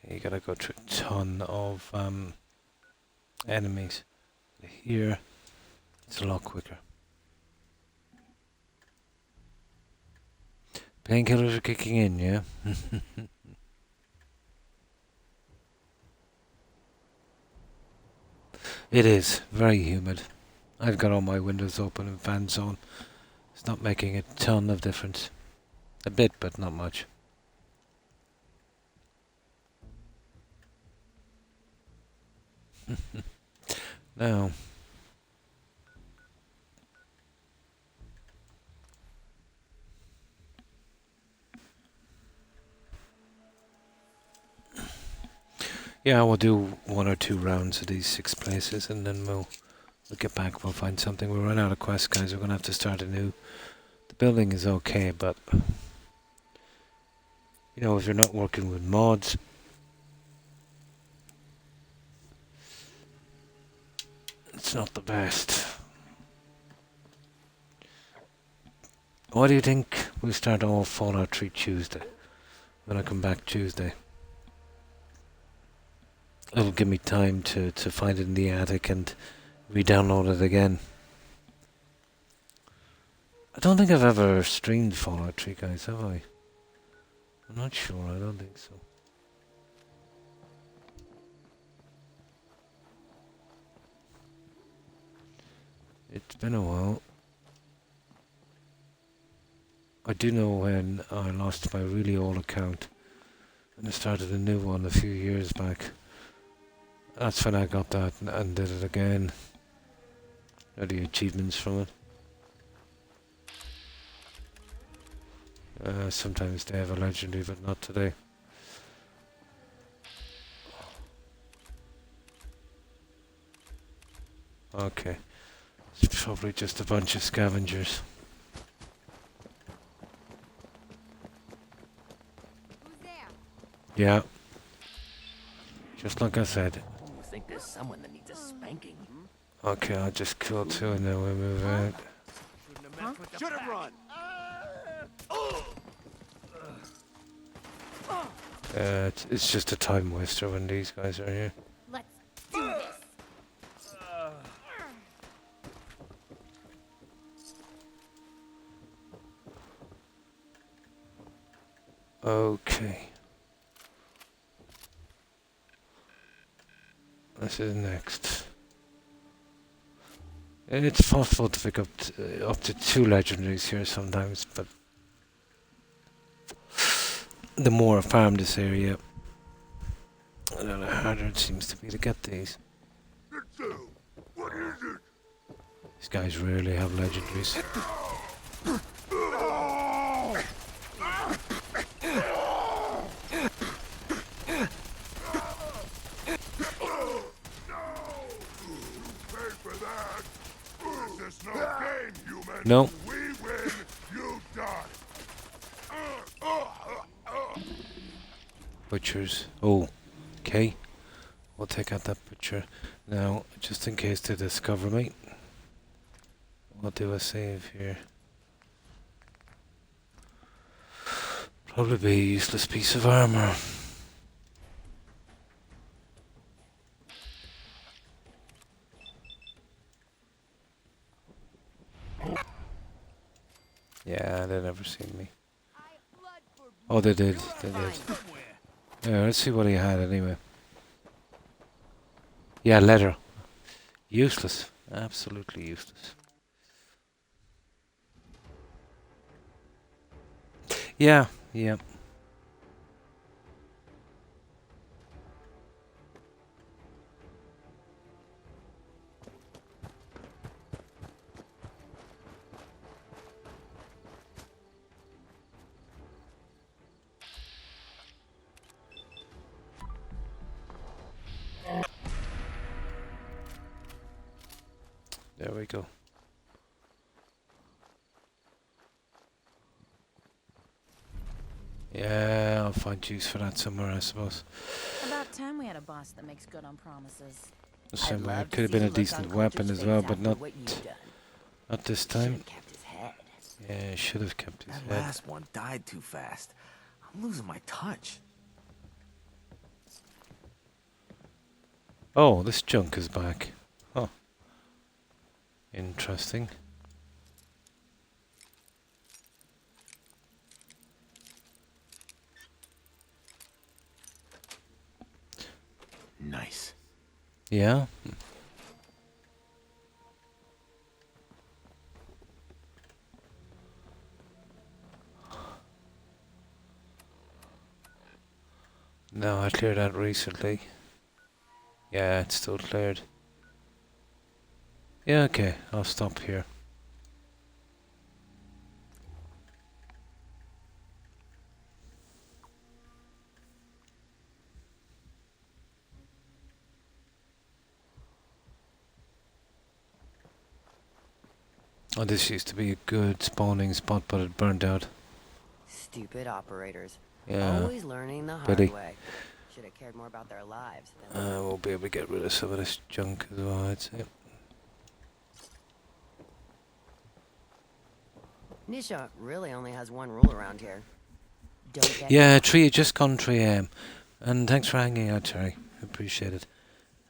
Speaker 1: You gotta go through a ton of enemies. Here, it's a lot quicker. Painkillers are kicking in, yeah? It is very humid. I've got all my windows open and fans on. It's not making a ton of difference. A bit, but not much. Now, yeah, we'll do 1 or 2 rounds of these 6 places and then we'll We'll get back, we'll find something. We'll run out of quests, guys. We're gonna have to start anew. The building is okay, but you know, if you're not working with mods, it's not the best. What do you think we start all Fallout 3 Tuesday? When I come back Tuesday. It'll give me time to find it in the attic and re-download it again. I don't think I've ever streamed Fallout 3, guys, have I? I'm not sure, I don't think so. It's been a while. I do know when I lost my really old account and I started a new one a few years back. That's when I got that and did it again. The achievements from it. Sometimes they have a legendary, but not today. Okay. It's probably just a bunch of scavengers.
Speaker 3: Who's there?
Speaker 1: Yeah. Just like I said.
Speaker 5: You think there's someone that needs a spanking?
Speaker 1: Okay, I'll just kill two and then we move out.
Speaker 2: Should have run.
Speaker 1: It's just a time waster when these guys are here.
Speaker 3: Let's do this.
Speaker 1: Okay. This is next. It's possible to pick up up to 2 legendaries here sometimes, but the more I farm this area, the harder it seems to be to get these.
Speaker 4: What is it?
Speaker 1: These guys rarely have legendaries.
Speaker 4: Pay for that. This is no game, human.
Speaker 1: No.
Speaker 4: We win, you die.
Speaker 1: Butchers. Oh, okay. We'll take out that butcher. Now, just in case they discover me, we'll do a save here. Probably be a useless piece of armor. Yeah, they never seen me. Oh, they did. They did. Yeah, let's see what he had anyway. Yeah, leather. Useless. Absolutely useless. Yeah, yeah. There we go. Yeah, I'll find use for that somewhere, I suppose.
Speaker 6: About time we had a boss that makes good on promises.
Speaker 1: The same way it could have been a decent weapon as well, but not this time.
Speaker 5: Kept his head.
Speaker 1: Yeah, should have kept his
Speaker 5: That
Speaker 1: head.
Speaker 5: last one died too fast. I'm losing my touch.
Speaker 1: Oh, this junk is back. Huh. Interesting.
Speaker 5: Nice.
Speaker 1: Yeah? No, I cleared that recently. Yeah, it's still cleared. Yeah, okay, I'll stop here. Oh, this used to be a good spawning spot, but it burned out.
Speaker 7: Stupid operators.
Speaker 1: Yeah,
Speaker 7: Always learning the hard
Speaker 1: pity.
Speaker 7: way. Should have cared more about their lives than
Speaker 1: We'll be able to get rid of some of this junk as well, I'd say.
Speaker 7: Nisha really only has one rule around here. Don't get
Speaker 1: Yeah, Tree, just gone 3 AM. And thanks for hanging out, Terry. Appreciate it.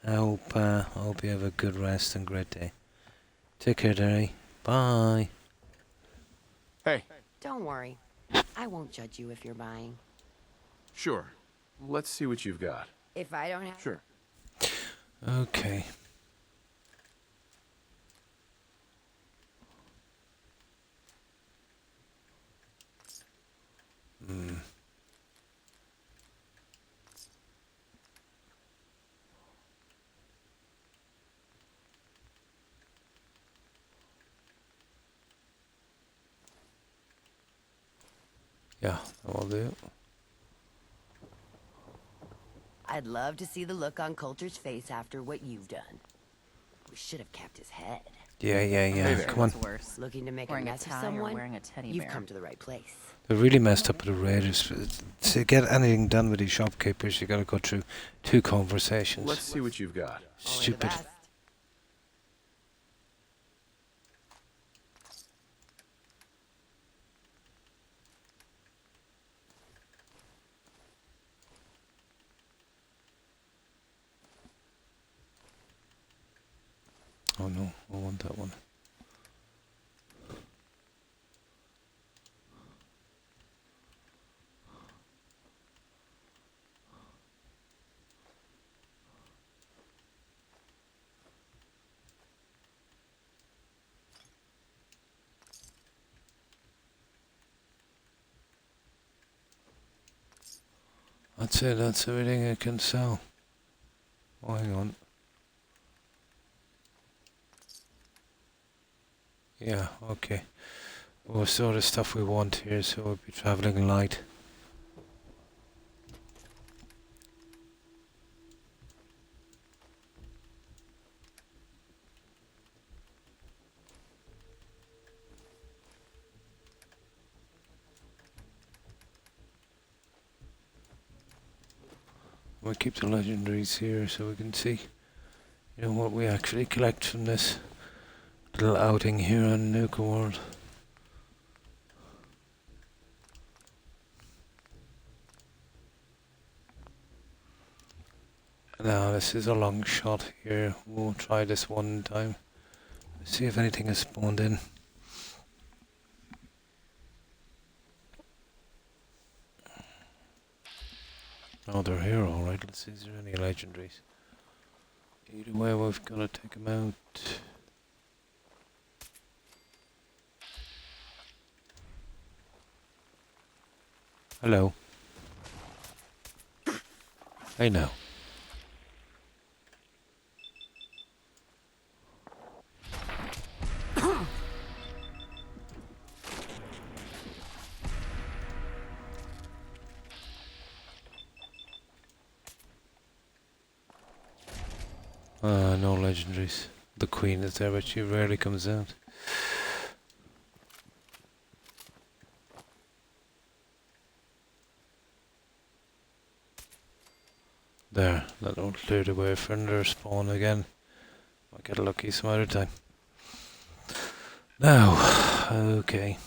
Speaker 1: I hope you have a good rest and great day. Take care, Terry. Bye.
Speaker 2: Hey,
Speaker 7: Don't worry. I won't judge you if you're buying.
Speaker 2: sure. Let's see what you've got.
Speaker 3: If I don't have...
Speaker 2: Sure.
Speaker 1: Okay. Yeah, that'll do.
Speaker 7: I'd love to see the look on Coulter's face after what you've done. We should have kept his head.
Speaker 1: Yeah,
Speaker 2: there.
Speaker 1: come on.
Speaker 6: It's worse.
Speaker 7: Looking to make
Speaker 6: Wearing
Speaker 7: a
Speaker 6: a
Speaker 7: mess of
Speaker 6: tie or
Speaker 7: someone?
Speaker 6: wearing a teddy
Speaker 7: You've
Speaker 6: bear.
Speaker 7: come to the right place.
Speaker 1: They're really messed up with the Raiders. To get anything done with these shopkeepers, you gotta go through 2 conversations.
Speaker 2: Let's see what you've got.
Speaker 7: Only the
Speaker 1: Stupid.
Speaker 7: best.
Speaker 1: Oh no, I want that one. That's it, that's everything I can sell. Oh, hang on. Yeah, okay. We'll sort of stuff we want here, so we'll be travelling light. We'll keep the legendaries here so we can see, you know, what we actually collect from this little outing here on Nuka World. Now this is a long shot here. We'll try this one time. See if anything has spawned in. Oh, they're here alright. Let's see, is there any legendaries? Either way, we've got to take them out. Hello. Hey now. No legendaries. The queen is there, but she rarely comes out. There, that all cleared away for another spawn again. Might get lucky some other time. Now, okay.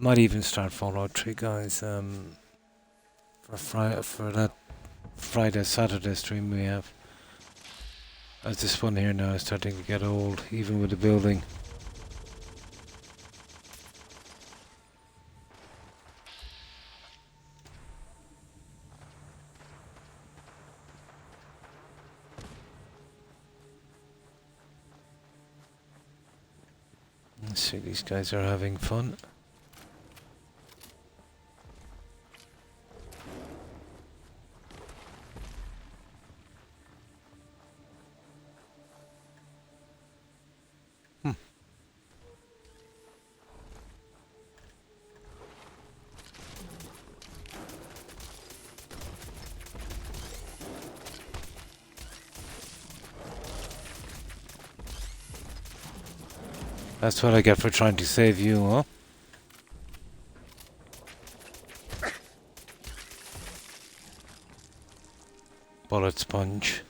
Speaker 1: Might even start Fallout 3, guys. For that Friday, Saturday stream we have. As this one here now is starting to get old, even with the building. Let's see, these guys are having fun. That's what I get for trying to save you, huh? Bullet sponge.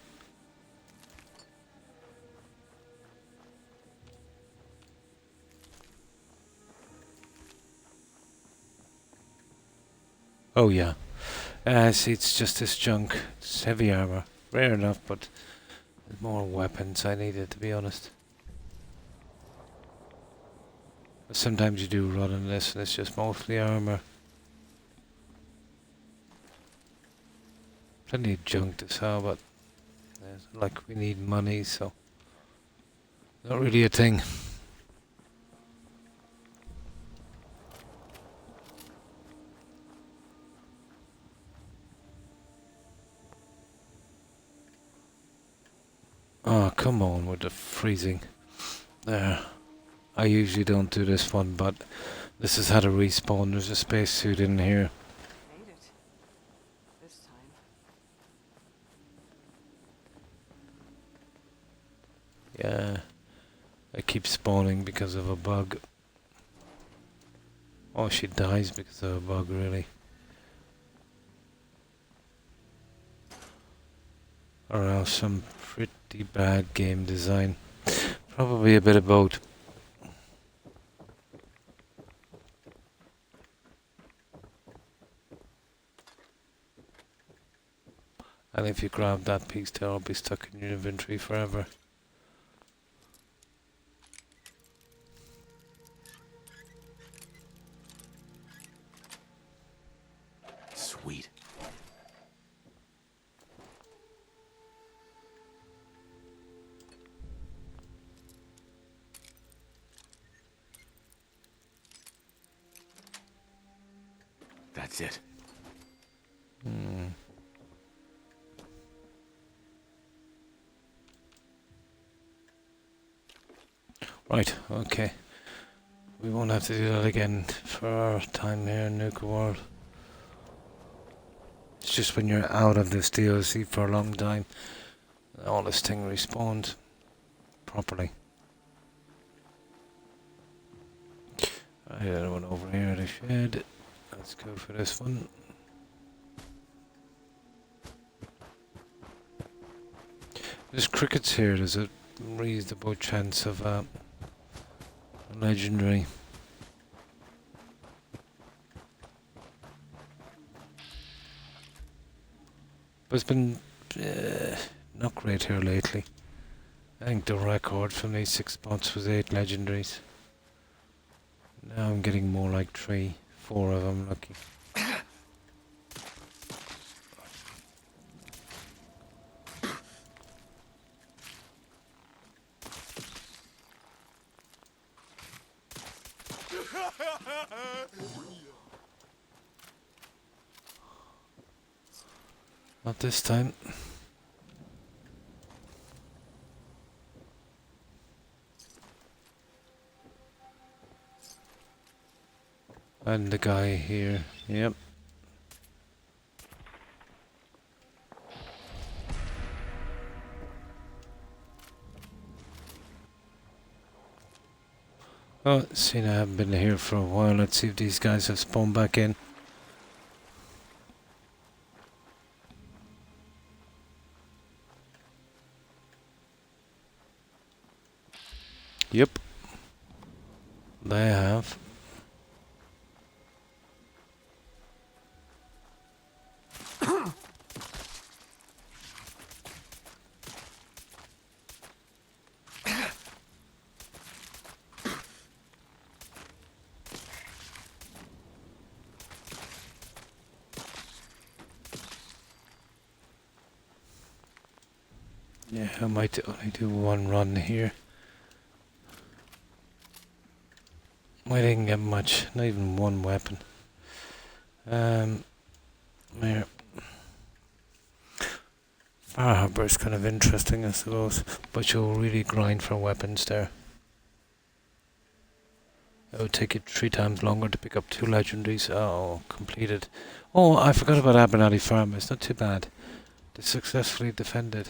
Speaker 1: Oh yeah. See, it's just this junk. It's heavy armor. Rare enough, but there's more weapons I needed, to be honest. Sometimes you do run in this, and it's just mostly armor. Plenty of junk to sell, but like we need money, so not really a thing. Oh, come on with the freezing. There. I usually don't do this one, but this has had a respawn. There's a spacesuit in here.
Speaker 8: Made it. This time.
Speaker 1: Yeah. I keep spawning because of a bug. Oh, she dies because of a bug, really. Or else some pretty bad game design. Probably a bit of both. And if you grab that piece there, it'll be stuck in your inventory forever.
Speaker 5: Sweet. That's it.
Speaker 1: Right, okay. We won't have to do that again for our time here in Nuka World. It's just when you're out of this DLC for a long time, all this thing respawned properly. Right, another one over here at the shed. Let's go for this one. There's crickets here. There's a reasonable chance of a legendary. But it's been not great here lately. I think the record from these 6 spots was 8 legendaries. Now I'm getting more like 3, 4 of them lucky. Not this time. And the guy here, yep. Oh, seen I haven't been here for a while. Let's see if these guys have spawned back in. Yep. They have. Yeah, I might only do one run here. I didn't get much, not even one weapon. There. Fire Harbor is kind of interesting, I suppose, but you'll really grind for weapons there. It would take you 3 times longer to pick up 2 legendaries. Oh, completed. Oh, I forgot about Abernathy Farm. It's not too bad. They successfully defended.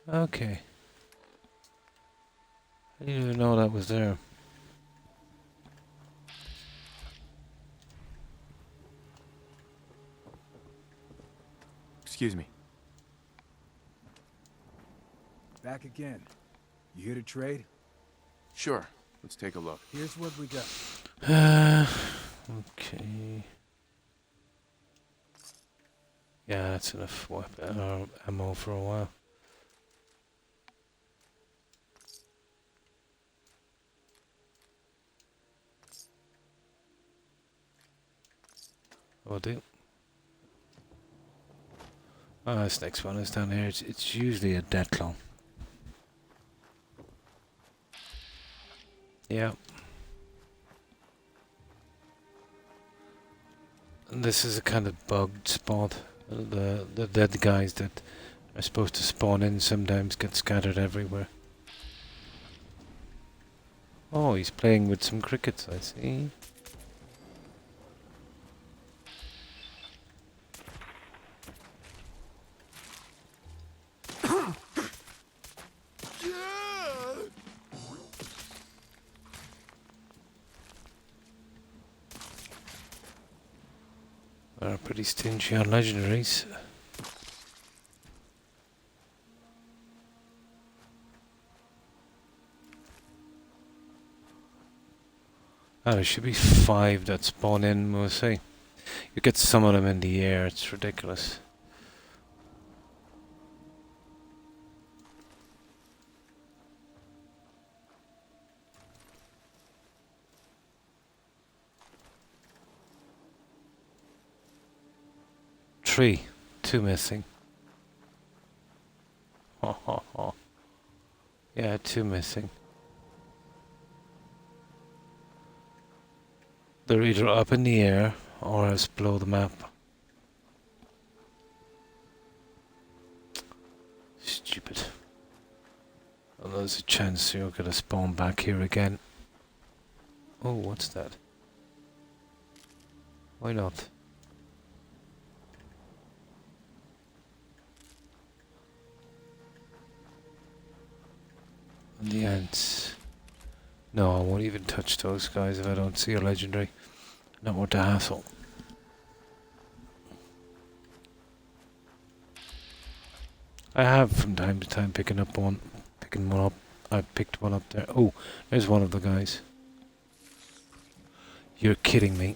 Speaker 1: Okay. I didn't even know that was there.
Speaker 2: Excuse me.
Speaker 9: Back again. You here to trade?
Speaker 2: Sure. Let's take a look.
Speaker 9: Here's what we got.
Speaker 1: Okay. Yeah, that's enough weapon or ammo for a while. Will do. Oh, this next one is down here. It's usually a dead clone. Yeah. And this is a kind of bugged spot. The dead guys that are supposed to spawn in sometimes get scattered everywhere. Oh, he's playing with some crickets, I see. They're pretty stingy on legendaries. Ah, there should be 5 that spawn in, we'll see. You get some of them in the air, it's ridiculous. Three, 2 missing. Ho ho ho. Yeah, 2 missing. They're either up in the air or else below the map. Stupid. Well, there's a chance you're gonna spawn back here again. Oh, what's that? Why not? And the ants. No, I won't even touch those guys if I don't see a legendary. Not worth the hassle. I have from time to time picking one up. I picked one up there. Oh, there's one of the guys. You're kidding me.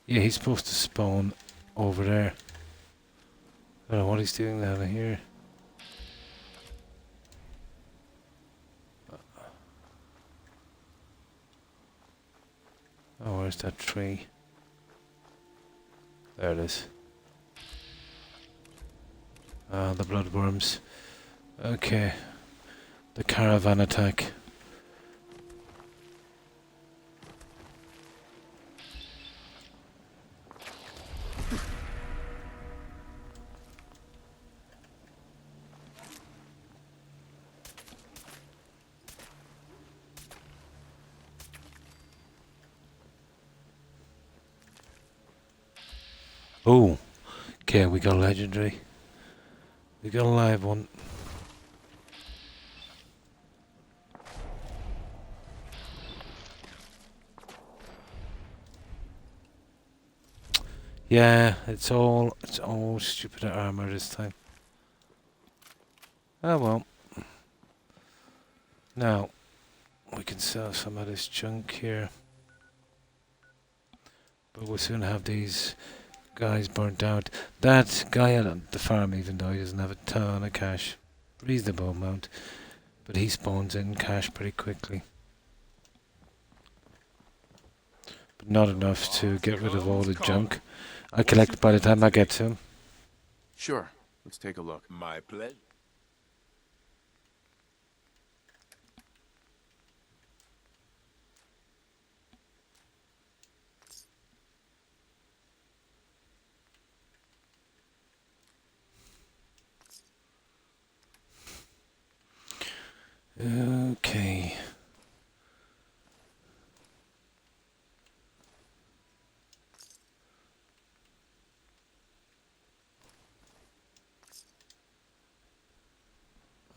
Speaker 1: Yeah, he's supposed to spawn over there. I don't know what he's doing down here. Oh, where's that tree? There it is. Ah, the bloodworms. Okay. The caravan attack. Oh, okay, we got a legendary. We got a live one. Yeah, it's all stupid armor this time. Oh well. Now we can sell some of this junk here. But we'll soon have these guys burnt out. That guy at the farm, even though he doesn't have a ton of cash, reasonable amount, but he spawns in cash pretty quickly. But not enough to get rid of all the junk I collect by the time I get to him.
Speaker 2: Sure. Let's take a look.
Speaker 4: My pleasure.
Speaker 1: Okay.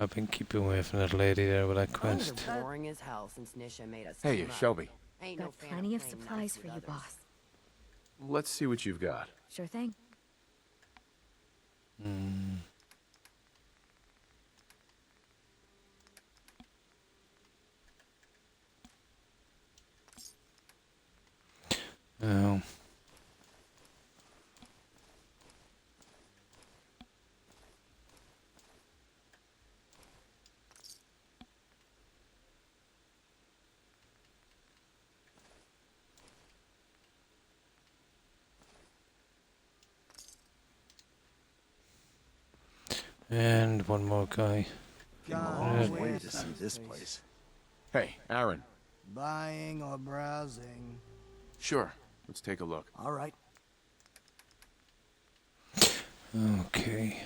Speaker 1: I've been keeping away from that lady there with that
Speaker 7: Things
Speaker 1: quest.
Speaker 7: are boring as hell since Nisha made us
Speaker 2: Hey,
Speaker 7: team up.
Speaker 2: Shelby.
Speaker 7: Ain't no
Speaker 3: Got
Speaker 7: fan
Speaker 3: plenty of
Speaker 7: playing
Speaker 3: supplies
Speaker 7: nice
Speaker 3: for
Speaker 7: with
Speaker 3: you,
Speaker 7: others.
Speaker 3: boss.
Speaker 2: Let's see what you've got.
Speaker 3: Sure thing.
Speaker 1: Hmm. Oh. And one more guy.
Speaker 10: Always waited to see this place.
Speaker 2: Hey, Aaron.
Speaker 10: Buying or browsing?
Speaker 2: Sure. Let's take a look.
Speaker 10: All right.
Speaker 1: Okay.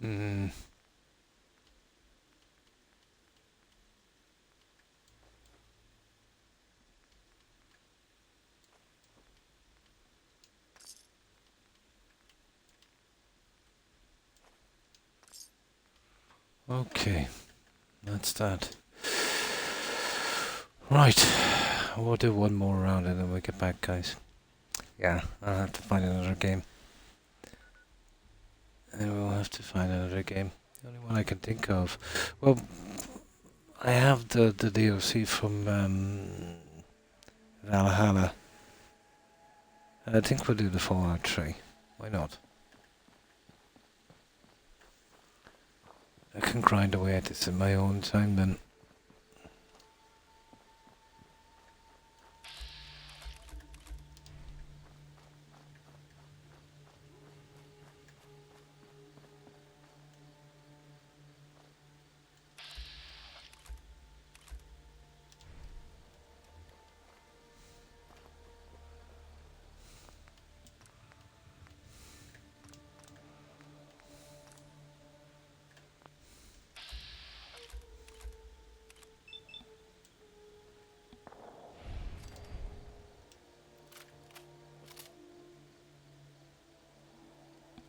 Speaker 1: Hmm. Okay. That's that. Right. We'll do one more round and then we'll get back, guys. Yeah, I'll have to find another game. I will have to find another game. The only one I can think of. Well, I have the DLC from Valhalla. I think we'll do the Fallout 3. Why not? I can grind away at this in my own time then.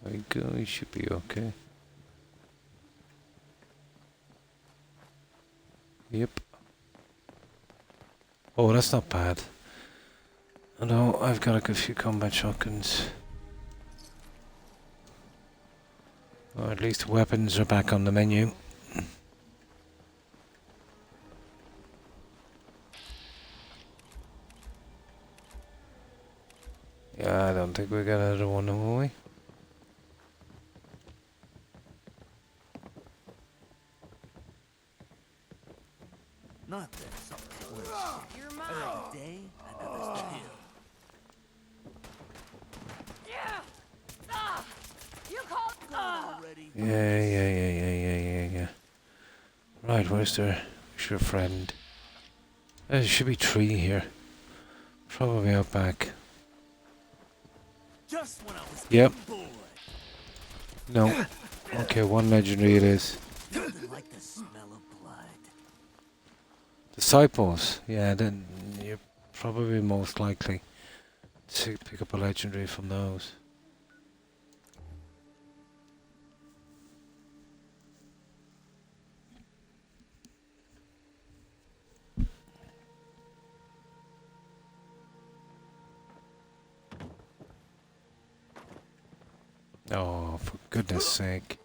Speaker 1: There you go, you should be okay. Yep. Oh, that's not bad. I know, I've got a good few combat shotguns. Or at least weapons are back on the menu. Yeah, I don't think we got another one, will we?
Speaker 5: Not that something worse.
Speaker 7: You're
Speaker 5: Another
Speaker 7: mine.
Speaker 5: day, another hill.
Speaker 3: You called.
Speaker 5: Already.
Speaker 1: Yeah. Right, where's your friend? There should be 3 here. Probably out back.
Speaker 5: Just when I was
Speaker 1: Yep.
Speaker 5: getting bored.
Speaker 1: No. Okay, 1 legendary it is.
Speaker 5: Nothing like the smell of blood.
Speaker 1: Disciples. Yeah, then you're probably most likely to pick up a legendary from those. Oh, for goodness sake.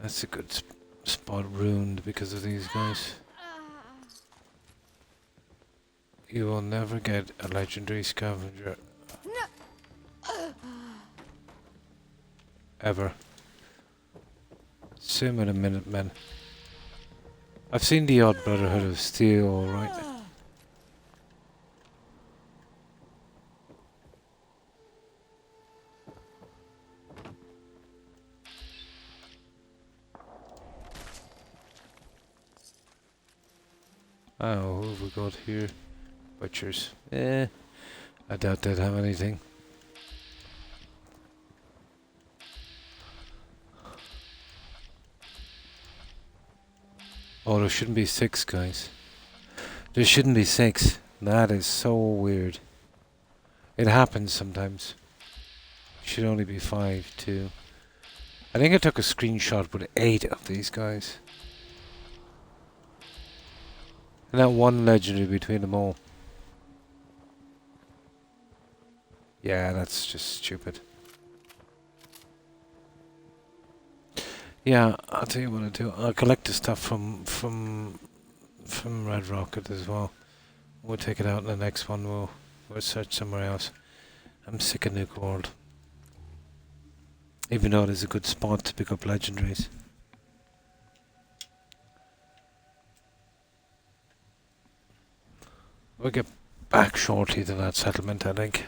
Speaker 1: That's a good spot ruined because of these guys. You will never get a legendary scavenger. Ever. Same with a Minutemen. I've seen the odd Brotherhood of Steel, alright. Oh, who have we got here? Butchers. I doubt they'd have anything. Oh, there shouldn't be 6, guys. There shouldn't be 6. That is so weird. It happens sometimes. Should only be 5, too. I think I took a screenshot with 8 of these guys. And that one legendary between them all. Yeah, that's just stupid. Yeah, I'll tell you what I'll do. I'll collect the stuff from Red Rocket as well. We'll take it out in the next one. We'll search somewhere else. I'm sick of Nuke World. Even though it is a good spot to pick up legendaries. We'll get back shortly to that settlement, I think.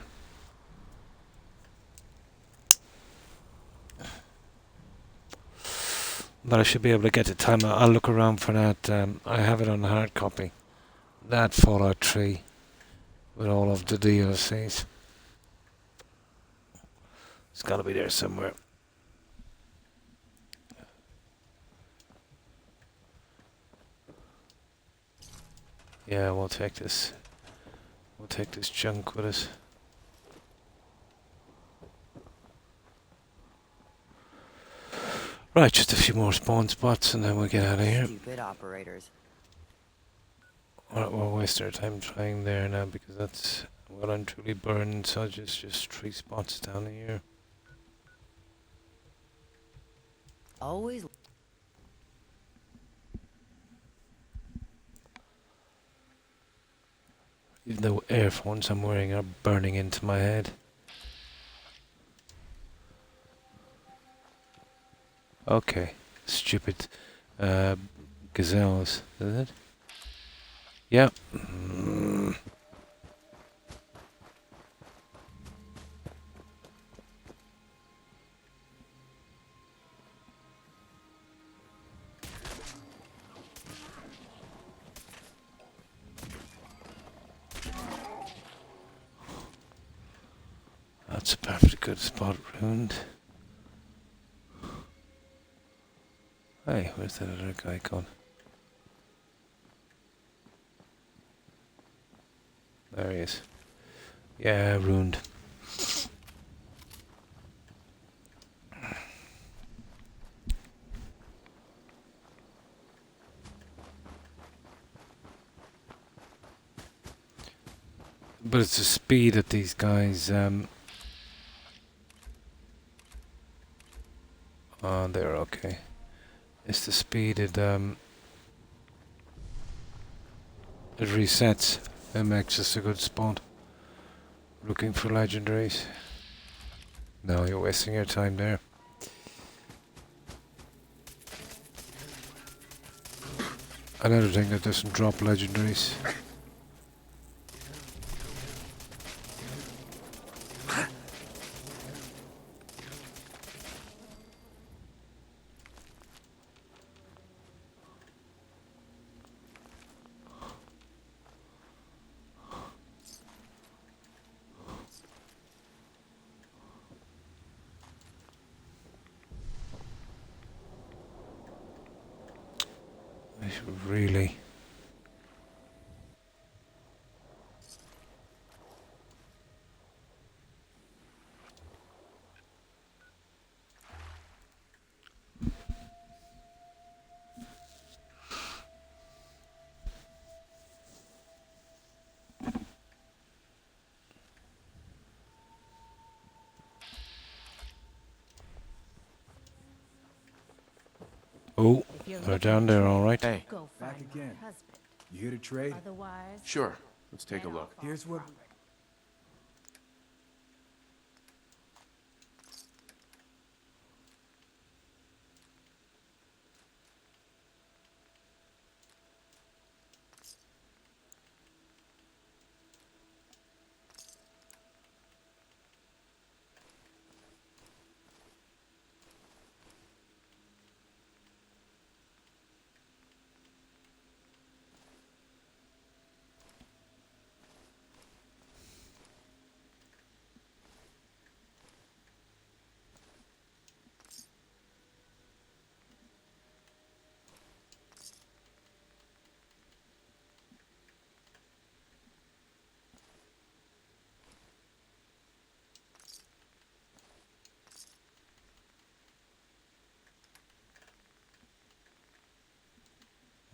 Speaker 1: But I should be able to get the time. I'll look around for that. I have it on the hard copy. That Fallout 3 with all of the DLCs. It's got to be there somewhere. Yeah, we'll take this. We'll take this junk with us. Right, just a few more spawn spots and then we'll get out of here.
Speaker 7: Stupid operators.
Speaker 1: We'll waste our time trying there now because that's well and truly burned, so just 3 spots down here.
Speaker 7: Always.
Speaker 1: Even the earphones I'm wearing are burning into my head. Okay, stupid gazelles, is it? Yep. That's a perfectly good spot, ruined. Hey, where's that other guy gone? There he is. Yeah, ruined. But it's the speed that these guys oh, they're okay. It's the speed it resets. It makes us a good spot. Looking for legendaries. No, you're wasting your time there. Another thing that doesn't drop legendaries. Really? Oh, they're down there, all right.
Speaker 2: Hey,
Speaker 6: Go
Speaker 9: Back
Speaker 6: find
Speaker 9: again.
Speaker 6: my husband.
Speaker 9: You here to trade?
Speaker 6: Otherwise,
Speaker 2: sure. Let's take a look.
Speaker 9: Here's what...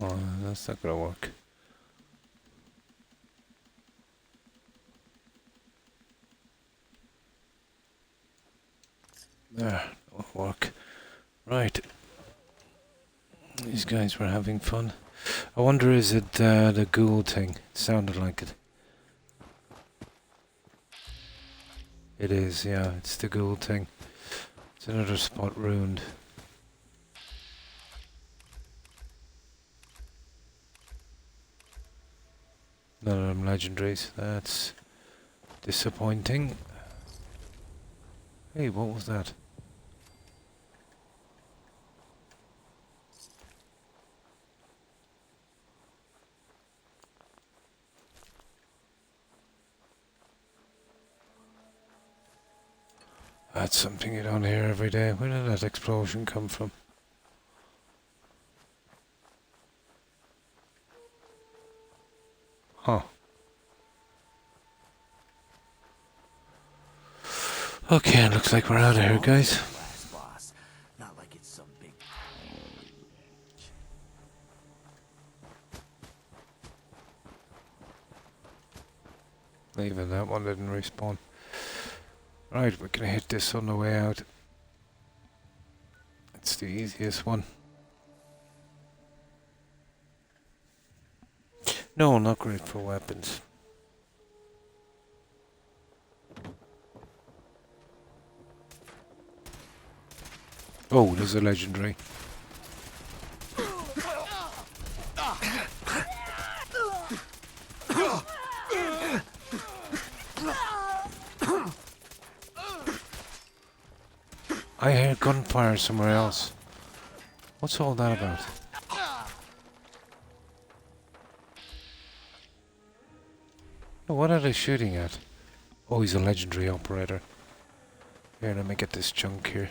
Speaker 1: Oh, that's not gonna work. There, that'll work. Right. These guys were having fun. I wonder, is it the ghoul thing? It sounded like it. It is, yeah, it's the ghoul thing. It's another spot ruined. None of them legendaries. That's disappointing. Hey, what was that? That's something you don't hear every day. Where did that explosion come from? Huh. Okay, looks like we're out of here, guys.
Speaker 5: Last boss. Not like it's some big.
Speaker 1: Even that one didn't respawn. Right, we're gonna hit this on the way out. It's the easiest one. No, not great for weapons. Oh, there's a legendary. I hear gunfire somewhere else. What's all that about? Oh, what are they shooting at? Oh, he's a legendary operator. Here, let me get this junk here.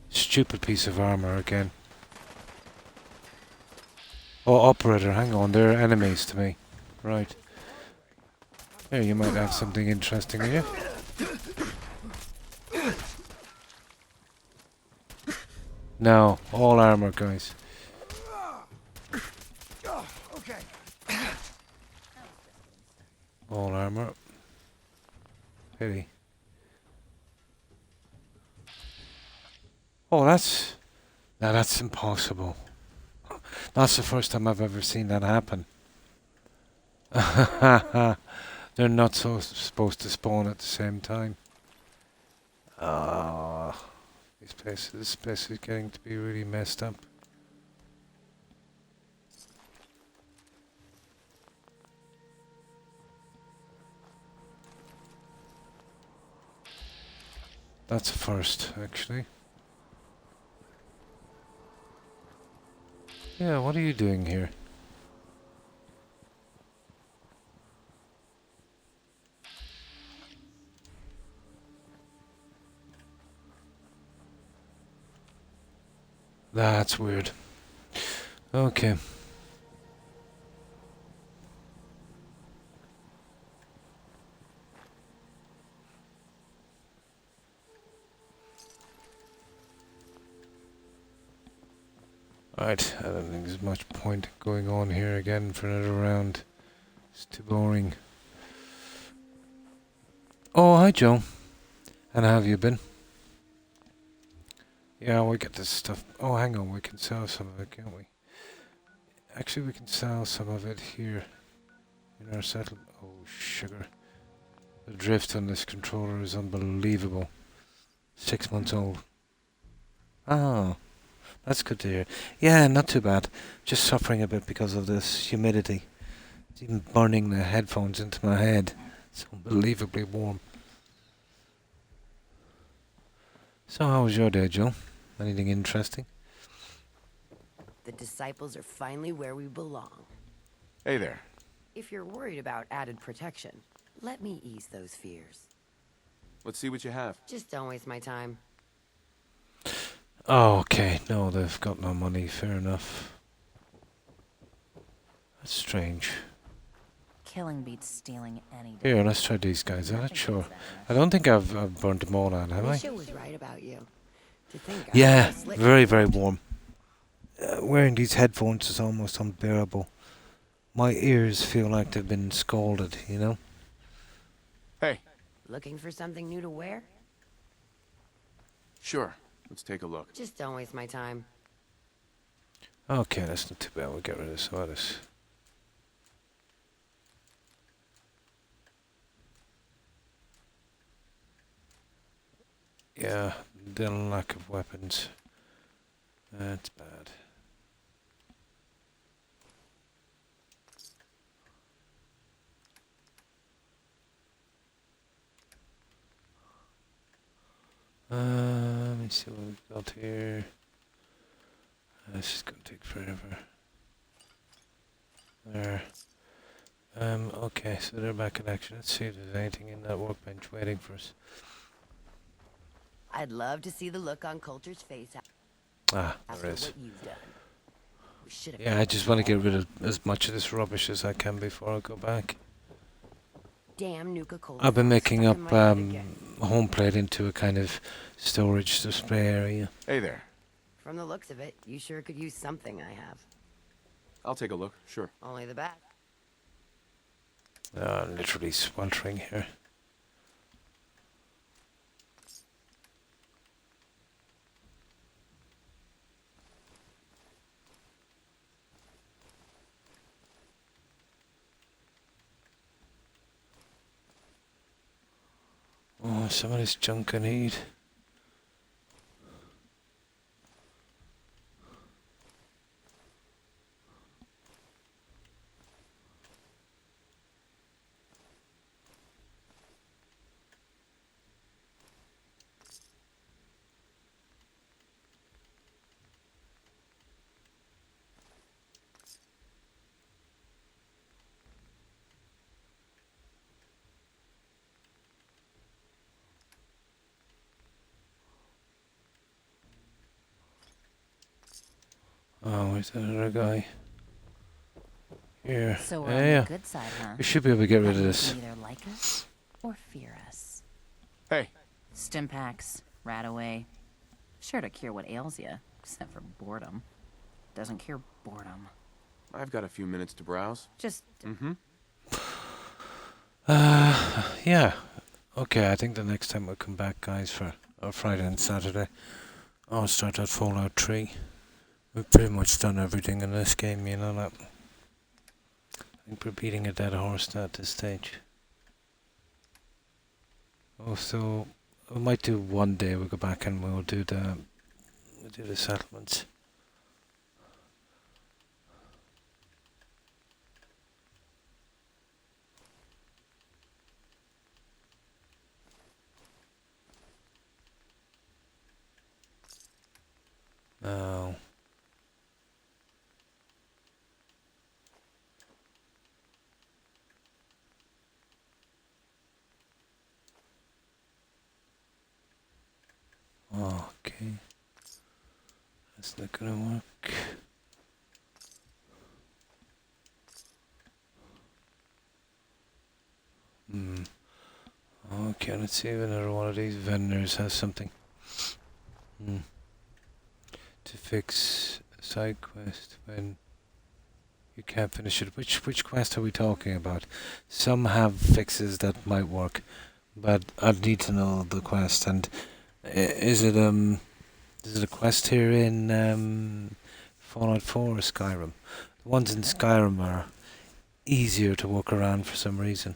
Speaker 1: Stupid piece of armor again. Oh, operator, hang on, they're enemies to me. Right. Here, you might have something interesting in you. No, all armor, guys.
Speaker 10: Okay.
Speaker 1: All armor. Pity. Oh, that's impossible. That's the first time I've ever seen that happen. They're not so supposed to spawn at the same time. Ah, this place is getting to be really messed up. That's a first, actually. Yeah, what are you doing here? That's weird. Okay. Right, I don't think there's much point going on here again for another round. It's too boring. Oh, hi Joe. And how have you been? Yeah, we get this stuff. Oh, hang on, we can sell some of it, can't we? Actually, we can sell some of it here in our settlement. Oh, sugar. The drift on this controller is unbelievable. 6 months old. Oh, that's good to hear. Yeah, not too bad. Just suffering a bit because of this humidity. It's even burning the headphones into my head. It's unbelievably warm. So how was your day, Joe? Anything interesting?
Speaker 7: The disciples are finally where we belong.
Speaker 2: Hey there.
Speaker 7: If you're worried about added protection, let me ease those fears.
Speaker 2: Let's see what you have.
Speaker 7: Just don't waste my time.
Speaker 1: Oh, okay. No, they've got no money. Fair enough. That's strange.
Speaker 6: Killing beats stealing any day.
Speaker 1: Here, let's try these guys. I'm not sure. I don't think I've burnt them all out, have I?
Speaker 7: Misha was right about you. To think I
Speaker 1: Yeah,
Speaker 7: was slick.
Speaker 1: very, very warm. wearing these headphones is almost unbearable. My ears feel like they've been scalded, you know?
Speaker 2: Hey,
Speaker 7: Looking for something new to wear?
Speaker 2: sure. Let's take a look.
Speaker 7: Just don't waste my time.
Speaker 1: Okay, that's not too bad. We'll get rid of some of this. Yeah, the lack of weapons. That's bad. Let me see what we've got here. This is gonna take forever. There. Okay, so they're back in action. Let's see if there's anything in that workbench waiting for us.
Speaker 7: I'd love to see the look on Coulter's face
Speaker 1: Ah,
Speaker 7: after
Speaker 1: there is.
Speaker 7: what you've done. We should have.
Speaker 1: Yeah, I just want to get rid of as much of this rubbish as I can before I go back.
Speaker 7: Damn Nuka Cola.
Speaker 1: I've been making
Speaker 7: stuck
Speaker 1: up
Speaker 7: in my head again.
Speaker 1: home plate into a kind of storage display area.
Speaker 2: Hey there.
Speaker 7: From the looks of it, you sure could use something I have.
Speaker 2: I'll take a look. Sure.
Speaker 7: Only the best.
Speaker 1: I'm literally sweltering here. Oh, some of this junk I need. Oh, where's that other guy? Here.
Speaker 6: So we're
Speaker 1: Yeah,
Speaker 6: on
Speaker 1: yeah.
Speaker 6: the good side, huh?
Speaker 1: We should be able to get rid of
Speaker 6: That you
Speaker 1: this.
Speaker 6: can either like us or fear us.
Speaker 2: Hey,
Speaker 6: Stimpaks, Rataway. Sure to cure what ails you, except for boredom. Doesn't cure boredom.
Speaker 2: I've got a few minutes to browse.
Speaker 6: Just
Speaker 2: Mm-hmm.
Speaker 1: Yeah. Okay, I think the next time we'll come back, guys, for our Friday and Saturday, I'll start that Fallout 3. We've pretty much done everything in this game, you know that. I think we're beating a dead horse at this stage. Also, we might do one day, we'll go back and we'll do the settlements. Now, okay, that's not gonna work. Okay, let's see if another one of these vendors has something. To fix a side quest when you can't finish it. Which quest are we talking about? Some have fixes that might work, but I'd need to know the quest. And is it a quest here in Fallout 4 or Skyrim? The ones in Skyrim are easier to walk around for some reason,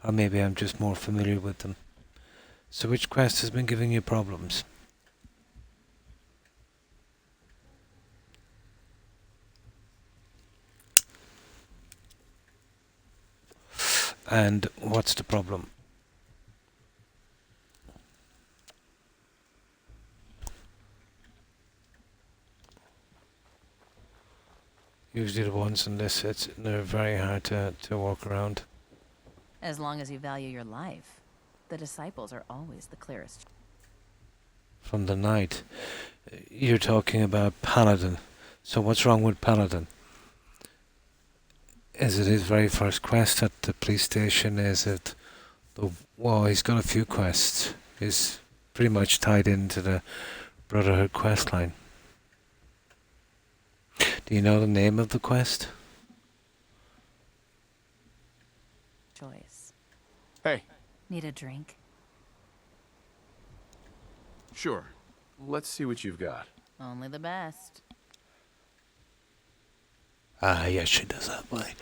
Speaker 1: or maybe I'm just more familiar with them. So which quest has been giving you problems? And what's the problem? Usually the ones in this, they're very hard to walk around.
Speaker 6: as long as you value your life. The disciples are always the clearest.
Speaker 1: From the night. You're talking about Paladin. So what's wrong with Paladin? Is it his very first quest at the police station? Is it well, he's got a few quests. He's pretty much tied into the Brotherhood quest line. Do you know the name of the quest?
Speaker 6: Choice.
Speaker 2: Hey,
Speaker 6: Need a drink?
Speaker 2: sure. Let's see what you've got.
Speaker 6: Only the best.
Speaker 1: Ah, yes, she does that way.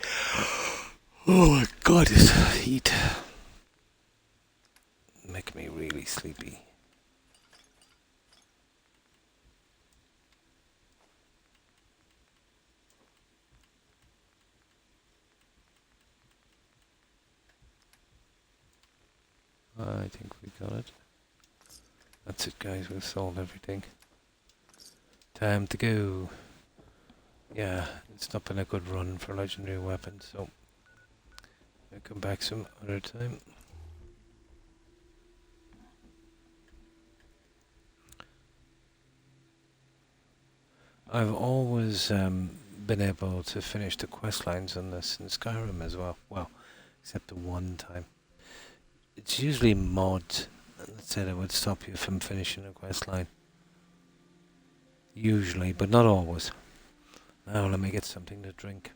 Speaker 1: Oh my god, this heat. Make me really sleepy. I think we got it. That's it, guys. We've solved everything. Time to go. Yeah, it's not been a good run for legendary weapons, so I'll come back some other time. I've always been able to finish the quest lines on this in Skyrim as well. Well, except the one time. It's usually mods that said it would stop you from finishing a quest line. Usually, but not always. Now let me get something to drink.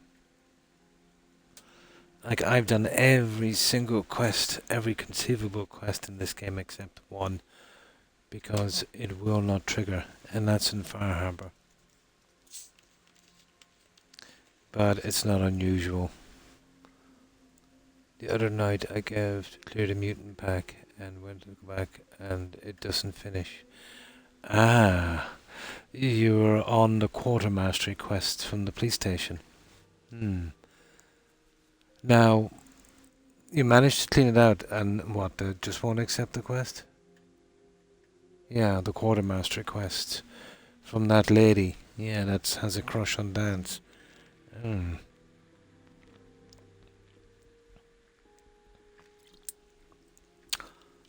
Speaker 1: Like, I've done every single quest, every conceivable quest in this game except one, because it will not trigger, and that's in Fire Harbor. But it's not unusual. The other night I cleared a mutant pack and went to go back and it doesn't finish. Ah, you were on the quartermastery quest from the police station. Now, you managed to clean it out and what, they just won't accept the quest? Yeah, the quartermastery quest from that lady. Yeah, that has a crush on Dance.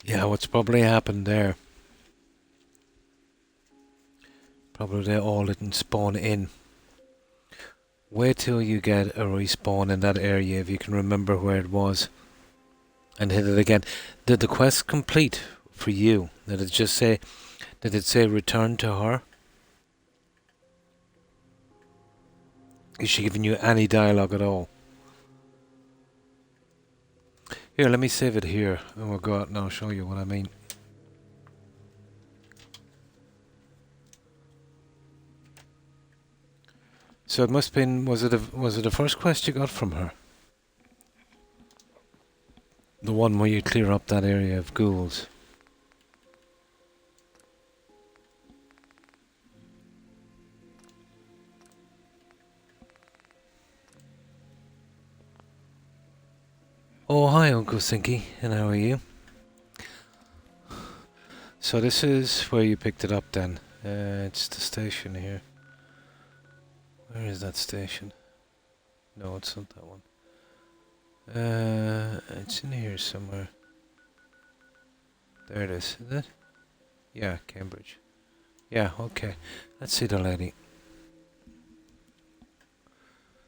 Speaker 1: Yeah, what's probably happened there? Probably they all didn't spawn in. Wait till you get a respawn in that area if you can remember where it was. And hit it again. Did the quest complete for you? Did it just say, did it say return to her? Is she giving you any dialogue at all? Here, let me save it here, and we'll go out and I'll show you what I mean. So it must have been, was it the first quest you got from her? The one where you clear up that area of ghouls. Oh, hi, Uncle Sinky, and how are you? So this is where you picked it up then. It's the station here. Where is that station? No, it's not that one. It's in here somewhere. There it is it? Yeah, Cambridge. Yeah, okay. Let's see the lady.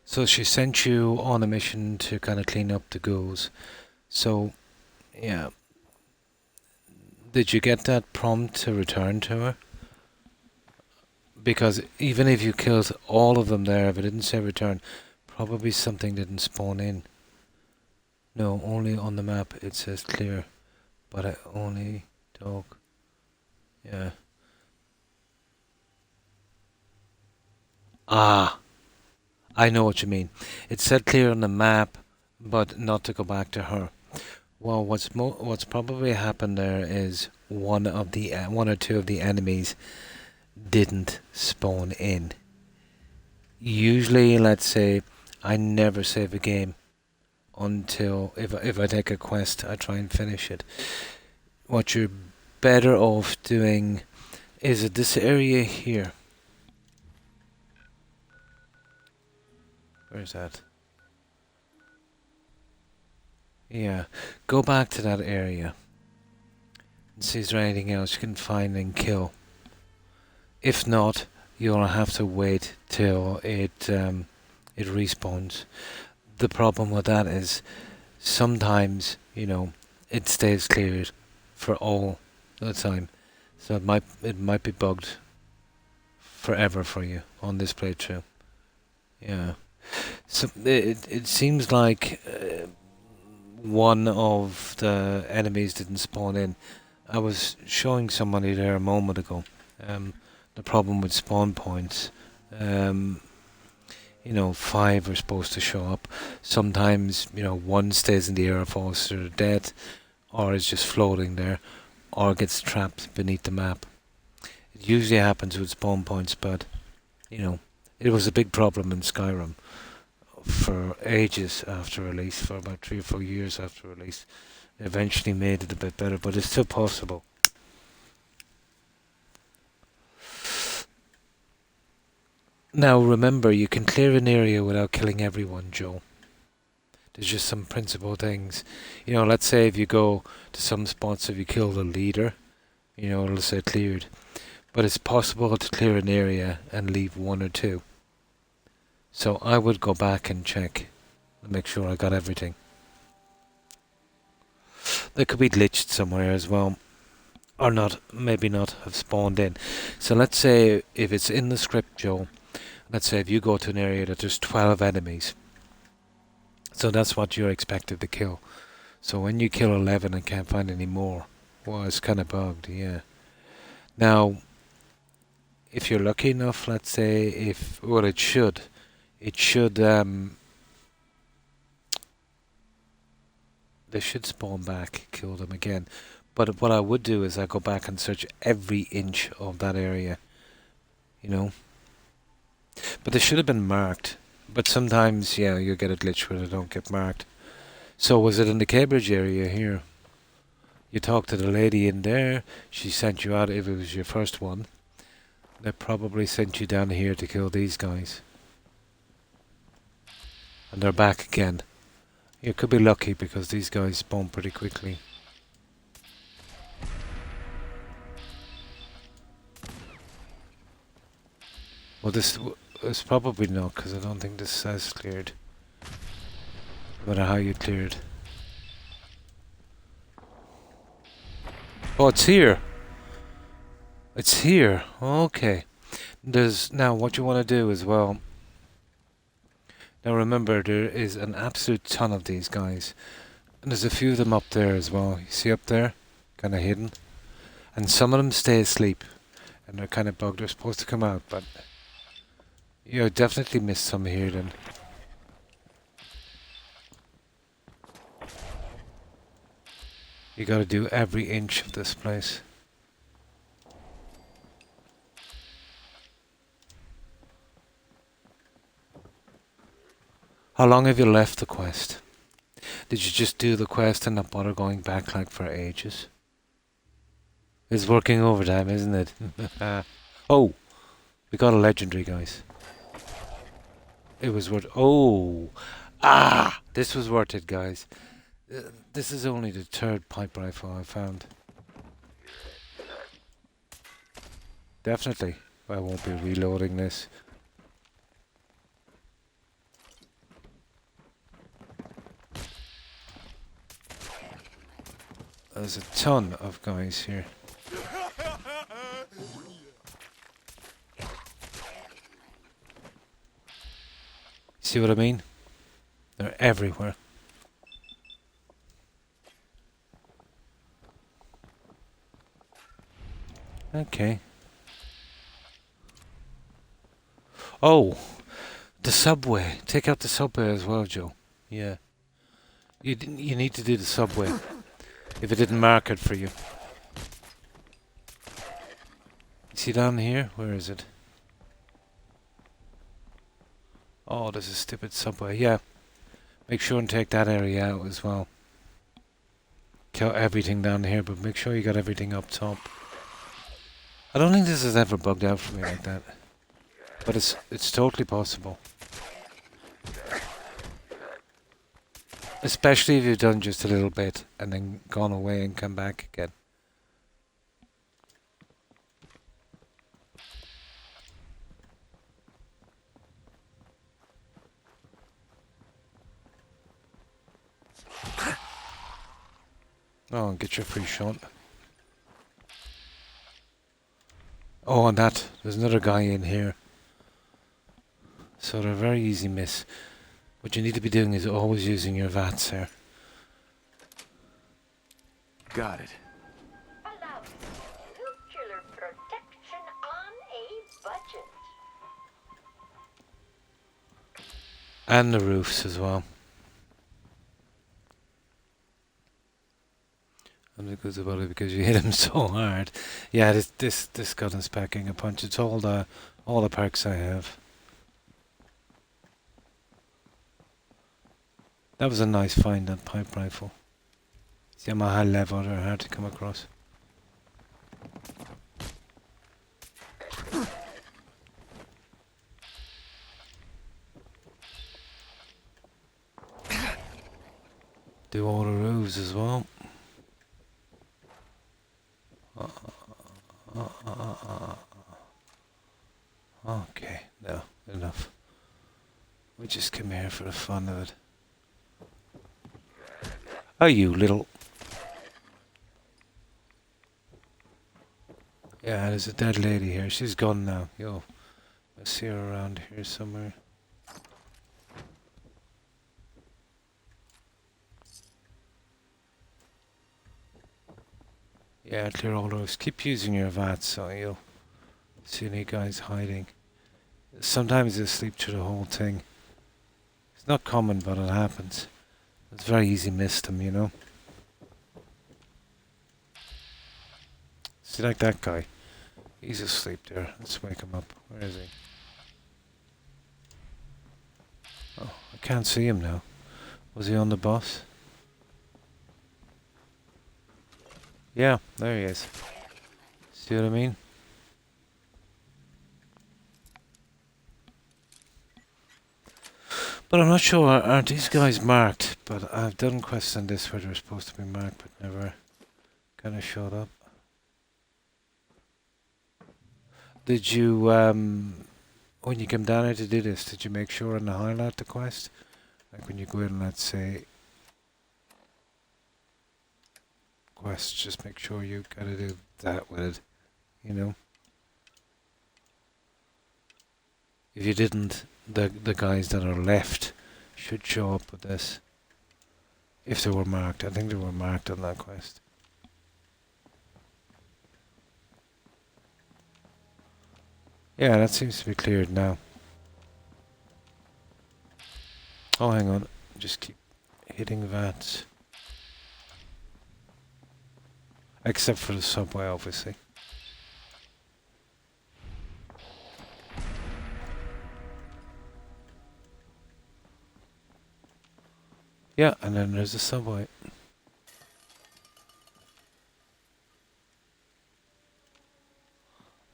Speaker 1: So she sent you on a mission to kind of clean up the ghouls. So, yeah. Did you get that prompt to return to her? Because even if you killed all of them there, if it didn't say return, probably something didn't spawn in. No, only on the map it says clear. But I only talk. Yeah. Ah! I know what you mean. It said clear on the map, but not to go back to her. Well, what's probably happened there is one or two of the enemies didn't spawn in. Usually, let's say, I never save a game until if I take a quest, I try and finish it. What you're better off doing is it this area here. Where's that? Yeah, go back to that area and see is there anything else you can find and kill. If not, you'll have to wait till it respawns. The problem with that is sometimes, you know, it stays cleared for all the time, so it might be bugged forever for you on this playthrough. Yeah. So it seems like one of the enemies didn't spawn in. I was showing somebody there a moment ago. The problem with spawn points. Um, 5 are supposed to show up. Sometimes, one stays in the air, falls to their death, or is just floating there, or gets trapped beneath the map. It usually happens with spawn points, but, it was a big problem in Skyrim for ages after release, for about 3 or 4 years after release. They eventually made it a bit better, but it's still possible. Now remember, you can clear an area without killing everyone, Joe. There's just some principal things. Let's say if you go to some spots, if you kill the leader, it'll say cleared. But it's possible to clear an area and leave 1 or 2. So I would go back and check and make sure I got everything. They could be glitched somewhere as well. Or not, maybe not have spawned in. So let's say if it's in the script, Joe, let's say if you go to an area that there's 12 enemies. So that's what you're expected to kill. So when you kill 11 and can't find any more, well, it's kind of bugged, yeah. Now, if you're lucky enough, let's say it should, they should spawn back, kill them again. But what I would do is I go back and search every inch of that area, But they should have been marked. But sometimes, yeah, you get a glitch where they don't get marked. So was it in the Cambridge area here? You talked to the lady in there. She sent you out if it was your first one. They probably sent you down here to kill these guys. And they're back again. You could be lucky because these guys spawn pretty quickly. Well, this is probably not, because I don't think this says cleared. No matter how you cleared. Oh, it's here. It's here. Okay. Now what you want to do as well. Now remember, there is an absolute ton of these guys. And there's a few of them up there as well. You see up there? Kind of hidden. And some of them stay asleep. And they're kind of bugged. They're supposed to come out, but... definitely missed some here then. You gotta do every inch of this place. How long have you left the quest? Did you just do the quest and not bother going back like for ages? It's working overtime, isn't it? Oh! We got a legendary, guys. It was worth... Oh! Ah! This was worth it, guys. This is only the 3rd pipe rifle I found. Definitely. I won't be reloading this. There's a ton of guys here. See what I mean? They're everywhere. Okay. Oh! The subway. Take out the subway as well, Joe. Yeah. You need to do the subway. If it didn't mark it for you. See down here? Where is it? Oh, there's a stupid subway. Yeah. Make sure and take that area out as well. Kill everything down here, but make sure you got everything up top. I don't think this has ever bugged out for me like that. But it's totally possible. Especially if you've done just a little bit and then gone away and come back again. Oh, and get your free shot. Oh, and there's another guy in here. So they're a very easy miss. What you need to be doing is always using your VATS here.
Speaker 2: Got it.
Speaker 11: Allow nuclear protection on a budget.
Speaker 1: And the roofs as well. And the good about it because you hit him so hard. Yeah, this gun is packing a punch. It's all the perks I have. That was a nice find, that pipe rifle. See how high level they're hard to come across. Do all the roofs as well. Okay, no, enough. We just came here for the fun of it. Oh, you little... Yeah, there's a dead lady here. She's gone now. Yo, I see her around here somewhere. Yeah, clear all those. Keep using your VATS so you'll see any guys hiding. Sometimes they sleep through the whole thing. It's not common, but it happens. It's very easy to miss them, you know. See, like that guy. He's asleep there. Let's wake him up. Where is he? Oh, I can't see him now. Was he on the bus? Yeah, there he is. See what I mean? But I'm not sure, are these guys marked? But I've done quests on this where they're supposed to be marked, but never kind of showed up. Did you, when you came down here to do this, did you make sure and highlight the quest? Like when you go in, let's say, quest, just make sure you gotta do that with it, you know? If you didn't, the guys that are left should show up with this. If they were marked. I think they were marked on that quest. Yeah, that seems to be cleared now. Oh, hang on. Just keep hitting VATS. Except for the subway, obviously. Yeah, and then there's the subway.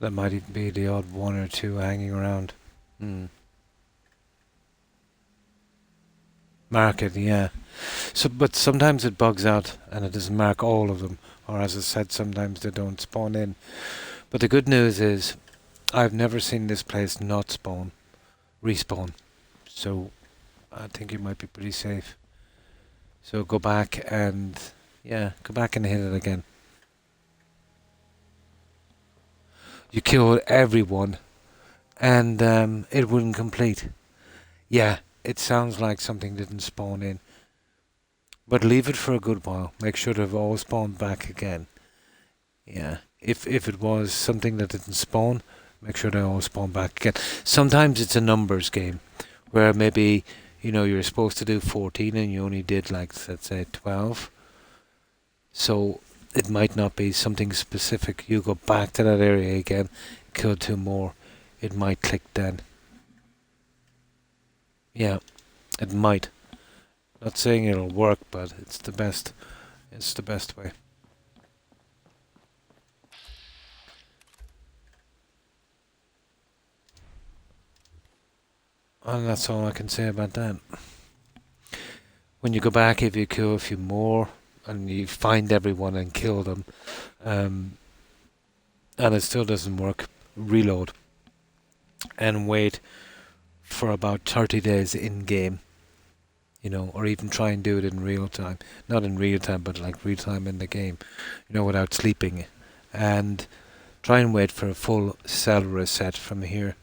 Speaker 1: That might even be the odd one or two hanging around. Mark it, yeah. So, but sometimes it bugs out and it doesn't mark all of them. Or as I said, sometimes they don't spawn in. But the good news is, I've never seen this place not respawn. So, I think you might be pretty safe. So go back and, yeah, go back and hit it again. You killed everyone and it wouldn't complete. Yeah, it sounds like something didn't spawn in. But leave it for a good while. Make sure they've all spawned back again. Yeah, if it was something that didn't spawn, make sure they all spawn back again. Sometimes it's a numbers game where maybe, you know, you're supposed to do 14 and you only did, like, let's say 12. So it might not be something specific. You go back to that area again, kill 2 more. It might click then. Yeah, it might. Not saying it'll work, but it's the best. It's the best way. And that's all I can say about that. When you go back, if you kill a few more and you find everyone and kill them, and it still doesn't work, reload and wait for about 30 days in game, you know, or even try and do it in real time. Not in real time, but like real time in the game, you know, without sleeping, and try and wait for a full cell reset from here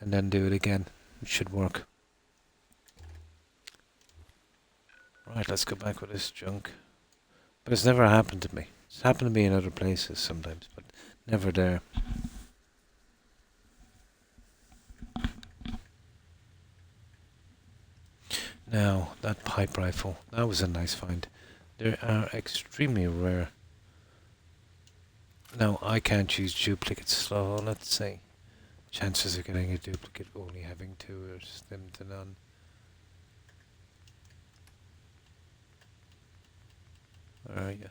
Speaker 1: and then do it again. It should work. Right, let's go back with this junk. But it's never happened to me. It's happened to me in other places sometimes, but never there. Now, that pipe rifle, that was a nice find. They are extremely rare. Now, I can't use duplicates, so let's see. Chances of getting a duplicate only having 2 are slim to none. Where are you?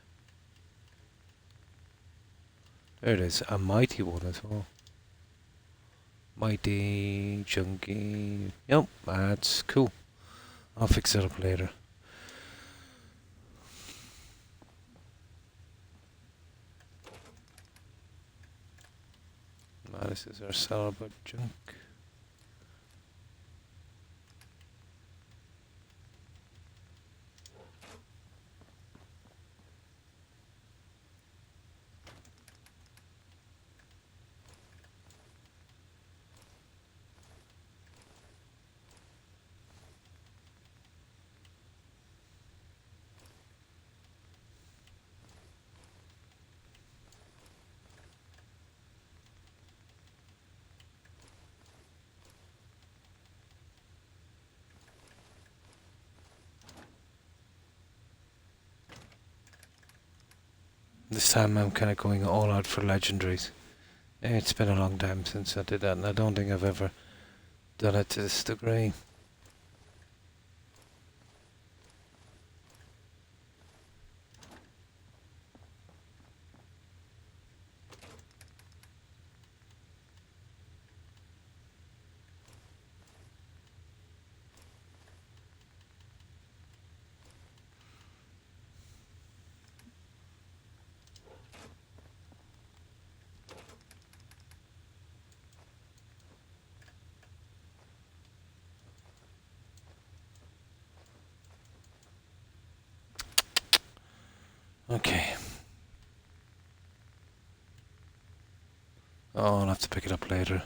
Speaker 1: There it is, a mighty one as well. Mighty, chunky. Yep, that's cool. I'll fix it up later. This is our celibate junk. This time I'm kind of going all out for legendaries. It's been a long time since I did that, and I don't think I've ever done it to this degree. Okay. Oh, I'll have to pick it up later.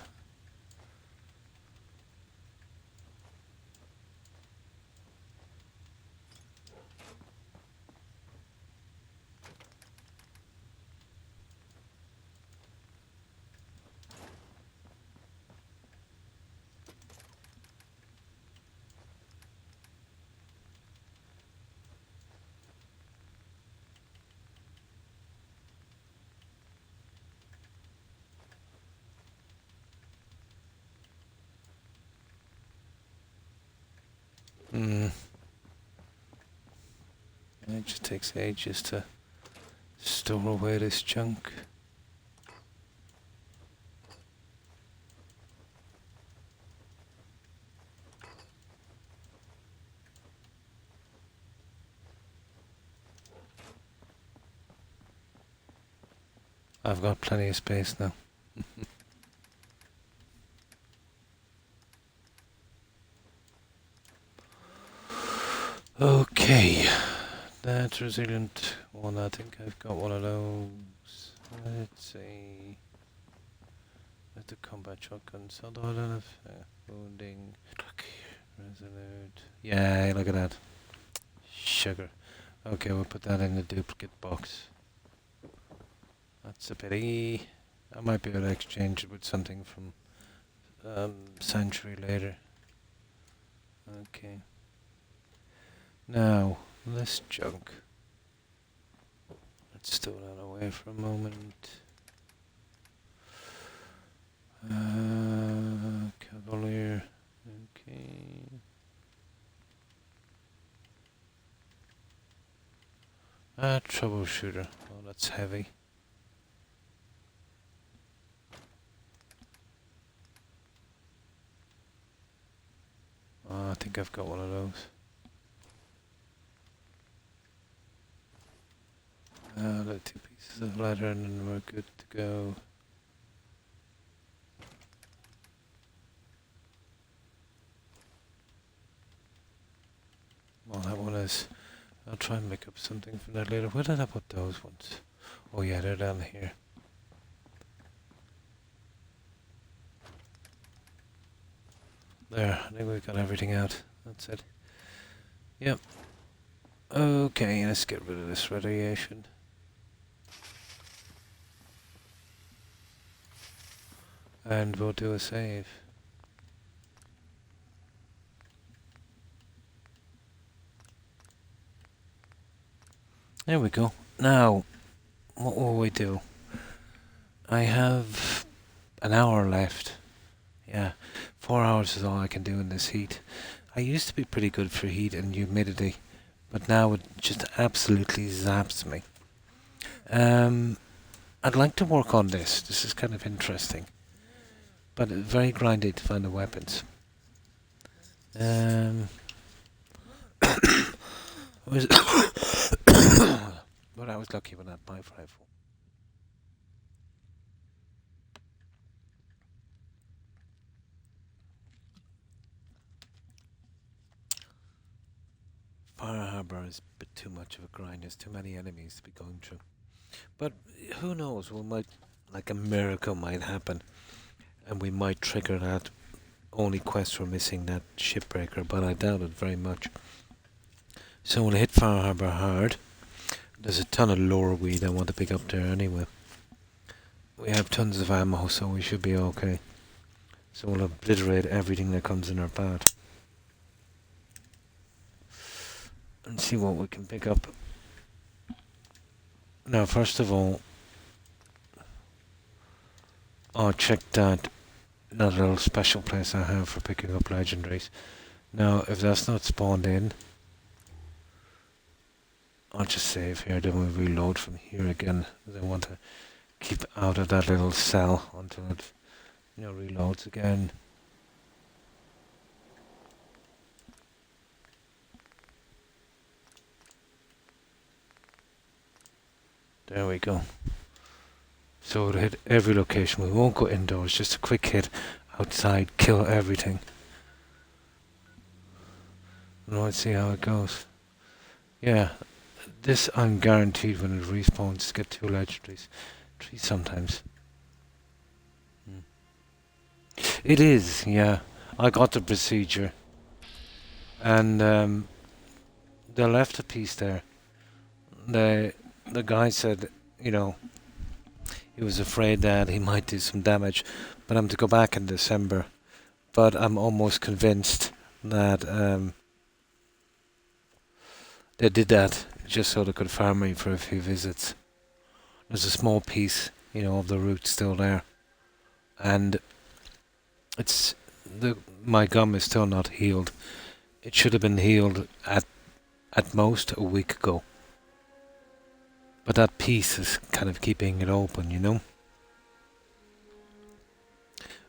Speaker 1: It just takes ages to store away this junk. I've got plenty of space now. Okay, that's resilient one. I think I've got one of those. Let's see. With the combat shotguns, although I don't have wounding. Resolute. Yeah, look at that. Sugar. Okay, we'll put that in the duplicate box. That's a pity. I might be able to exchange it with something from Sanctuary later. Okay. Now, this junk. Let's stow that away for a moment. Cavalier. Okay. Troubleshooter. Oh, that's heavy. Oh, I think I've got one of those. The 2 pieces of leather and then we're good to go. Well, that one is. I'll try and make up something from that later. Where did I put those ones? Oh yeah, they're down here. There, I think we've got everything out. That's it. Yep. Okay, let's get rid of this radiation. And we'll do a save. There we go. Now, what will we do? I have an hour left. Yeah, 4 hours is all I can do in this heat. I used to be pretty good for heat and humidity, but now it just absolutely zaps me. I'd like to work on this. This is kind of interesting, but it's very grindy to find the weapons. Was but I was lucky with that pipe rifle. Fire Harbor is a bit too much of a grind. There's too many enemies to be going through. But who knows? We might, like a miracle might happen, and we might trigger that only quest for missing that shipbreaker. But I doubt it very much. So we'll hit Fire Harbor hard. There's a ton of lore weed I want to pick up there anyway. We have tons of ammo, so we should be okay. So we'll obliterate everything that comes in our path. And see what we can pick up. Now, first of all, I'll check that little special place I have for picking up legendaries. Now, if that's not spawned in, I'll just save here, then we'll reload from here again. I want to keep out of that little cell until it, reloads again. There we go. So it'll hit every location. We won't go indoors, just a quick hit outside, kill everything. And let's see how it goes. Yeah, this I'm guaranteed when it respawns to get 2 legendaries. 3 sometimes. It is, yeah. I got the procedure. And they left a piece there. The guy said, he was afraid that he might do some damage, but I'm to go back in December. But I'm almost convinced that they did that just so they could farm me for a few visits. There's a small piece, of the route still there, and my gum is still not healed. It should have been healed at most a week ago. But that piece is kind of keeping it open,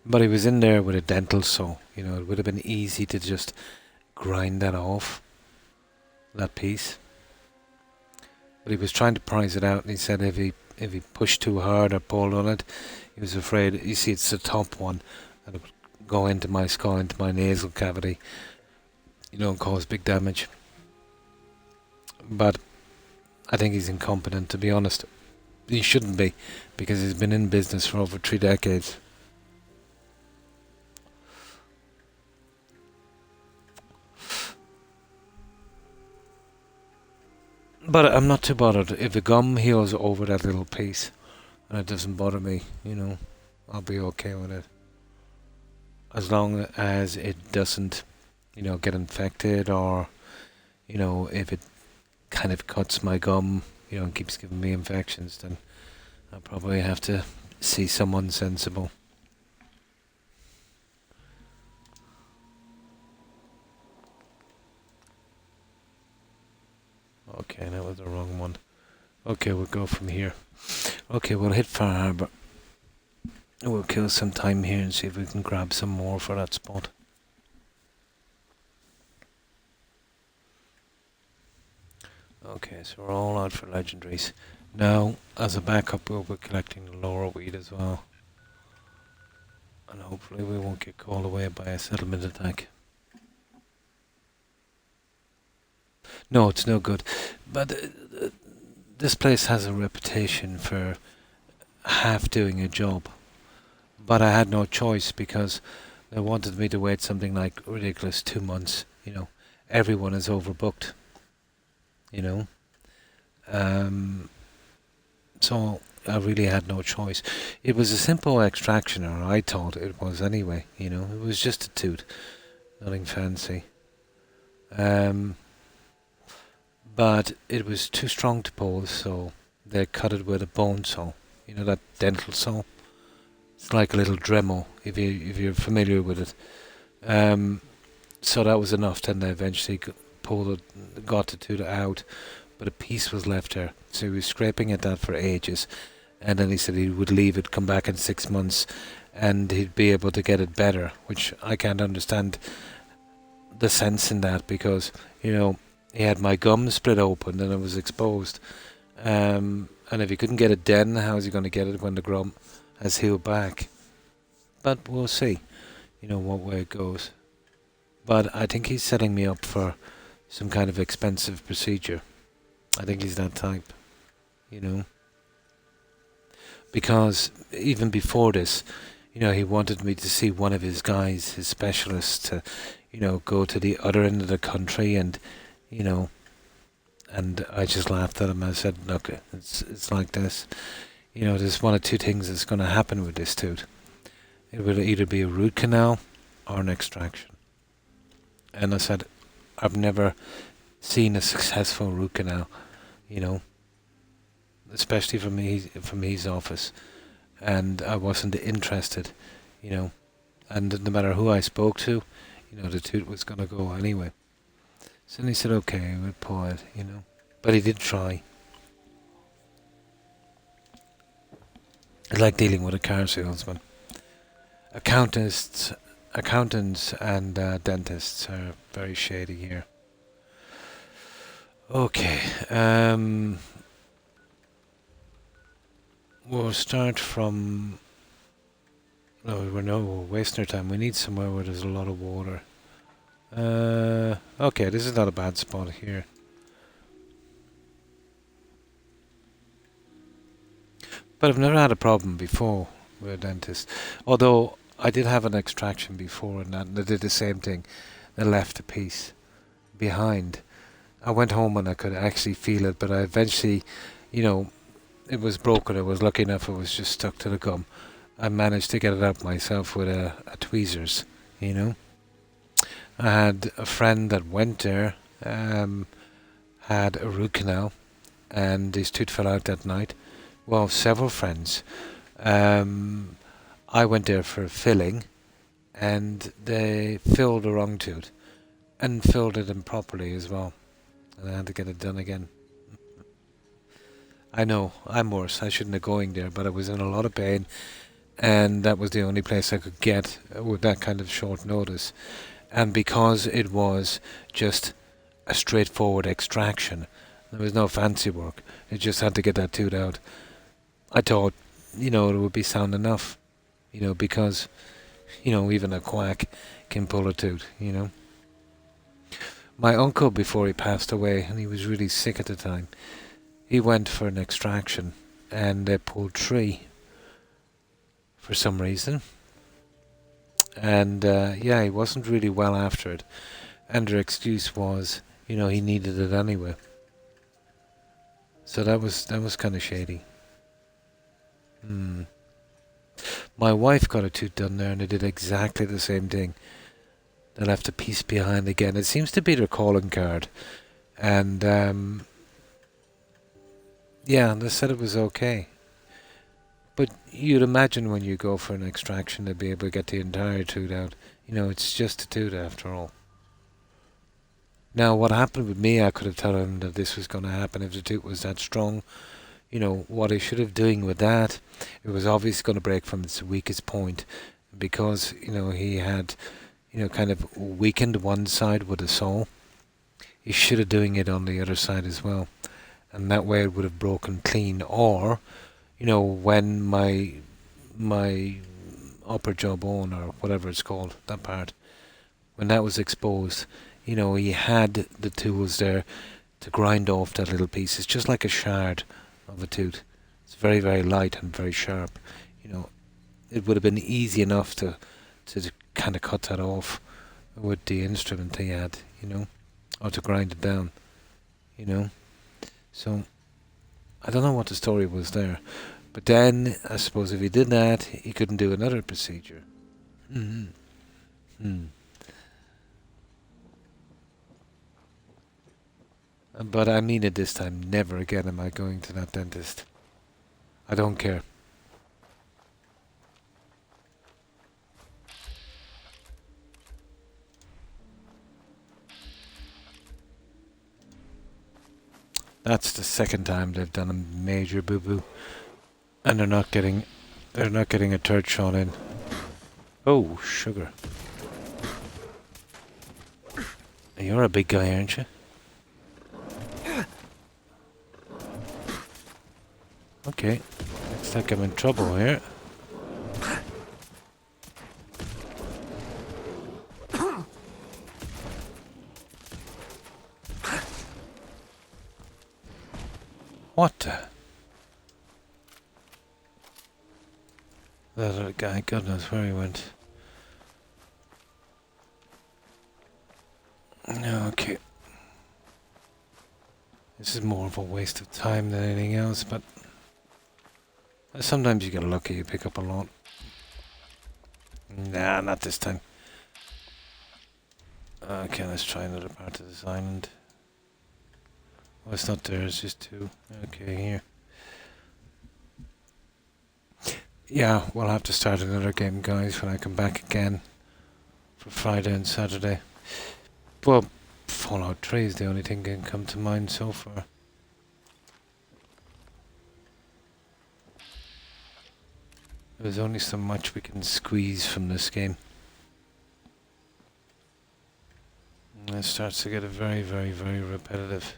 Speaker 1: But he was in there with a dental saw, it would have been easy to just grind that off, that piece. But he was trying to prise it out, and he said if he pushed too hard or pulled on it, he was afraid, you see it's the top one, and it would go into my skull, into my nasal cavity, and cause big damage. But I think he's incompetent, to be honest. He shouldn't be, because he's been in business for over 3 decades. But I'm not too bothered. If the gum heals over that little piece, and it doesn't bother me, I'll be okay with it. As long as it doesn't, get infected, or, if it kind of cuts my gum, and keeps giving me infections, then I'll probably have to see someone sensible. Okay, that was the wrong one. Okay, we'll go from here. Okay, we'll hit Far Harbor. We'll kill some time here and see if we can grab some more for that spot. Okay, so we're all out for legendaries. Now, as a backup, we'll be collecting the laurel weed as well. And hopefully we won't get called away by a settlement attack. No, it's no good. But this place has a reputation for half doing a job. But I had no choice, because They wanted me to wait something like ridiculous 2 months. Everyone is overbooked. You know. So I really had no choice. It was a simple extraction, or I thought it was anyway. It was just a tooth, nothing fancy. But it was too strong to pull, so they cut it with a bone saw. That dental saw. It's like a little Dremel, if you're familiar with it. So that was enough. Then they eventually got the tooth out, but a piece was left there. So he was scraping at that for ages, and then he said he would leave it, come back in 6 months, and he'd be able to get it better. Which I can't understand the sense in that, because he had my gum split open and it was exposed. And if he couldn't get it then, how is he going to get it when the gum has healed back? But we'll see, what way it goes. But I think he's setting me up for some kind of expensive procedure. I think he's that type, Because even before this, he wanted me to see one of his guys, his specialists, to, go to the other end of the country and, and I just laughed at him. I said, look, it's like this. There's one of two things that's going to happen with this tooth. It will either be a root canal or an extraction. And I said, I've never seen a successful root canal, especially from his office. And I wasn't interested, and no matter who I spoke to, the tooth was going to go anyway. So then he said, okay, we'll pull it, But he did try. It's like dealing with a car salesman. Accountants and dentists are very shady here. Okay, we'll start from... No, we're wasting our time. We need somewhere where there's a lot of water. Okay, this is not a bad spot here. But I've never had a problem before with a dentist. Although I did have an extraction before, and they did the same thing. They left a piece behind. I went home and I could actually feel it, but I eventually, it was broken. I was lucky enough it was just stuck to the gum. I managed to get it out myself with a tweezers, I had a friend that went there, had a root canal, and his tooth fell out that night. Well, several friends. I went there for filling, and they filled the wrong tooth, and filled it improperly as well. And I had to get it done again. I know, I'm worse. I shouldn't have going there, but I was in a lot of pain, and that was the only place I could get with that kind of short notice. And because it was just a straightforward extraction, there was no fancy work. It just had to get that tooth out. I thought, it would be sound enough, because, even a quack can pull a tooth, My uncle, before he passed away, and he was really sick at the time, he went for an extraction, and they pulled 3 for some reason. And, he wasn't really well after it. And their excuse was, he needed it anyway. So that was kind of shady. My wife got a tooth done there, and they did exactly the same thing. They left a piece behind again. It seems to be their calling card. And, they said it was okay. But you'd imagine when you go for an extraction to be able to get the entire tooth out. It's just a tooth after all. Now, what happened with me, I could have told him that this was going to happen if the tooth was that strong. What I should have doing with that, it was obviously going to break from its weakest point. Because, he had, kind of weakened one side with a saw. He should have doing it on the other side as well. And that way it would have broken clean. Or... when my upper jawbone, or whatever it's called, that part, when that was exposed, he had the tools there to grind off that little piece. It's just like a shard of a tooth. It's very, very light and very sharp. It would have been easy enough to kind of cut that off with the instrument he had, you know, or to grind it down, you know. So I don't know what the story was there, but then I suppose if he did that, he couldn't do another procedure. Hmm. Hmm. But I mean it this time. Never again am I going to that dentist. I don't care. That's the second time they've done a major boo-boo, and they're not getting a third shot in. Oh, sugar! You're a big guy, aren't you? Okay, looks like I'm in trouble here. What the? That other guy, God knows where he went. Okay. This is more of a waste of time than anything else, but sometimes you get lucky, you pick up a lot. Nah, not this time. Okay, let's try another part of this island. Oh, it's not there, it's just two. Okay, here. Yeah, we'll have to start another game, guys, when I come back again for Friday and Saturday. Well, Fallout 3 is the only thing that can come to mind so far. There's only so much we can squeeze from this game. And it starts to get very, very, very repetitive.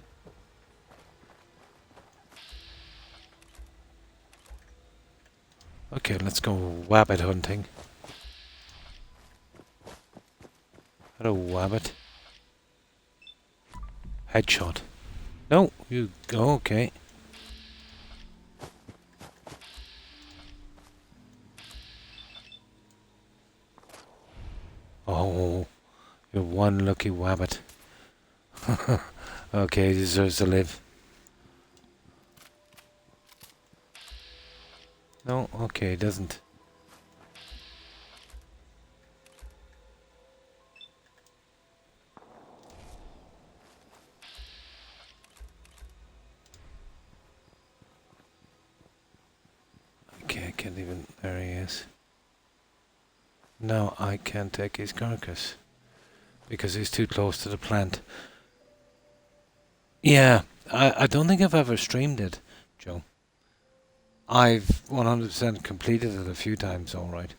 Speaker 1: Okay, let's go wabbit hunting. Hello, wabbit. Headshot. No, you go, okay. Oh, you're one lucky wabbit. Okay, he deserves to live. No, okay, he doesn't. Okay, I can't even... There he is. No, I can't take his carcass. Because he's too close to the plant. Yeah, I don't think I've ever streamed it, Joe. I've 100% completed it a few times, alright.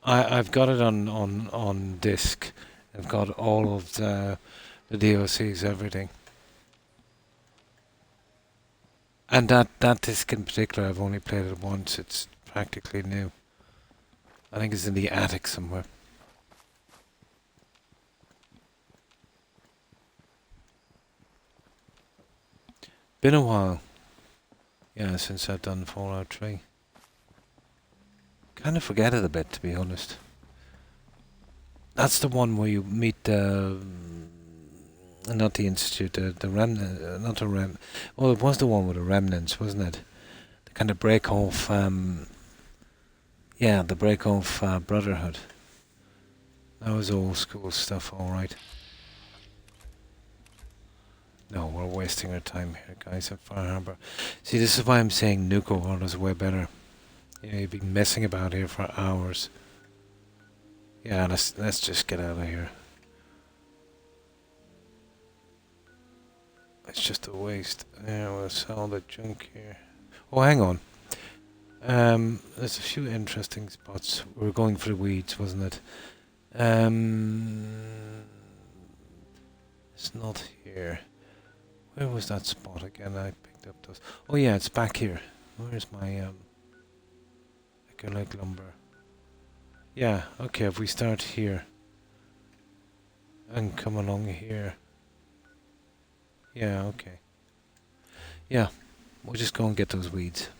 Speaker 1: I've got it on disc. I've got all of the DLCs, everything. And that disc in particular, I've only played it once. It's practically new. I think it's in the attic somewhere. Been a while. Yeah, since I've done Fallout 3. Kind of forget it a bit, to be honest. That's the one where you meet the... not the Institute, the Remnant... not the Rem... Well, it was the one with the Remnants, wasn't it? The kind of break-off... yeah, the break-off Brotherhood. That was old school stuff, alright. No, we're wasting our time here, guys, at Far Harbor. See, this is why I'm saying Nuko World is way better. You know, you've been messing about here for hours. Yeah, let's just get out of here. It's just a waste. Yeah, we'll sell the junk here. Oh, hang on. There's a few interesting spots. We were going for the weeds, wasn't it? It's not here. Where was that spot again? I picked up those. Oh yeah, it's back here. Where's my echolite lumber? Yeah, okay, if we start here and come along here. Yeah, okay. Yeah, we'll just go and get those weeds.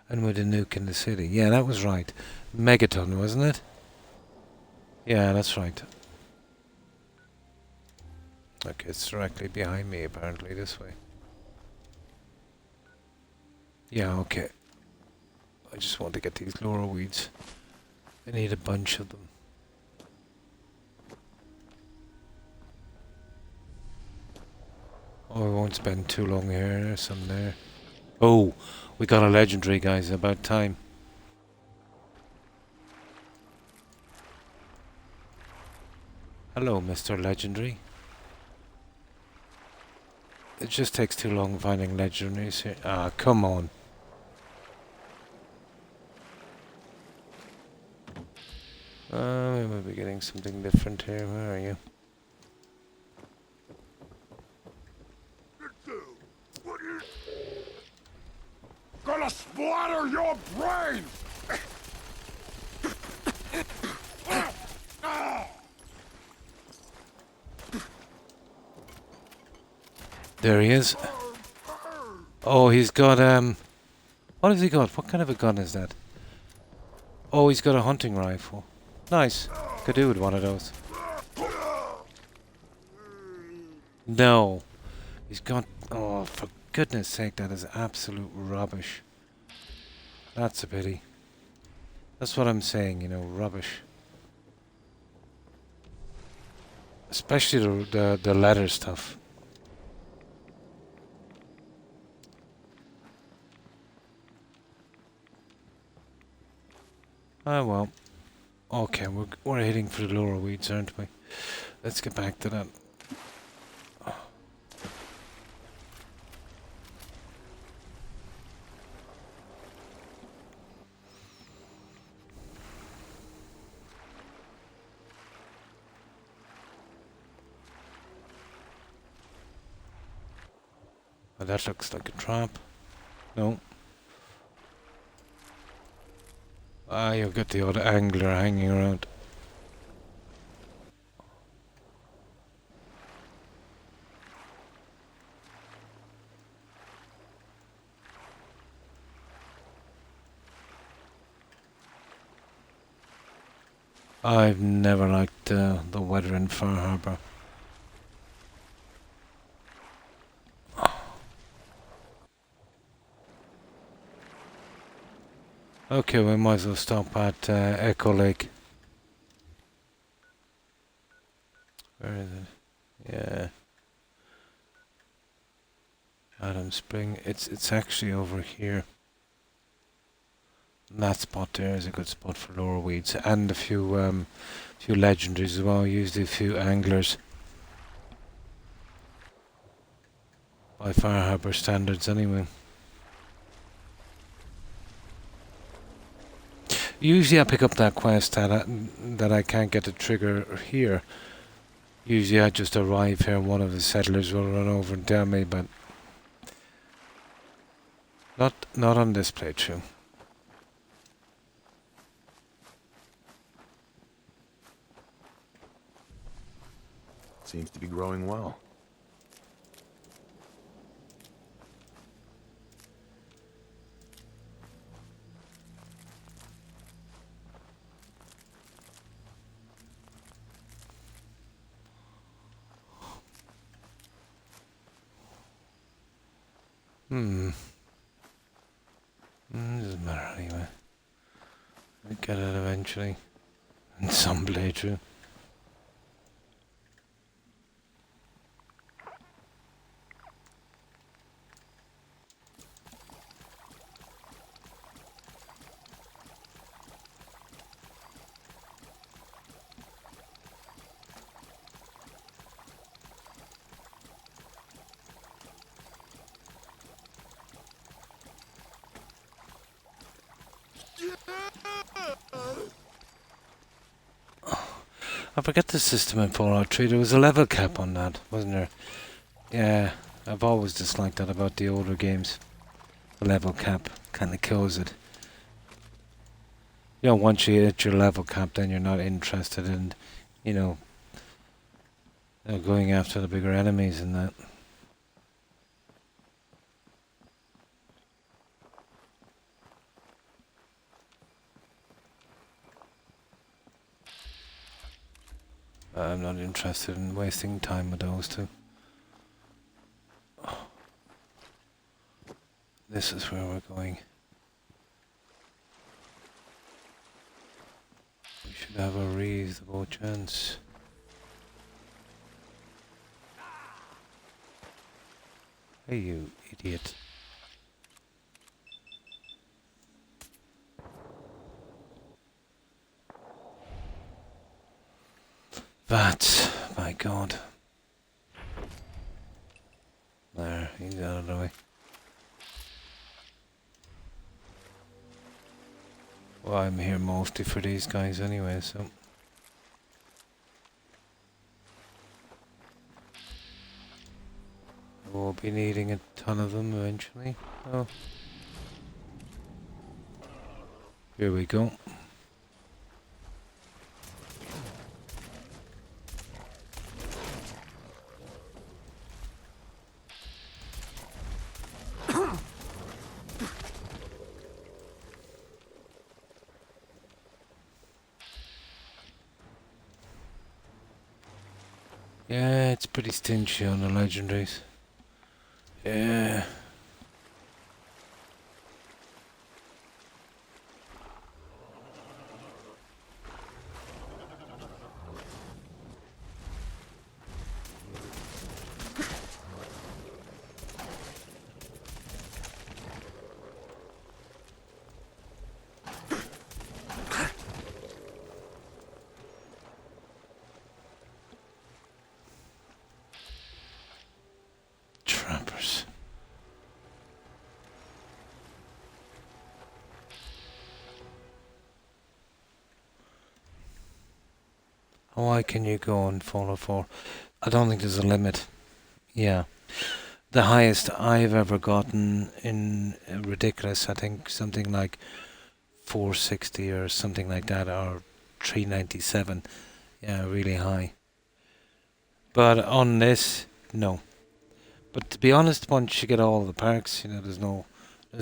Speaker 1: And with a nuke in the city. Yeah, that was right. Megaton, wasn't it? Yeah, that's right. Okay, it's directly behind me, apparently, this way. Yeah, okay. I just want to get these laurel weeds. I need a bunch of them. Oh, we won't spend too long here. There's some there. Oh, we got a legendary, guys. About time. Hello, Mr. Legendary. It just takes too long finding legendaries here. Ah, come on. We might be getting something different here. Where are you?
Speaker 4: What is... Gonna splatter your brain!
Speaker 1: There he is. Oh, he's got, what has he got? What kind of a gun is that? Oh, he's got a hunting rifle. Nice. Could do with one of those. No. He's got... Oh, for goodness sake, that is absolute rubbish. That's a pity. That's what I'm saying, you know, rubbish. Especially the leather stuff. Ah, well. Okay, we're heading for the laurel weeds, aren't we? Let's get back to that. Oh, that looks like a trap. No. Ah, you've got the odd angler hanging around. I've never liked the weather in Far Harbor. Okay, we might as well stop at Echo Lake. Where is it? Yeah. Adam Spring. It's actually over here. And that spot there is a good spot for laurel weeds and a few legendaries as well. Usually a few anglers. By Far Harbor standards anyway. Usually I pick up that quest that I can't get the trigger here. Usually I just arrive here and one of the settlers will run over and tell me, but not on this playthrough.
Speaker 2: Seems to be growing well.
Speaker 1: Doesn't matter anyway. We get it eventually. In some playthrough. I forget the system in Fallout 3. There was a level cap on that, wasn't there? Yeah, I've always disliked that about the older games. The level cap kind of kills it. You know, once you hit your level cap, then you're not interested in, you know, going after the bigger enemies and that. I'm not interested in wasting time with those two. This is where we're going. We should have a reasonable chance. Hey, you idiot. That, my God. There, he's out of the way. Well, I'm here mostly for these guys anyway, so... We'll be needing a ton of them eventually. Oh. Here we go. Yeah, it's pretty stingy on the legendaries. Yeah. Trappers. How high can you go on Fallout 4? I don't think there's a limit. Yeah. The highest I've ever gotten in ridiculous, I think something like 460 or something like that, or 397. Yeah, really high. But on this, no. But to be honest, once you get all the perks, you know, there's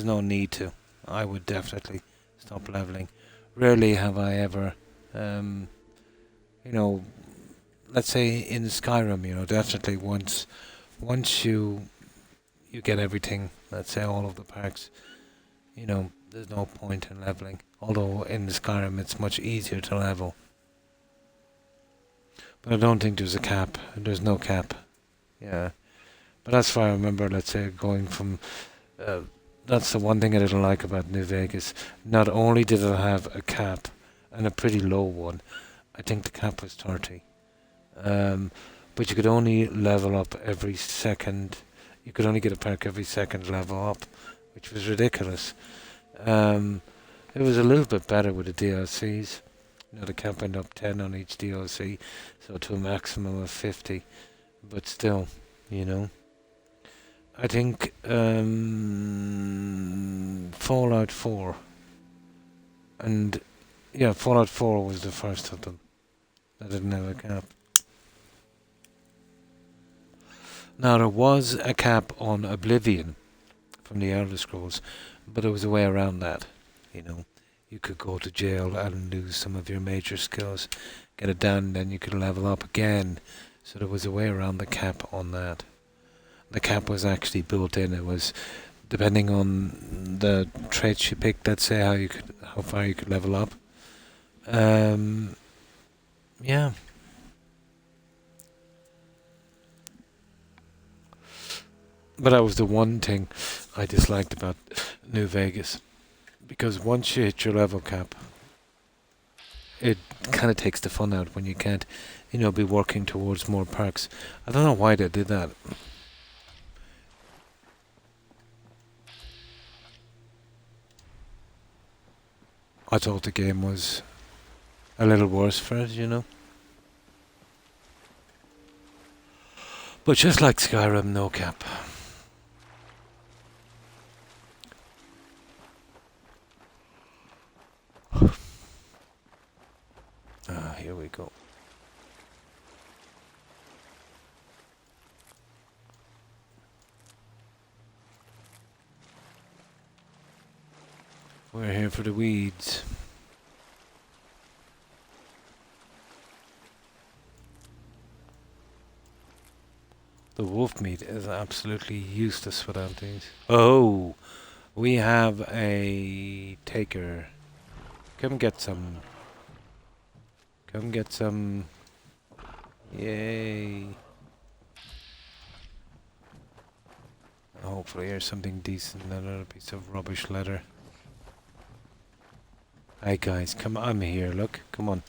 Speaker 1: no need to. I would definitely stop leveling. Rarely have I ever, you know, let's say in Skyrim, you know, definitely once you get everything, let's say all of the perks, you know, there's no point in leveling. Although in Skyrim it's much easier to level. But I don't think there's a cap. There's no cap. Yeah. But that's why I remember, let's say, going from... that's the one thing I didn't like about New Vegas. Not only did it have a cap, and a pretty low one, I think the cap was 30. But you could only level up every second. You could only get a perk every second level up, which was ridiculous. It was a little bit better with the DLCs. You know, the cap went up 10 on each DLC, so to a maximum of 50. But still, you know. I think Fallout 4 and yeah, Fallout 4 was the first of them that didn't have a cap. Now there was a cap on Oblivion from the Elder Scrolls, but there was a way around that. You know, you could go to jail and lose some of your major skills, get it down, then you could level up again. So there was a way around the cap on that. The cap was actually built in. It was depending on the traits you picked. Let's say how far you could level up. Yeah. But that was the one thing I disliked about New Vegas, because once you hit your level cap, it kind of takes the fun out when you can't, you know, be working towards more perks. I don't know why they did that. I thought the game was a little worse for it, you know. But just like Skyrim, no cap. Here we go. We're here for the weeds. The wolf meat is absolutely useless without these. Oh, we have a taker. Come get some. Come get some. Yay. Hopefully here's something decent, not another piece of rubbish leather. Hi guys, come on, I'm here, look, come on.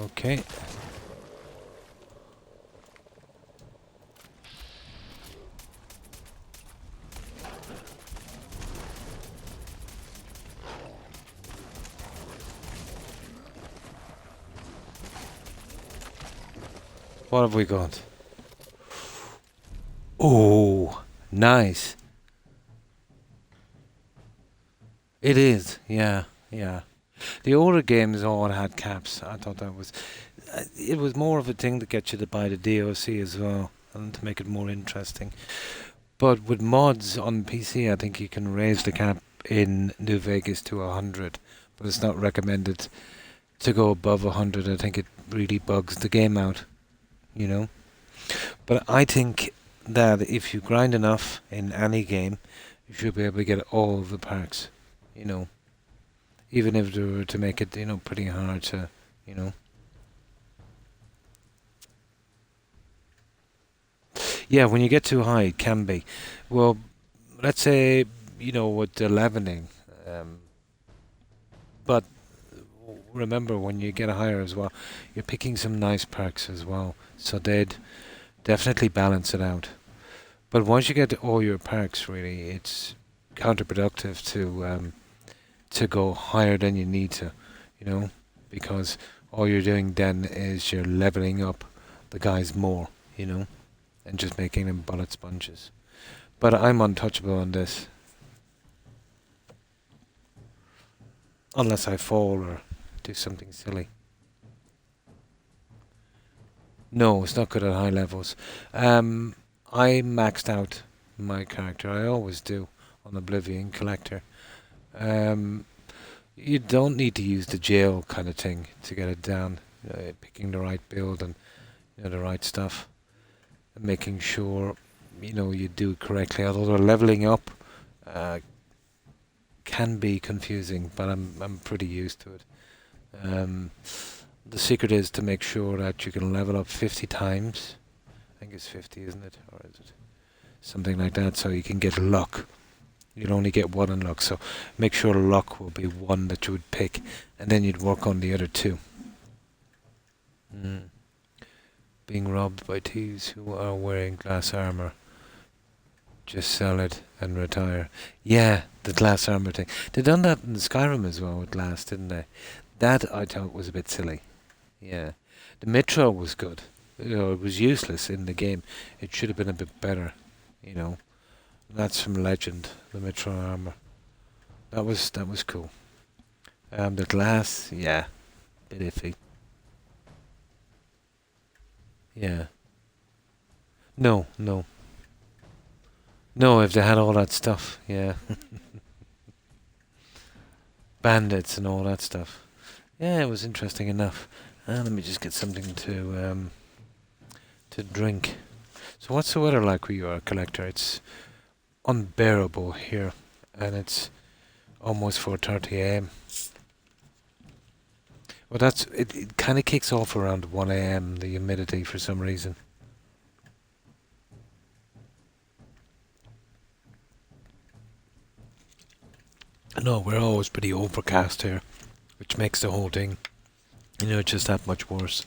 Speaker 1: Okay. What have we got? Oh, nice. It is, yeah, yeah. The older games all had caps. I thought that was... it was more of a thing to get you to buy the DOC as well, and to make it more interesting. But with mods on PC, I think you can raise the cap in New Vegas to 100. But it's not recommended to go above 100. I think it really bugs the game out, you know. But I think that if you grind enough in any game, you should be able to get all of the perks, you know. Even if they were to make it, you know, pretty hard to, you know. Yeah, when you get too high, it can be. Well, let's say, you know, with the leveling. But remember, when you get higher as well, you're picking some nice perks as well. So they'd definitely balance it out. But once you get to all your perks, really, it's counterproductive to go higher than you need to, you know, because all you're doing then is you're leveling up the guys more, you know, and just making them bullet sponges. But I'm untouchable on this. Unless I fall or do something silly. No, it's not good at high levels. I maxed out my character. I always do on Oblivion Collector. You don't need to use the jail kind of thing to get it down. Picking the right build and, you know, the right stuff, and making sure, you know, you do it correctly. Although the leveling up can be confusing, but I'm pretty used to it. The secret is to make sure that you can level up 50 times. I think it's 50, isn't it? Or is it something like that? So you can get luck. You'd only get one in luck, so make sure luck will be one that you would pick, and then you'd work on the other two. Being robbed by thieves who are wearing glass armor. Just sell it and retire. Yeah, the glass armor thing. They done that in Skyrim as well with glass, didn't they? That I thought was a bit silly. Yeah. The Metro was good. You know, it was useless in the game. It should have been a bit better, you know. That's from Legend, the Metro armor. That was cool. The glass, yeah, bit iffy. Yeah. No. No, if they had all that stuff, yeah. Bandits and all that stuff. Yeah, it was interesting enough. Let me just get something to drink. So what's the weather like where you are, Collector? It's unbearable here, and it's almost 4:30 a.m. Well, that's it. It kind of kicks off around 1 a.m. the humidity for some reason. No, we're always pretty overcast here, which makes the whole thing, you know, just that much worse.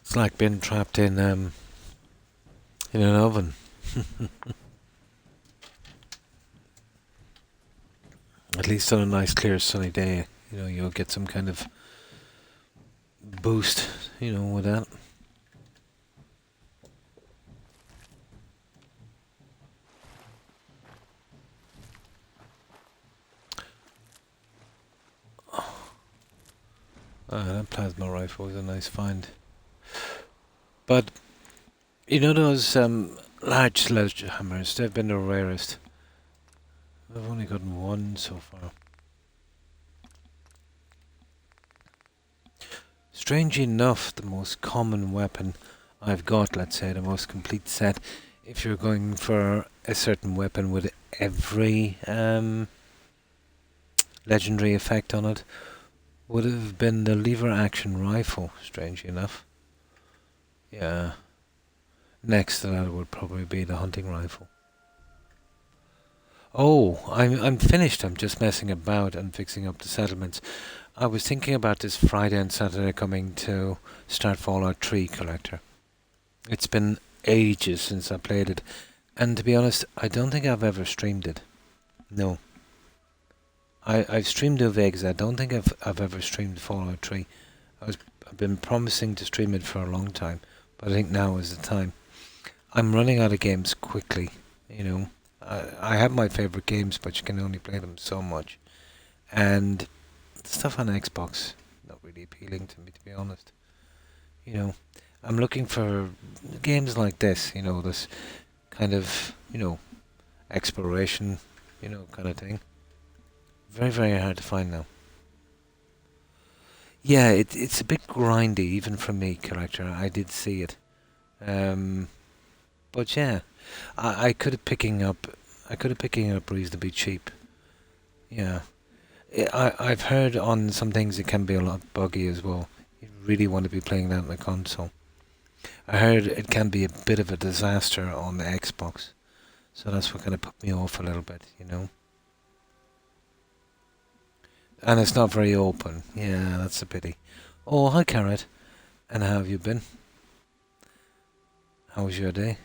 Speaker 1: It's like being trapped in an oven. At least on a nice, clear, sunny day, you know, you'll get some kind of boost, you know, with that. That plasma rifle was a nice find. But, you know those large sledgehammers, they've been the rarest. I've only gotten one so far. Strangely enough, the most common weapon I've got, let's say, the most complete set, if you're going for a certain weapon with every legendary effect on it, would have been the lever action rifle, strangely enough. Yeah. Next to that would probably be the hunting rifle. Oh, I'm finished. I'm just messing about and fixing up the settlements. I was thinking about this Friday and Saturday coming to start Fallout 3 Collector. It's been ages since I played it, and to be honest, I don't think I've ever streamed it. No. I've streamed the Vegas. I don't think I've ever streamed Fallout 3. I've been promising to stream it for a long time, but I think now is the time. I'm running out of games quickly, you know. I have my favorite games, but you can only play them so much. And the stuff on Xbox, not really appealing to me, to be honest. You know, I'm looking for games like this, you know, this kind of, you know, exploration, you know, kind of thing. Very, very hard to find now. Yeah, it's a bit grindy, even for me, Collector. I did see it. But yeah, I could have picking up reasonably cheap. Yeah, I've heard on some things it can be a lot buggy as well. You really want to be playing that on the console. I heard it can be a bit of a disaster on the Xbox, so that's what kind of put me off a little bit, you know. And it's not very open. Yeah, that's a pity. Oh, hi, Carrot. And how have you been? How was your day?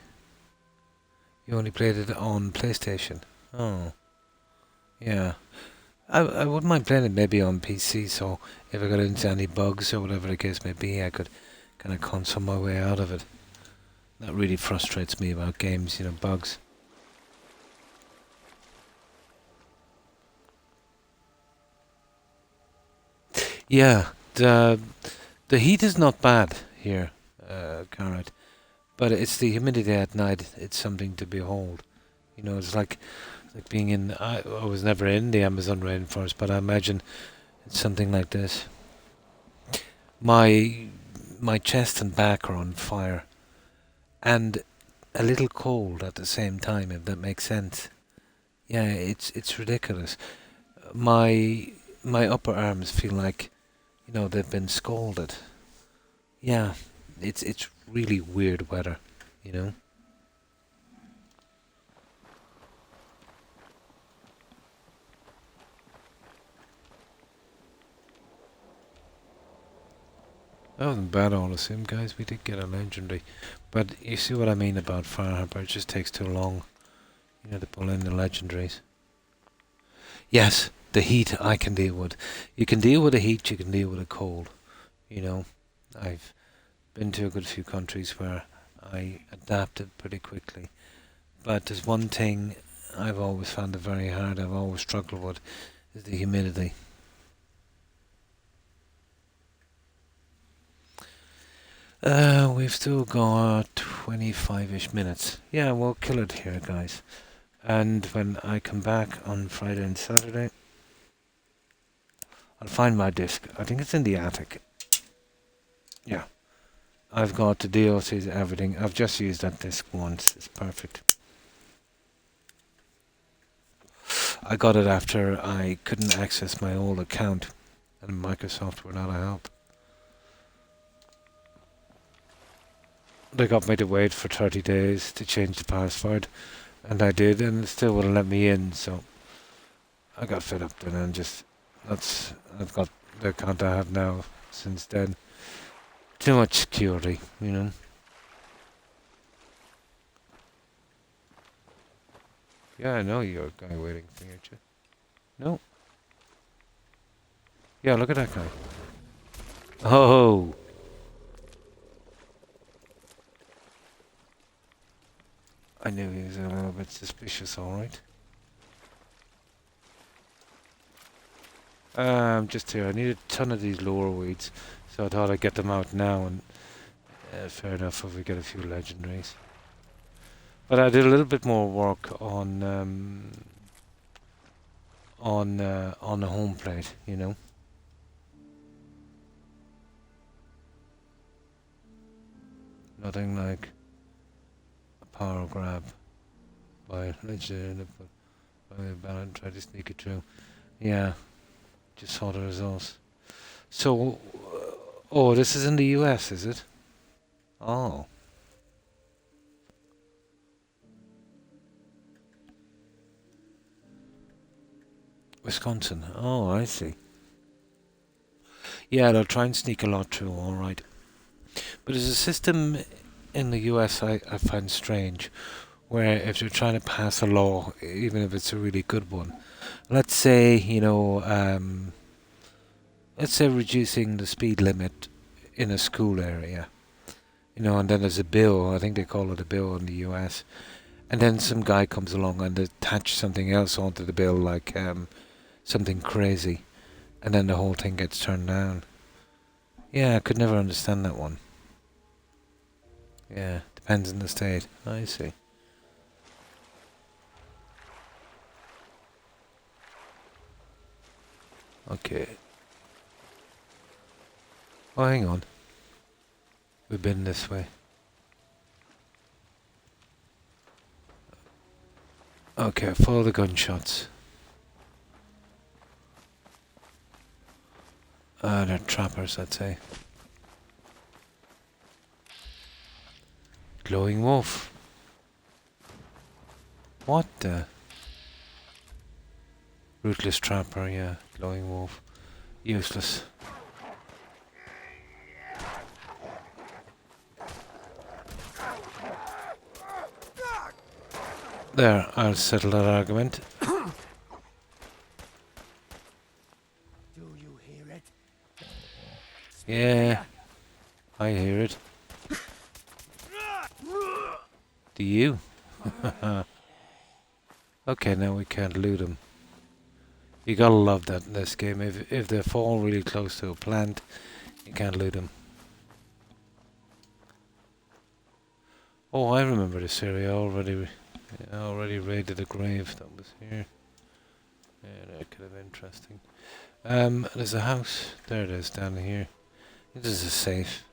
Speaker 1: You only played it on PlayStation. Oh, yeah. I wouldn't mind playing it maybe on PC, so if I got into any bugs or whatever the case may be, I could kind of console my way out of it. That really frustrates me about games, you know, bugs. Yeah, the heat is not bad here, Carrot, but it's the humidity at night. It's something to behold. You know, it's like being in. I was never in the Amazon rainforest, but I imagine it's something like this. My chest and back are on fire, and a little cold at the same time. If that makes sense. Yeah, it's ridiculous. My upper arms feel like, you know, they've been scalded. Yeah, it's really weird weather, you know. That wasn't bad all the same, guys. We did get a legendary, but you see what I mean about Fire Harper. It just takes too long, you know, to pull in the legendaries. Yes, the heat I can deal with. You can deal with the heat. You can deal with the cold. You know, I've been to a good few countries where I adapted pretty quickly. But there's one thing I've always found it very hard, I've always struggled with, is the humidity. We've still got 25-ish minutes. Yeah, we'll kill it here, guys. And when I come back on Friday and Saturday, I'll find my disc. I think it's in the attic. Yeah. I've got the DLCs, everything. I've just used that disc once. It's perfect. I got it after I couldn't access my old account, and Microsoft were not a help. They got me to wait for 30 days to change the password, and I did, and it still wouldn't let me in, so I got fed up then, and just, I've got the account I have now since then. Too much security, you know. Yeah, I know you're a guy waiting for you, aren't you? No. Yeah, look at that guy. Oh! I knew he was a little bit suspicious, alright. Just here, I need a ton of these lower weeds, so I thought I'd get them out now, and fair enough if we get a few legendaries. But I did a little bit more work on on the home plate, you know. Nothing like a power grab by Legend by the balance, try to sneak it through. Yeah, just saw the results. So, oh, this is in the US, is it? Oh. Wisconsin. Oh, I see. Yeah, they'll try and sneak a lot through, alright. But there's a system in the US I find strange, where if they're trying to pass a law, even if it's a really good one, let's say, let's say reducing the speed limit in a school area, and then there's a bill, I think they call it a bill in the US, and then some guy comes along and attach something else onto the bill, like something crazy, and then the whole thing gets turned down. Yeah, I could never understand that one. Yeah, depends on the state. I see. Okay. Oh, hang on. We've been this way. Okay, follow the gunshots. They're trappers, I'd say. Glowing wolf. What the? Ruthless trapper, yeah. Glowing wolf. Useless. There, I'll settle that argument.
Speaker 10: Do you hear it?
Speaker 1: Yeah, I hear it. Do you? Okay, now we can't loot them. You gotta love that in this game. If they fall really close to a plant, you can't loot them. Oh, I remember this area already. I already raided a grave that was here. Yeah, that could have been interesting. There's a house. There it is, down here. This is a safe.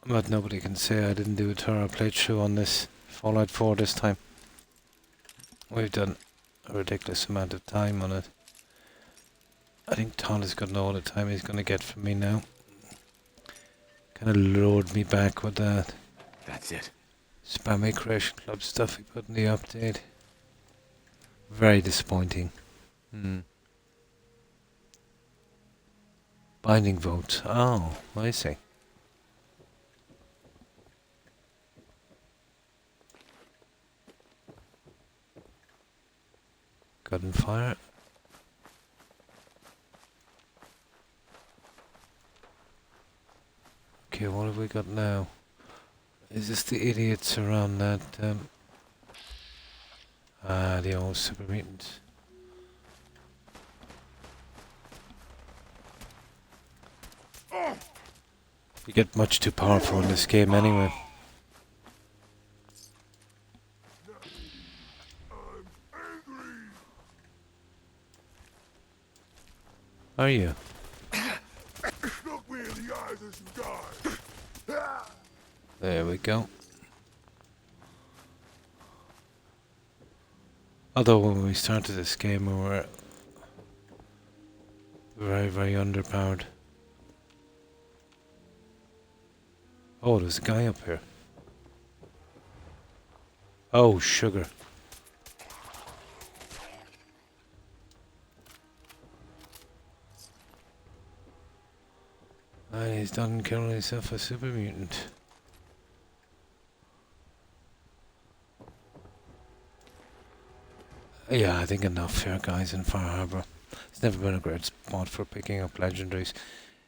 Speaker 1: But nobody can say I didn't do a thorough playthrough on this Fallout 4 this time. We've done a ridiculous amount of time on it. I think Todd is going to know all the time he's going to get from me now. Kind of lured me back with that
Speaker 2: That's it.
Speaker 1: spammy Creation Club stuff he put in the update. Very disappointing. Binding votes. Oh, I see. Gunfire. Okay, what have we got now? Is this the idiots around that, the old super mutants? You get much too powerful in this game anyway. Are you?
Speaker 4: Look me in the eyes as you die.
Speaker 1: There we go. Although when we started this game we were very, very underpowered. Oh, there's a guy up here. Oh, sugar. And he's done killing himself a super mutant. Yeah, I think enough here, guys, in Far Harbor. It's never been a great spot for picking up legendaries.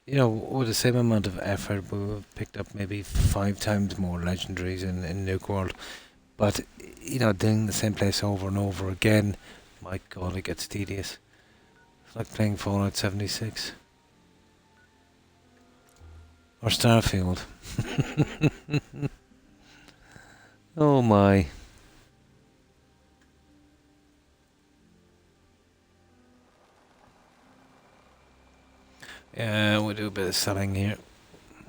Speaker 1: With the same amount of effort, we've picked up maybe 5 times more legendaries in Nuke World. But, doing the same place over and over again, my god, it gets tedious. It's like playing Fallout 76. Or Starfield. Oh my. Yeah, we'll do a bit of selling here.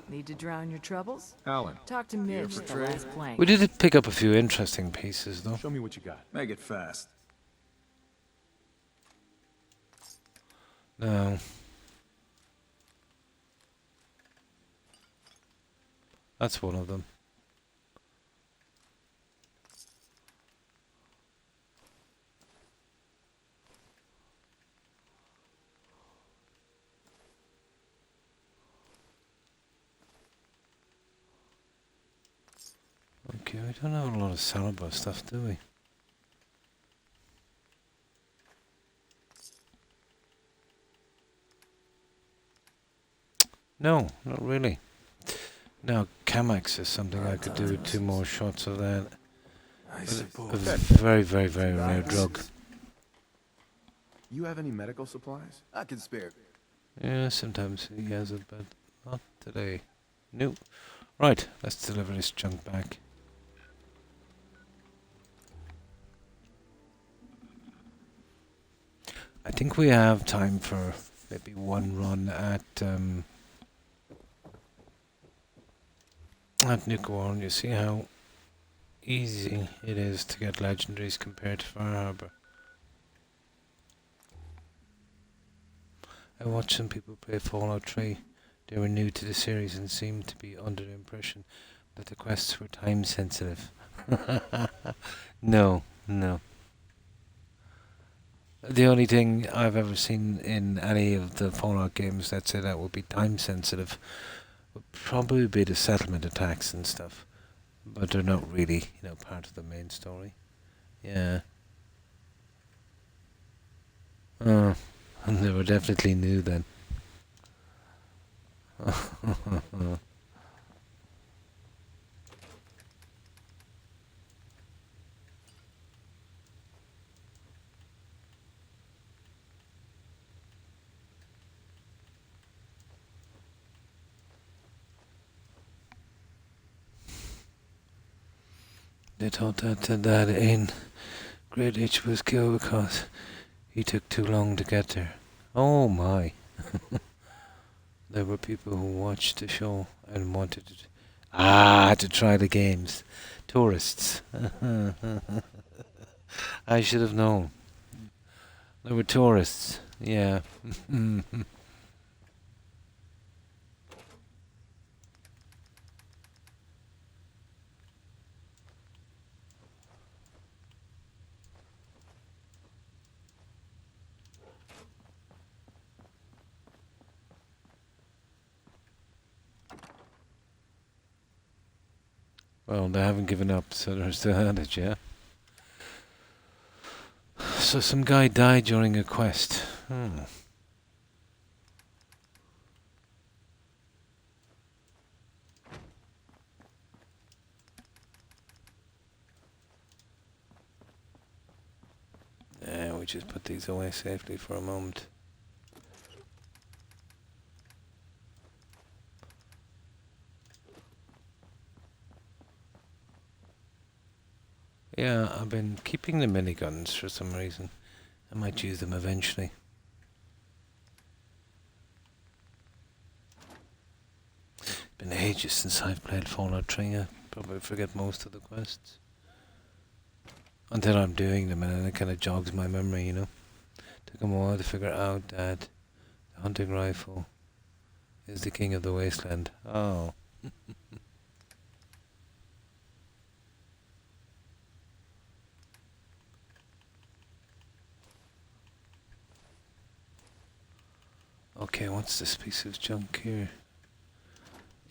Speaker 8: Need to drown your troubles?
Speaker 9: Alan,
Speaker 8: Talk to
Speaker 9: here
Speaker 8: Midge
Speaker 9: for
Speaker 8: at the
Speaker 9: trade?
Speaker 8: last plank.
Speaker 1: We did pick up a few interesting pieces though.
Speaker 2: Show me what you got.
Speaker 9: make it fast.
Speaker 1: No. That's one of them. Okay, we don't have a lot of sellable stuff, do we? No, not really. Now, Camex is something I could do with 2 more shots of that.
Speaker 9: I
Speaker 1: A
Speaker 9: suppose.
Speaker 1: very, very, very rare drug.
Speaker 2: You have any medical supplies?
Speaker 9: I can spare.
Speaker 1: Yeah, sometimes he has it, but not today. No. Right, let's deliver this junk back. I think we have time for maybe one run at Nukawan. You see how easy it is to get legendaries compared to Far Harbor. I watched some people play Fallout 3. They were new to the series and seemed to be under the impression that the quests were time sensitive. No, no. The only thing I've ever seen in any of the Fallout games that say that would be time sensitive would probably be the settlement attacks and stuff. But they're not really, part of the main story. Yeah. Oh, and they were definitely new then. They thought that in Great H was killed because he took too long to get there. Oh my. There were people who watched the show and wanted to try the games. Tourists. I should have known. There were tourists. Yeah. Well, they haven't given up, so they're still at it, yeah? So some guy died during a quest. Yeah, we just put these away safely for a moment. Yeah, I've been keeping the miniguns for some reason. I might use them eventually. Been ages since I've played Fallout 3. I probably forget most of the quests. Until I'm doing them and then it kind of jogs my memory, Took a while to figure out that the hunting rifle is the king of the wasteland. Oh. Okay, what's this piece of junk here?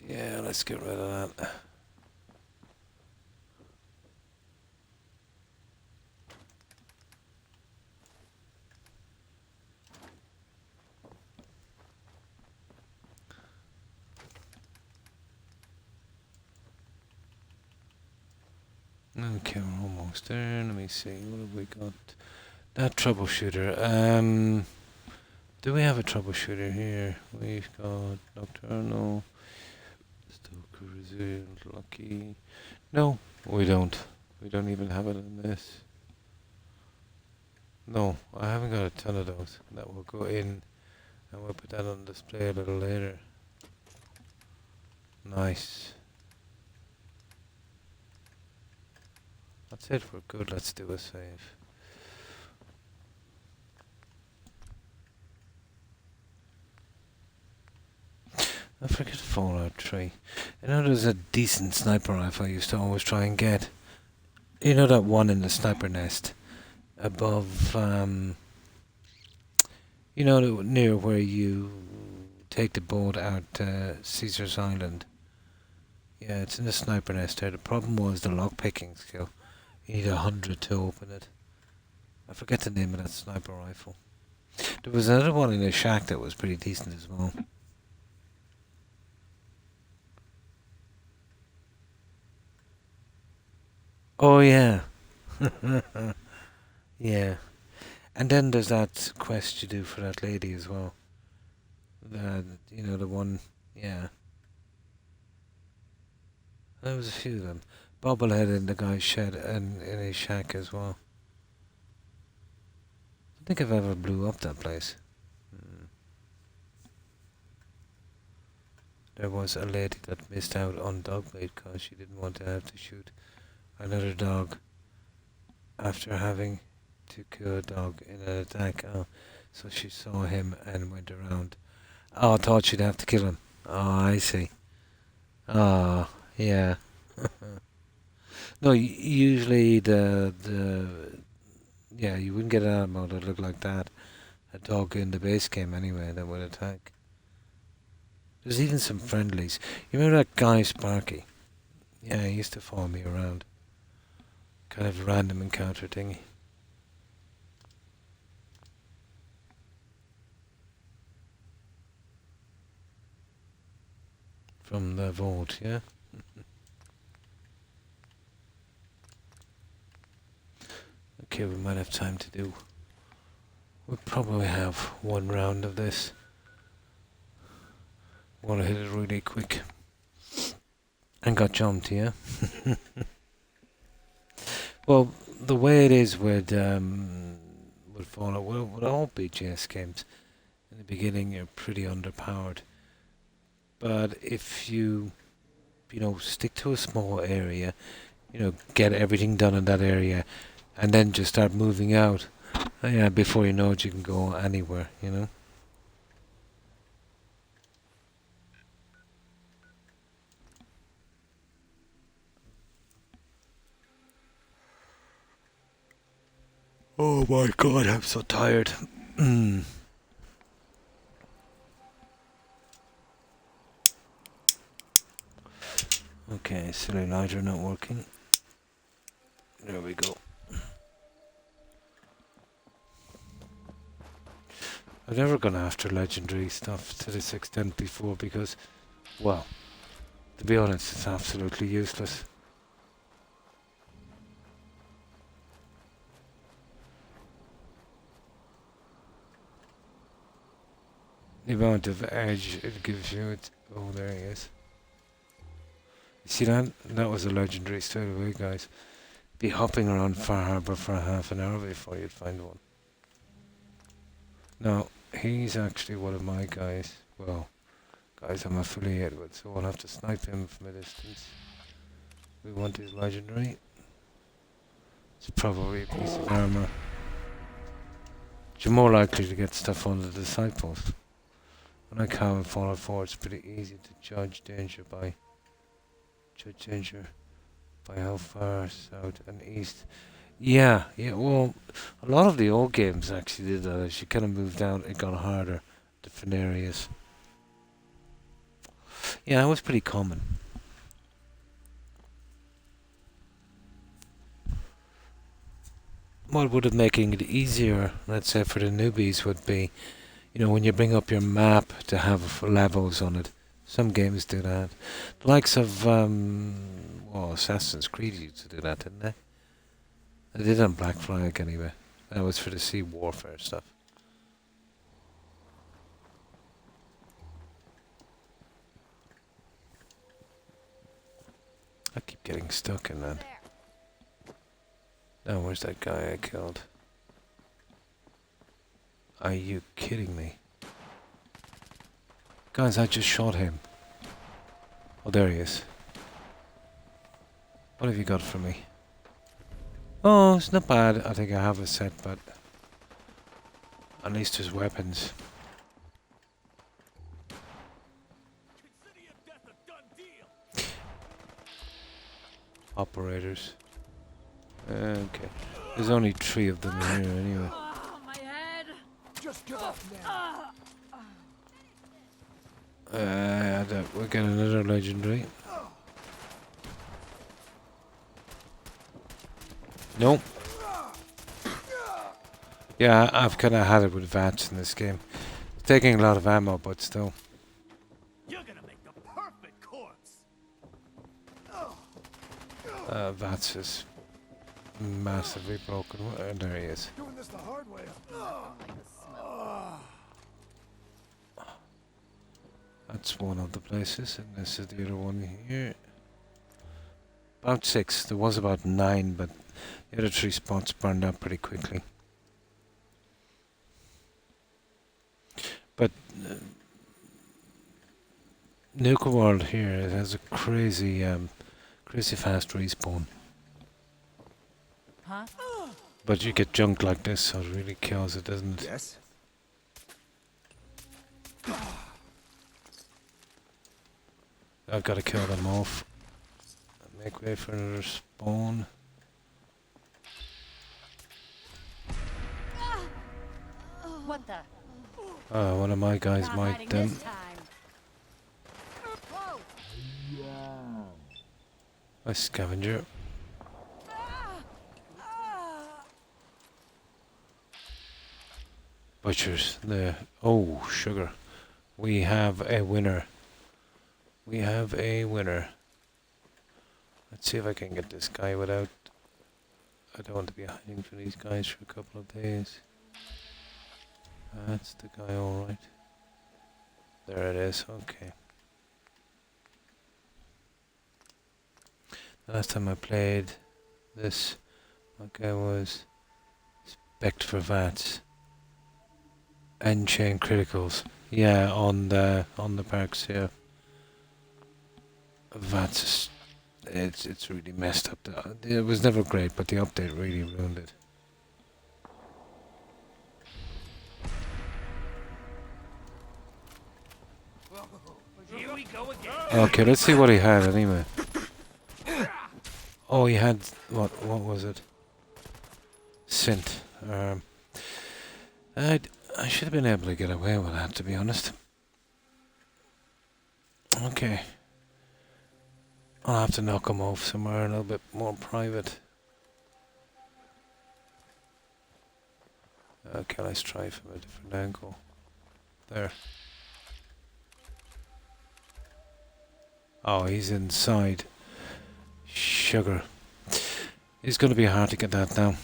Speaker 1: Yeah, let's get rid of that. Okay, we're almost there. Let me see, what have we got? That troubleshooter. Do we have a troubleshooter here? We've got Nocturnal. Stoker resilient, lucky. No, we don't. We don't even have it in this. No, I haven't got a ton of those. That will go in and we'll put that on display a little later. Nice. That's it, we're good. Let's do a save. I forget Fallout 3. You know there's a decent sniper rifle I used to always try and get. You know that one in the sniper nest? Above, you know, near where you take the boat out to Caesar's Island. Yeah, it's in the sniper nest there. The problem was the lockpicking skill. You need 100 to open it. I forget the name of that sniper rifle. There was another one in a shack that was pretty decent as well. Oh yeah. Yeah. And then there's that quest you do for that lady as well. You know, the one, yeah. There was a few of them. Bobblehead in the guy's shed and in his shack as well. I don't think I've ever blew up that place. There was a lady that missed out on dog bait because she didn't want to have to shoot another dog after having to kill a dog in an attack. Oh, so she saw him and went around. Oh, I thought she'd have to kill him. Oh, I see. Oh, yeah. No, usually yeah, you wouldn't get an animal that looked like that. A dog in the base game anyway that would attack. There's even some friendlies. You remember that guy Sparky? Yeah, he used to follow me around. Kind of random encounter thingy. From the vault, yeah? Okay, we might have time to do... We'll probably have one round of this. Want to hit it really quick. And got jumped, yeah? Well, the way it is with Fallout, with all BGS games, in the beginning you're pretty underpowered. But if you stick to a small area, get everything done in that area, and then just start moving out, yeah, before you know it, you can go anywhere, Oh my god, I'm so tired. Okay, silly lighter not working. There we go. I've never gone after legendary stuff to this extent before because, well, to be honest, it's absolutely useless. The amount of edge it gives you, oh, there he is. You see that? That was a legendary straight away, guys. Be hopping around Far Harbor for half an hour before you'd find one. Now, he's actually one of my guys. Well, guys I'm affiliated with, so I'll have to snipe him from a distance. We want his legendary. It's probably a piece of armor. You're more likely to get stuff on the disciples. Like how in Fallout 4 it's pretty easy to judge danger by how far south and east. Yeah, well, a lot of the old games actually did that. As you kind of moved down, it got harder, different areas. Yeah, that was pretty common. What would have making it easier, let's say for the newbies, would be, when you bring up your map to have levels on it. Some games do that. The likes of, Assassin's Creed used to do that, didn't they? They did on Black Flag anyway. That was for the sea warfare stuff. I keep getting stuck in that.
Speaker 3: There.
Speaker 1: Now, where's that guy I killed? Are you kidding me? Guys, I just shot him. Oh, there he is. What have you got for me? Oh, it's not bad. I think I have a set, but at least there's weapons. Operators. Okay. There's only 3 of them in here anyway.
Speaker 8: Oh, my head.
Speaker 10: Just give up now.
Speaker 1: We'll get another legendary. Nope. Yeah, I've kind of had it with VATS in this game. It's taking a lot of ammo, but still.
Speaker 10: You're gonna make the perfect corpse.
Speaker 1: VATS is massively broken. There he is.
Speaker 10: Doing this the hard way.
Speaker 1: That's one of the places, and this is the other one here. About 6. There was about 9, but the other 3 spots burned up pretty quickly. But Nuka World here, it has a crazy, crazy fast respawn.
Speaker 8: Huh?
Speaker 1: But you get junk like this, so it really kills it, doesn't it?
Speaker 2: Yes?
Speaker 1: I've got to kill them off. Make way for another spawn.
Speaker 3: What the?
Speaker 1: One of my guys
Speaker 3: Not
Speaker 1: might
Speaker 3: hiding this time.
Speaker 1: a scavenger. Butchers there. Oh, sugar. We have a winner. We have a winner. Let's see if I can get this guy without... I don't want to be hiding for these guys for a couple of days. That's the guy, alright. There it is, okay. The last time I played this, my guy was spec'd for VATS. And chain criticals. Yeah, on the perks here. VATS is, it's really messed up. It was never great, but the update really ruined it.
Speaker 10: Here we go again.
Speaker 1: Okay, let's see what he had anyway. Oh, he had what was it? Synth. I should have been able to get away with that, to be honest. Okay. I'll have to knock him off somewhere a little bit more private. Okay, let's try from a different angle. There. Oh, he's inside. Sugar. It's going to be hard to get that down.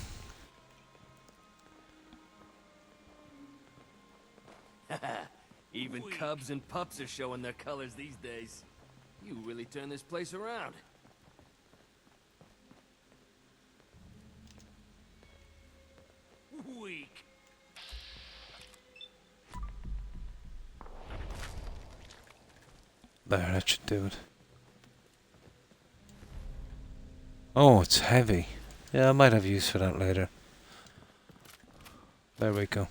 Speaker 10: Even cubs and pups are showing their colors these days. You really turn this place around. Weak.
Speaker 1: There, that should do it. Oh, it's heavy. Yeah, I might have use for that later. There we go.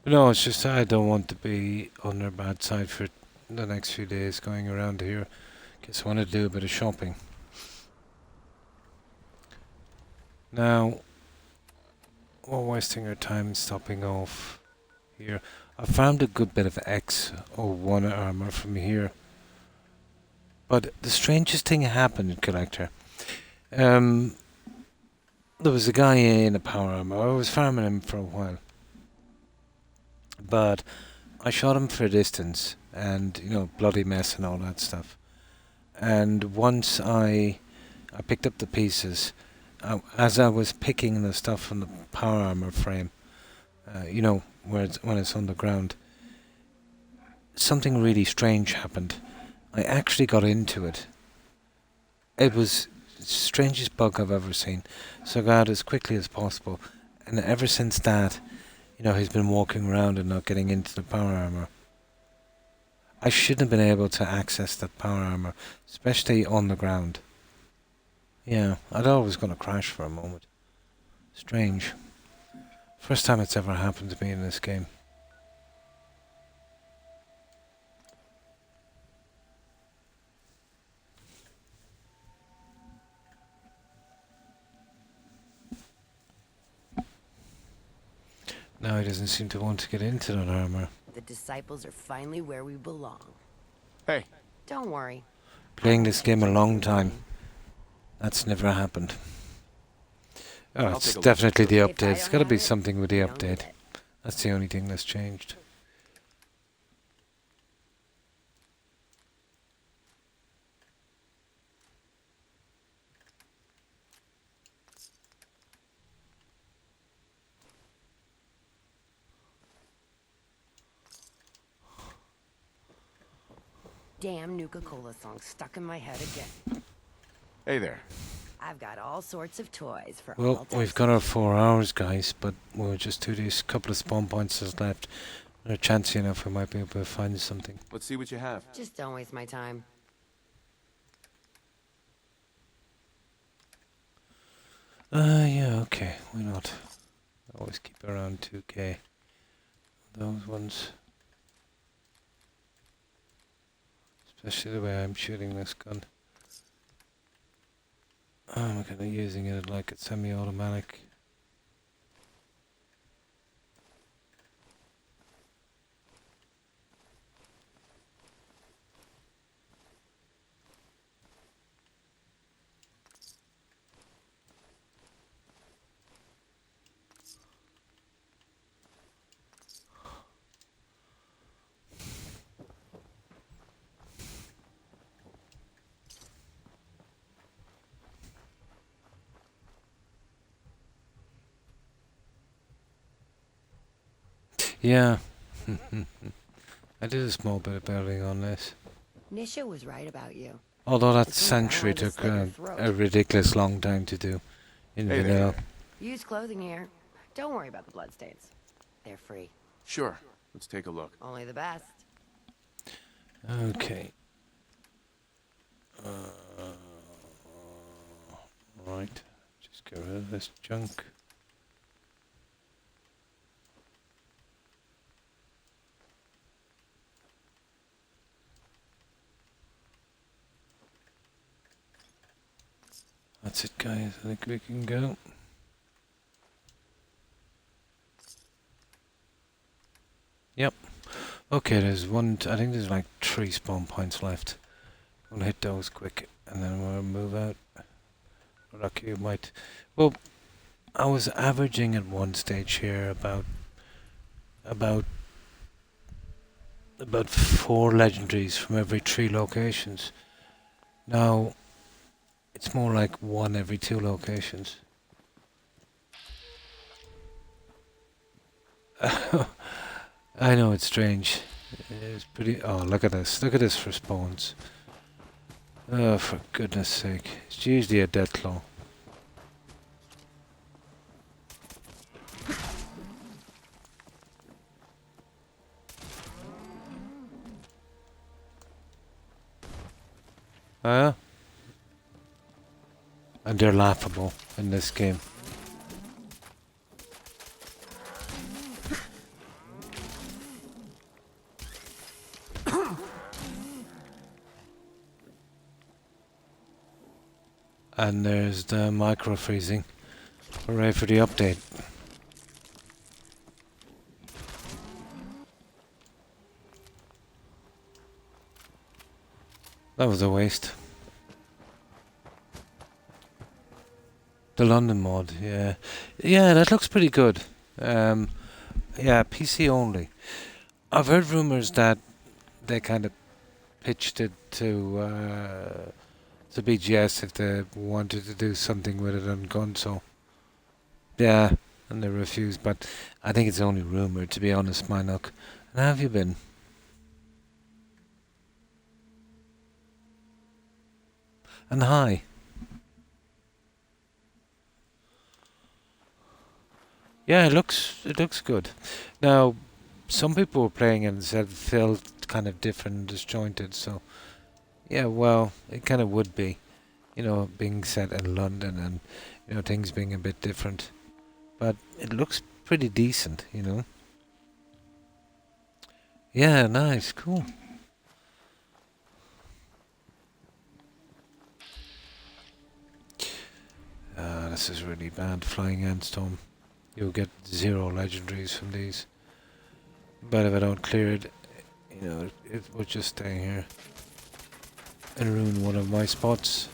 Speaker 1: No, it's just I don't want to be on their bad side for the next few days going around here. Guess I want to do a bit of shopping. Now, we're wasting our time stopping off here. I found a good bit of X01 armor from here. But the strangest thing happened, Collector. There was a guy in a power armor. I was farming him for a while. But I shot him for a distance, and you know, bloody mess and all that stuff. And once I picked up the pieces, as I was picking the stuff from the power armor frame, you know, when it's on the ground, something really strange happened. I actually got into it, It was the strangest bug I've ever seen. So I got out as quickly as possible, and ever since that, he's been walking around and not getting into the power armor. I shouldn't have been able to access that power armor, especially on the ground. Yeah, I thought it was going to crash for a moment. Strange. First time it's ever happened to me in this game. Now he doesn't seem to want to get into that armor.
Speaker 7: The disciples are finally where we belong.
Speaker 2: Hey.
Speaker 7: Don't worry.
Speaker 1: Playing this game a long time. That's never happened. Oh, it's definitely the update. It's got to be something with the update. That's the only thing that's changed.
Speaker 7: Damn Nuka-Cola song stuck in my head again.
Speaker 2: Hey there.
Speaker 7: I've got all sorts of toys for all
Speaker 1: Well,
Speaker 7: types
Speaker 1: we've
Speaker 7: of
Speaker 1: got our 4 hours, guys, but we'll just do these couple of spawn points that's left. There's a chance enough we might be able to find something.
Speaker 2: Let's see what you have.
Speaker 7: Just don't waste my time.
Speaker 1: Yeah, okay, why not? Always keep around 2k. Those ones. Especially the way I'm shooting this gun. I'm kind of using it like it's semi-automatic. Yeah. I did a small bit of building on this.
Speaker 7: Nisha was right about you.
Speaker 1: Although that
Speaker 7: The thing
Speaker 1: century
Speaker 7: about it is
Speaker 1: took
Speaker 7: slit your
Speaker 1: a
Speaker 7: throat.
Speaker 1: ridiculous long time to do in
Speaker 2: Hey
Speaker 1: vanilla.
Speaker 2: there.
Speaker 7: Use clothing here. Don't worry about the bloodstains. They're free.
Speaker 2: Sure. Let's take a look.
Speaker 7: Only the best.
Speaker 1: Okay. Right. Just get rid of this junk. That's it, guys. I think we can go. Yep. Okay, there's I think there's like 3 spawn points left. We'll hit those quick, and then we'll move out. Lucky you might. Well, I was averaging at one stage here about 4 legendaries from every 3 locations. Now, it's more like 1 every 2 locations. I know it's strange. It's pretty. Oh, look at this! Look at this for spawns. Oh, for goodness sake! It's usually a death claw. And they're laughable in this game. And there's the micro freezing. Hooray for the update. That was a waste. The London mod, yeah. Yeah, that looks pretty good. Yeah, PC only. I've heard rumours that they kind of pitched it to BGS if they wanted to do something with it on console. Yeah, and they refused, but I think it's only rumour, to be honest, Minook. And how have you been? And high. Yeah, it looks good. Now, some people were playing it and said it felt kind of different and disjointed, so yeah, well, it kind of would be, you know, being set in London and, you know, things being a bit different. But it looks pretty decent, you know. Yeah, nice, cool. This is really bad, Flying Andstorm. You'll get 0 legendaries from these. But if I don't clear it, you know, it will just stay here and ruin one of my spots.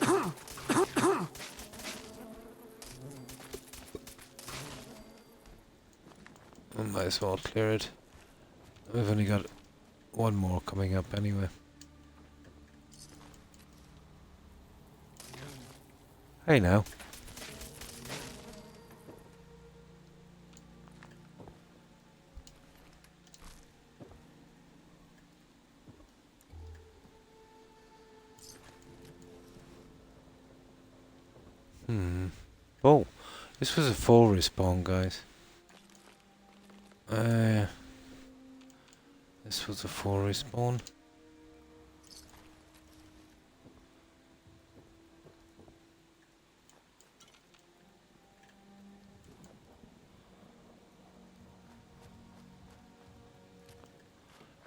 Speaker 1: I might as well clear it. We've only got one more coming up anyway. Hey now. Oh, this was a full respawn, guys. This was a full respawn.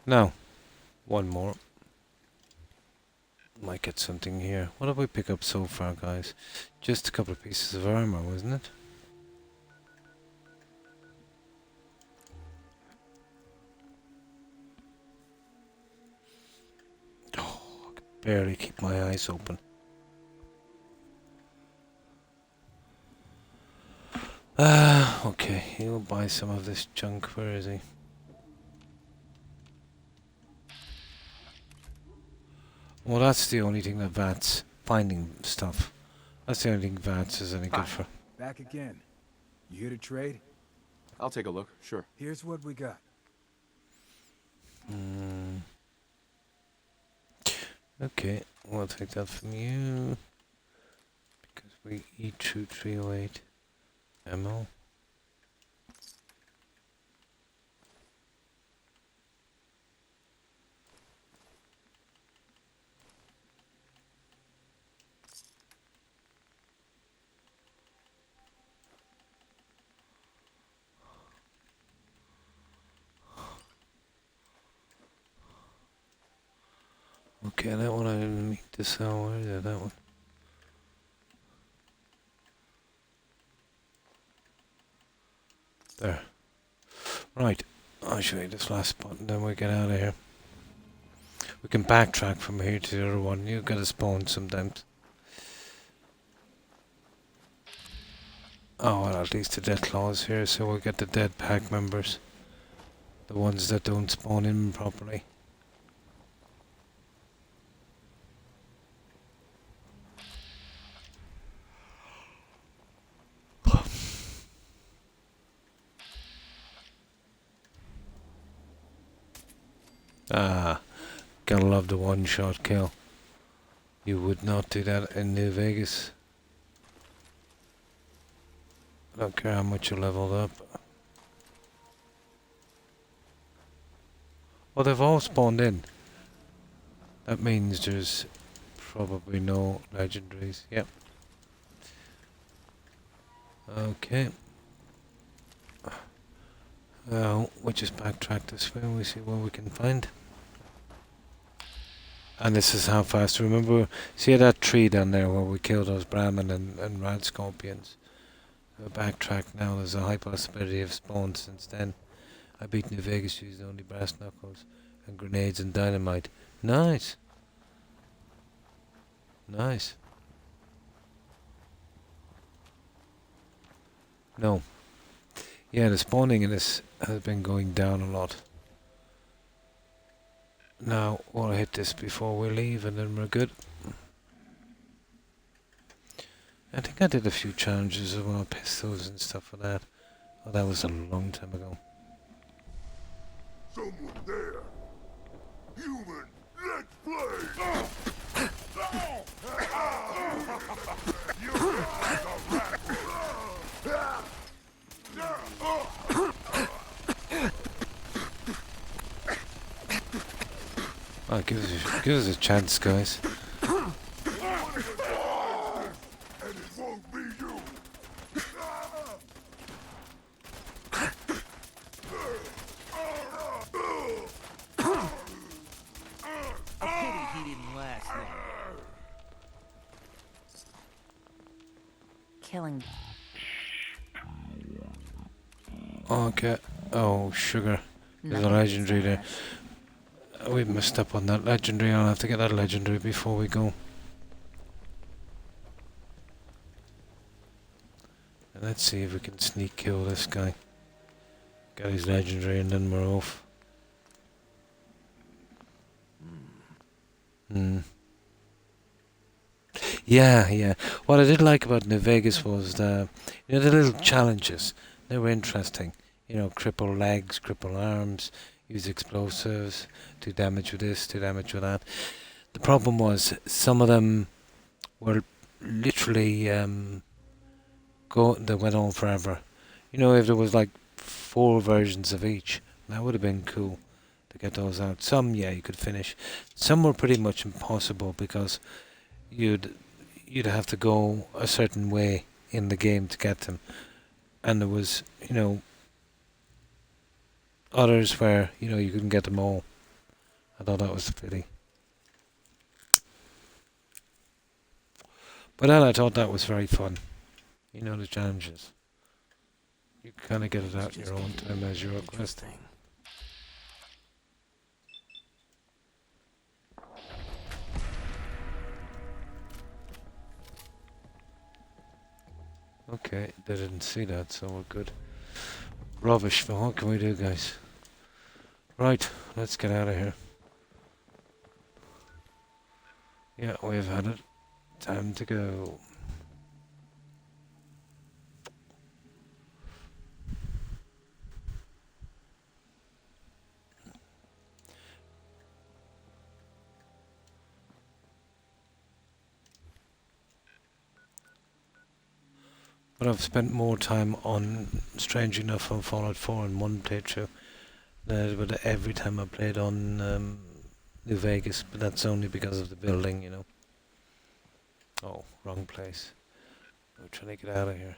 Speaker 1: Now, one more. Might get something here. What have we picked up so far, guys? Just a couple of pieces of armor, wasn't it? Oh, I can barely keep my eyes open. Okay, he'll buy some of this junk. Where is he? Well, that's the only thing that VATS finding stuff. That's the only thing VATS is any good for.
Speaker 9: Back again. You here to trade?
Speaker 2: I'll take a look, sure.
Speaker 9: Here's what we got.
Speaker 1: Okay, we'll take that from you. Because we eat through 308 ammo. Okay, that one I didn't mean to sell. Where is it? That one. There. Right. I'll show you this last spot and then we get out of here. We can backtrack from here to the other one. You gotta spawn sometimes. Oh, well, at least the dead claws here, so we'll get the dead pack members. The ones that don't spawn in properly. Ah, gotta love the one-shot kill. You would not do that in New Vegas. I don't care how much you leveled up. Well, they've all spawned in. That means there's probably no legendaries. Yep. Okay. Well, we just backtrack this way and we see what we can find. And this is how fast. Remember, see that tree down there where we killed those Brahmin and Rad Scorpions? We'll backtrack now. There's a high possibility of spawn since then. I beat New Vegas using only brass knuckles and grenades and dynamite. Nice. Nice. No. Yeah, the spawning in this has been going down a lot. Now, we'll hit this before we leave and then we're good. I think I did a few challenges as well, pistols and stuff like that. Oh, that was a long time ago.
Speaker 4: Someone there. Human, let's play.
Speaker 1: Oh, give us a chance, guys.
Speaker 4: And it won't be you.
Speaker 5: A pity he didn't last long.
Speaker 6: Killing.
Speaker 1: Okay. Oh, sugar. There's a
Speaker 6: nothing
Speaker 1: legendary there.
Speaker 6: says.
Speaker 1: We messed up on that legendary. I'll have to get that legendary before we go. And let's see if we can sneak kill this guy. Get his legendary and then we're off. Hmm. Yeah. What I did like about New Vegas was the little challenges. They were interesting. Cripple legs, cripple arms, use explosives, do damage with this, do damage with that. The problem was some of them were literally they went on forever. If there was like 4 versions of each, that would have been cool to get those out. Some, yeah, you could finish. Some were pretty much impossible because you'd have to go a certain way in the game to get them, and there was others where you couldn't get them all. I thought that was a pity. But then I thought that was very fun. The challenges. You kind of get it out in your own time as you request. Okay, they didn't see that, so we're good. Rubbish, but what can we do, guys? Right, let's get out of here. Yeah, we've had it. Time to go. But I've spent more time on, strange enough, on Fallout 4 in one playthrough than I did with every time I played on New Vegas, but that's only because of the building, Oh, wrong place. We're trying to get out of here.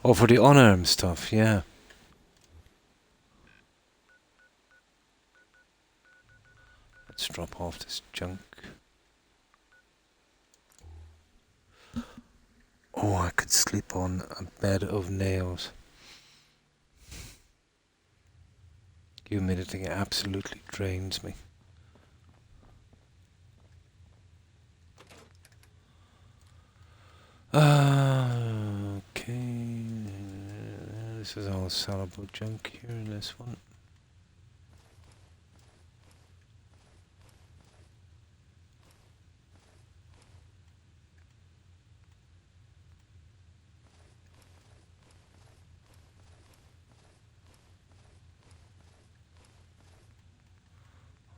Speaker 1: Oh, for the unarmed stuff, yeah. Let's drop off this junk. Oh, I could sleep on a bed of nails. Humidity absolutely drains me. Okay. This is all sellable junk here in this one.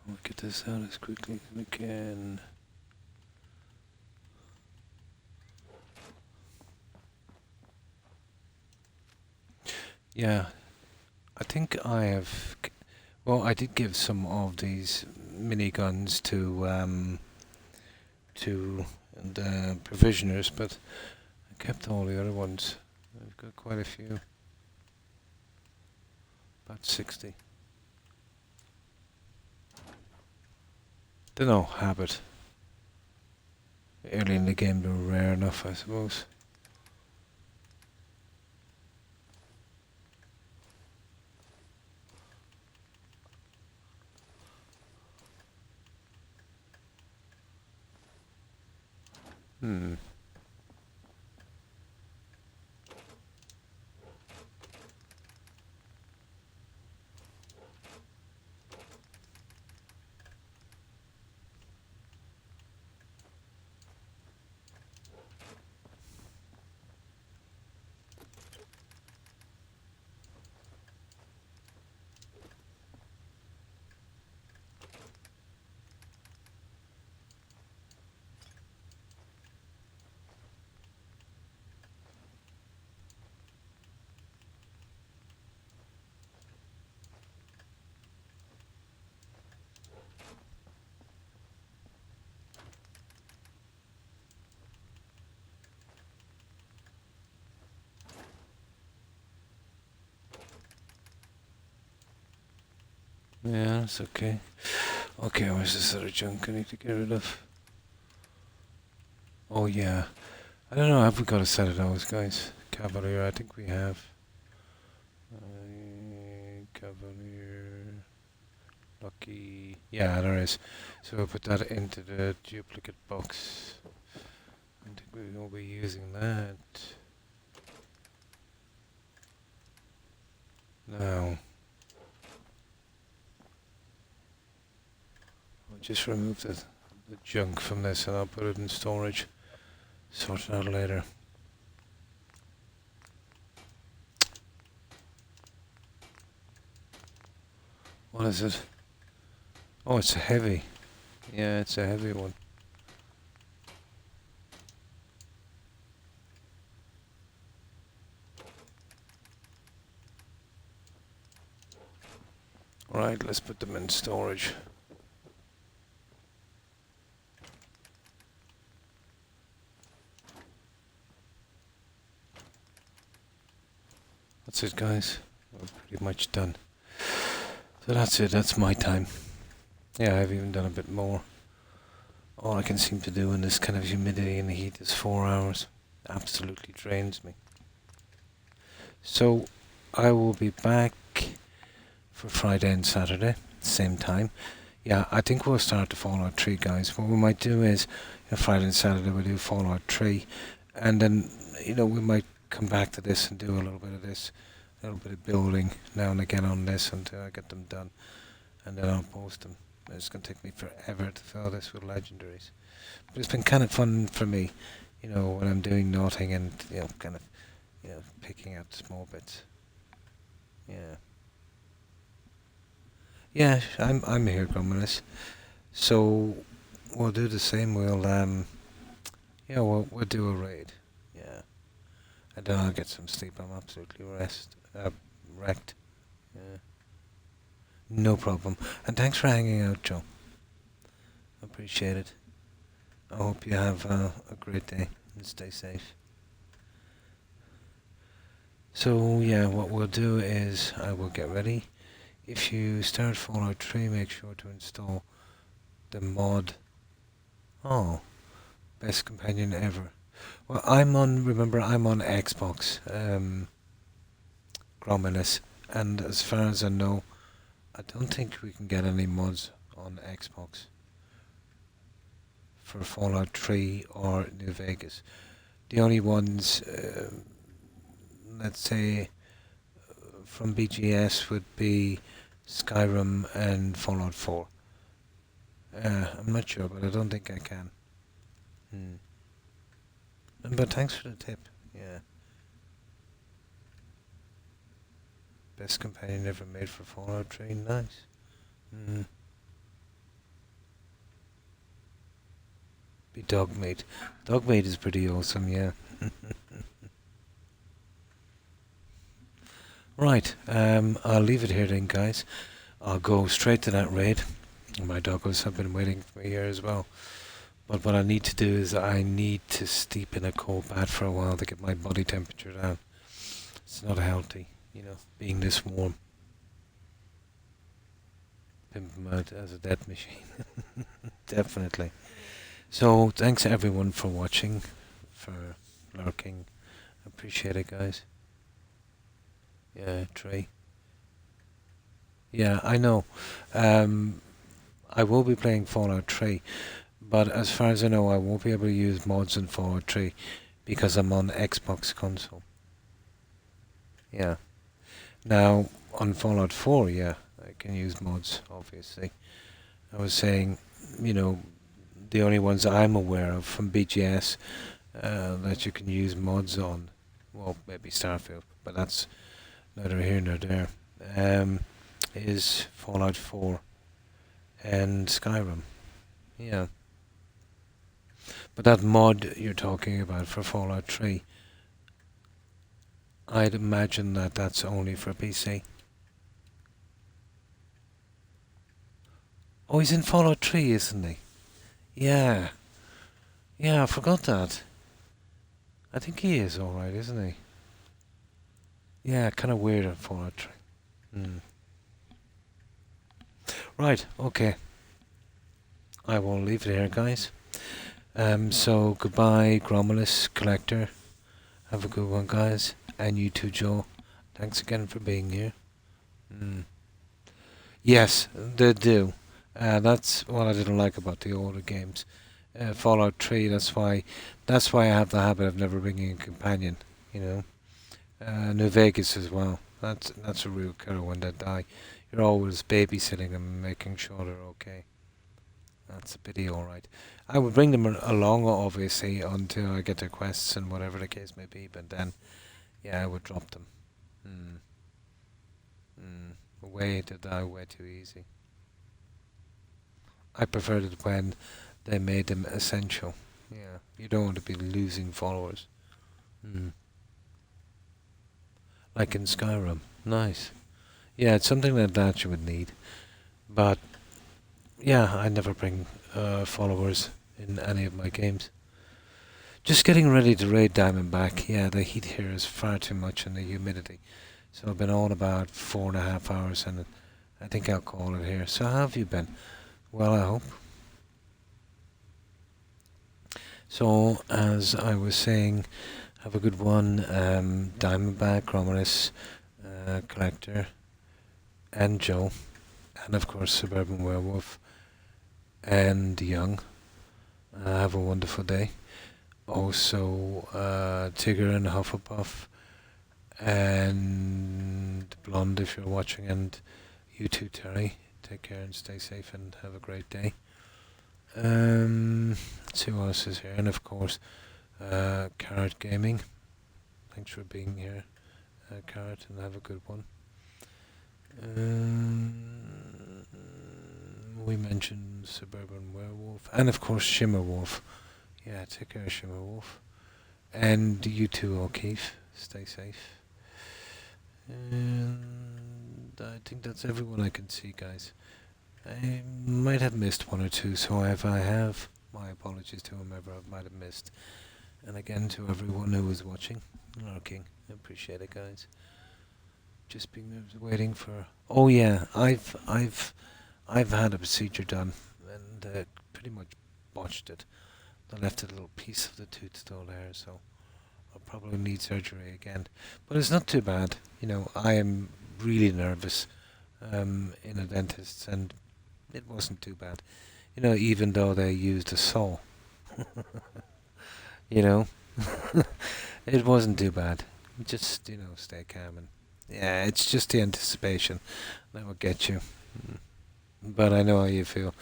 Speaker 1: We'll get this out as quickly as we can. Yeah, I think I have. Well, I did give some of these miniguns to the provisioners, but I kept all the other ones. I've got quite a few. About 60. Dunno, habit. Early in the game they were rare enough, I suppose. Hmm. Yeah, it's okay. Okay, where's this other junk I need to get rid of? Oh yeah. I don't know, have we got a set of those, guys? Cavalier, I think we have. Cavalier... Lucky... Yeah, there is. So we'll put that into the duplicate box. I think we will be using that. Now... I'll just remove the junk from this and I'll put it in storage. Sort it out later. What is it? Oh, it's a heavy. Yeah, it's a heavy one. Right, let's put them in storage. That's it, guys. We're pretty much done. So that's it, that's my time. Yeah, I've even done a bit more. All I can seem to do in this kind of humidity and heat is 4 hours. Absolutely drains me. So, I will be back for Friday and Saturday, same time. Yeah, I think we'll start the Fallout 3, guys. What we might do is, Friday and Saturday we'll do Fallout 3, and then, we might come back to this and do a little bit of this, a little bit of building now and again on this until I get them done, and then I'll post them. It's going to take me forever to fill this with legendaries. But it's been kind of fun for me, when I'm doing nothing and, kind of, picking out small bits. Yeah. Yeah, I'm here, Grumminus. So, we'll do the same. We'll do a raid. Yeah. And then I'll get some sleep. I'm absolutely wrecked. Yeah. No problem. And thanks for hanging out, Joe. Appreciate it. I hope you have a great day and stay safe. So yeah, what we'll do is I will get ready. If you start Fallout 3, make sure to install the mod. Oh, best companion ever. Well, remember I'm on Xbox, Gromulus, and as far as I know, I don't think we can get any mods on Xbox for Fallout 3 or New Vegas. The only ones, let's say, from BGS would be Skyrim and Fallout 4. I'm not sure, but I don't think I can. But thanks for the tip. Yeah. Best companion ever made for Fallout 3. Nice. Be Dogmeat. Dogmeat is pretty awesome, yeah. Right, I'll leave it here then, guys. I'll go straight to that raid. My doggos have been waiting for me here as well. But what I need to do is I need to steep in a cold bath for a while to get my body temperature down. It's not healthy, being this warm. Pimp him out as a death machine. Definitely. So, thanks everyone for watching, for lurking. Appreciate it, guys. Yeah, Trey. Yeah, I know. I will be playing Fallout 3, but as far as I know, I won't be able to use mods in Fallout 3 because I'm on Xbox console. Yeah. Now, on Fallout 4, yeah, I can use mods, obviously. I was saying, the only ones I'm aware of from BGS that you can use mods on, well, maybe Starfield, but that's neither here nor there, is Fallout 4 and Skyrim. Yeah. But that mod you're talking about for Fallout 3, I'd imagine that that's only for PC. Oh, he's in Fallout 3, isn't he? Yeah. Yeah, I forgot that. I think he is alright, isn't he? Yeah, kind of weird on Fallout 3. Right, okay. I will leave it here, guys. So goodbye, Gromulus Collector. Have a good one, guys. And you too, Joe. Thanks again for being here. Yes, they do. That's what I didn't like about the older games. Fallout 3. That's why I have the habit of never bringing a companion. You know. New Vegas as well. That's a real killer when they die. You're always babysitting them and making sure they're okay. That's a pity, alright. I would bring them along, obviously, until I get their quests and whatever the case may be, but then, yeah, I would drop them. Way to die, way too easy. I preferred it when they made them essential. Yeah, you don't want to be losing followers. Like in Skyrim. Nice. Yeah, it's something like that you would need. But, yeah, I never bring followers in any of my games. Just getting ready to raid Diamondback. Yeah, the heat here is far too much and the humidity. So I've been on about 4.5 hours and I think I'll call it here. So how have you been? Well, I hope. So, as I was saying, have a good one. Diamondback, Romulus, Collector, and Joe, and of course Suburban Werewolf, and Young. Have a wonderful day. Also, Tigger and Hufflepuff, and Blonde if you're watching, and you too, Terry. Take care and stay safe and have a great day. Let's see who else is here, and of course, Carrot Gaming. Thanks for being here, Carrot, and have a good one. We mentioned Suburban Werewolf, and of course Shimmer Wolf. Yeah, take care, Shimmer Wolf. And you too, O'Keefe. Stay safe. And I think that's everyone I can see, guys. I might have missed one or two, so if I have, my apologies to whomever I might have missed. And again to everyone who was watching, lurking. I appreciate it, guys. Just being waiting for. Oh yeah, I've had a procedure done and pretty much botched it. I left a little piece of the tooth still there, so I'll probably need surgery again. But it's not too bad. You know, I am really nervous in a dentist, and it wasn't too bad. You know, even though they used a saw. You know, it wasn't too bad. Just, you know, stay calm and yeah, it's just the anticipation that will get you. But I know how you feel.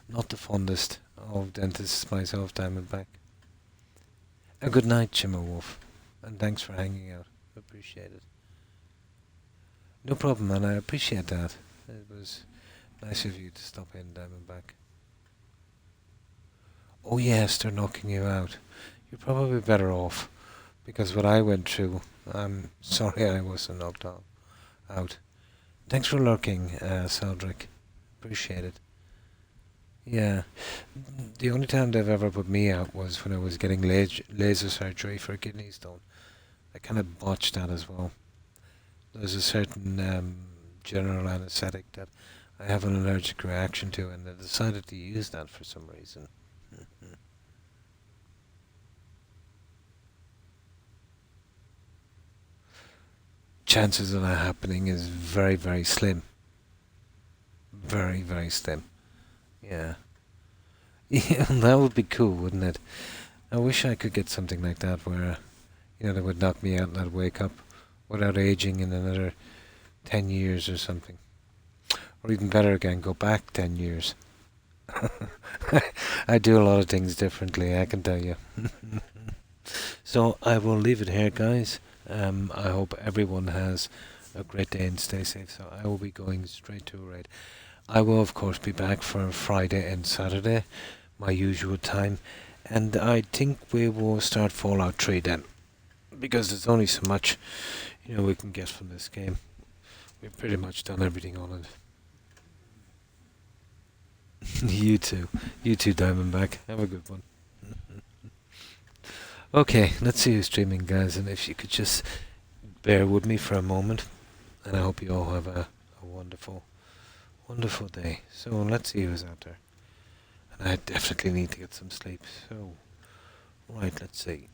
Speaker 1: Not the fondest of dentists myself, Diamondback. A good night, Chimmerwolf, and thanks for hanging out. Appreciate it. No problem, man. I appreciate that. It was nice of you to stop in, Diamondback. Oh yes, they're knocking you out. You're probably better off, because what I went through, I'm sorry I wasn't knocked out. Thanks for lurking, Seldrick. Appreciate it. Yeah, the only time they've ever put me out was when I was getting laser surgery for a kidney stone. I kind of botched that as well. There's a certain general anesthetic that I have an allergic reaction to, and I decided to use that for some reason. Chances of that happening is very, very slim. Very, very slim. Yeah. Yeah, that would be cool, wouldn't it? I wish I could get something like that where, you know, that would knock me out and I'd wake up without aging in another 10 years or something. Or even better again, go back 10 years. I do a lot of things differently, I can tell you. So I will leave it here, guys. I hope everyone has a great day and stay safe. So I will be going straight to a raid. I will, of course, be back for Friday and Saturday, my usual time. And I think we will start Fallout 3 then. Because there's only so much, you know, we can get from this game. We've pretty much done everything on it. You too, Diamondback. Have a good one. Okay, let's see who's streaming, guys, and if you could just bear with me for a moment, and I hope you all have a wonderful Wonderful day. So let's see who's out there. And I definitely need to get some sleep. So, right, let's see.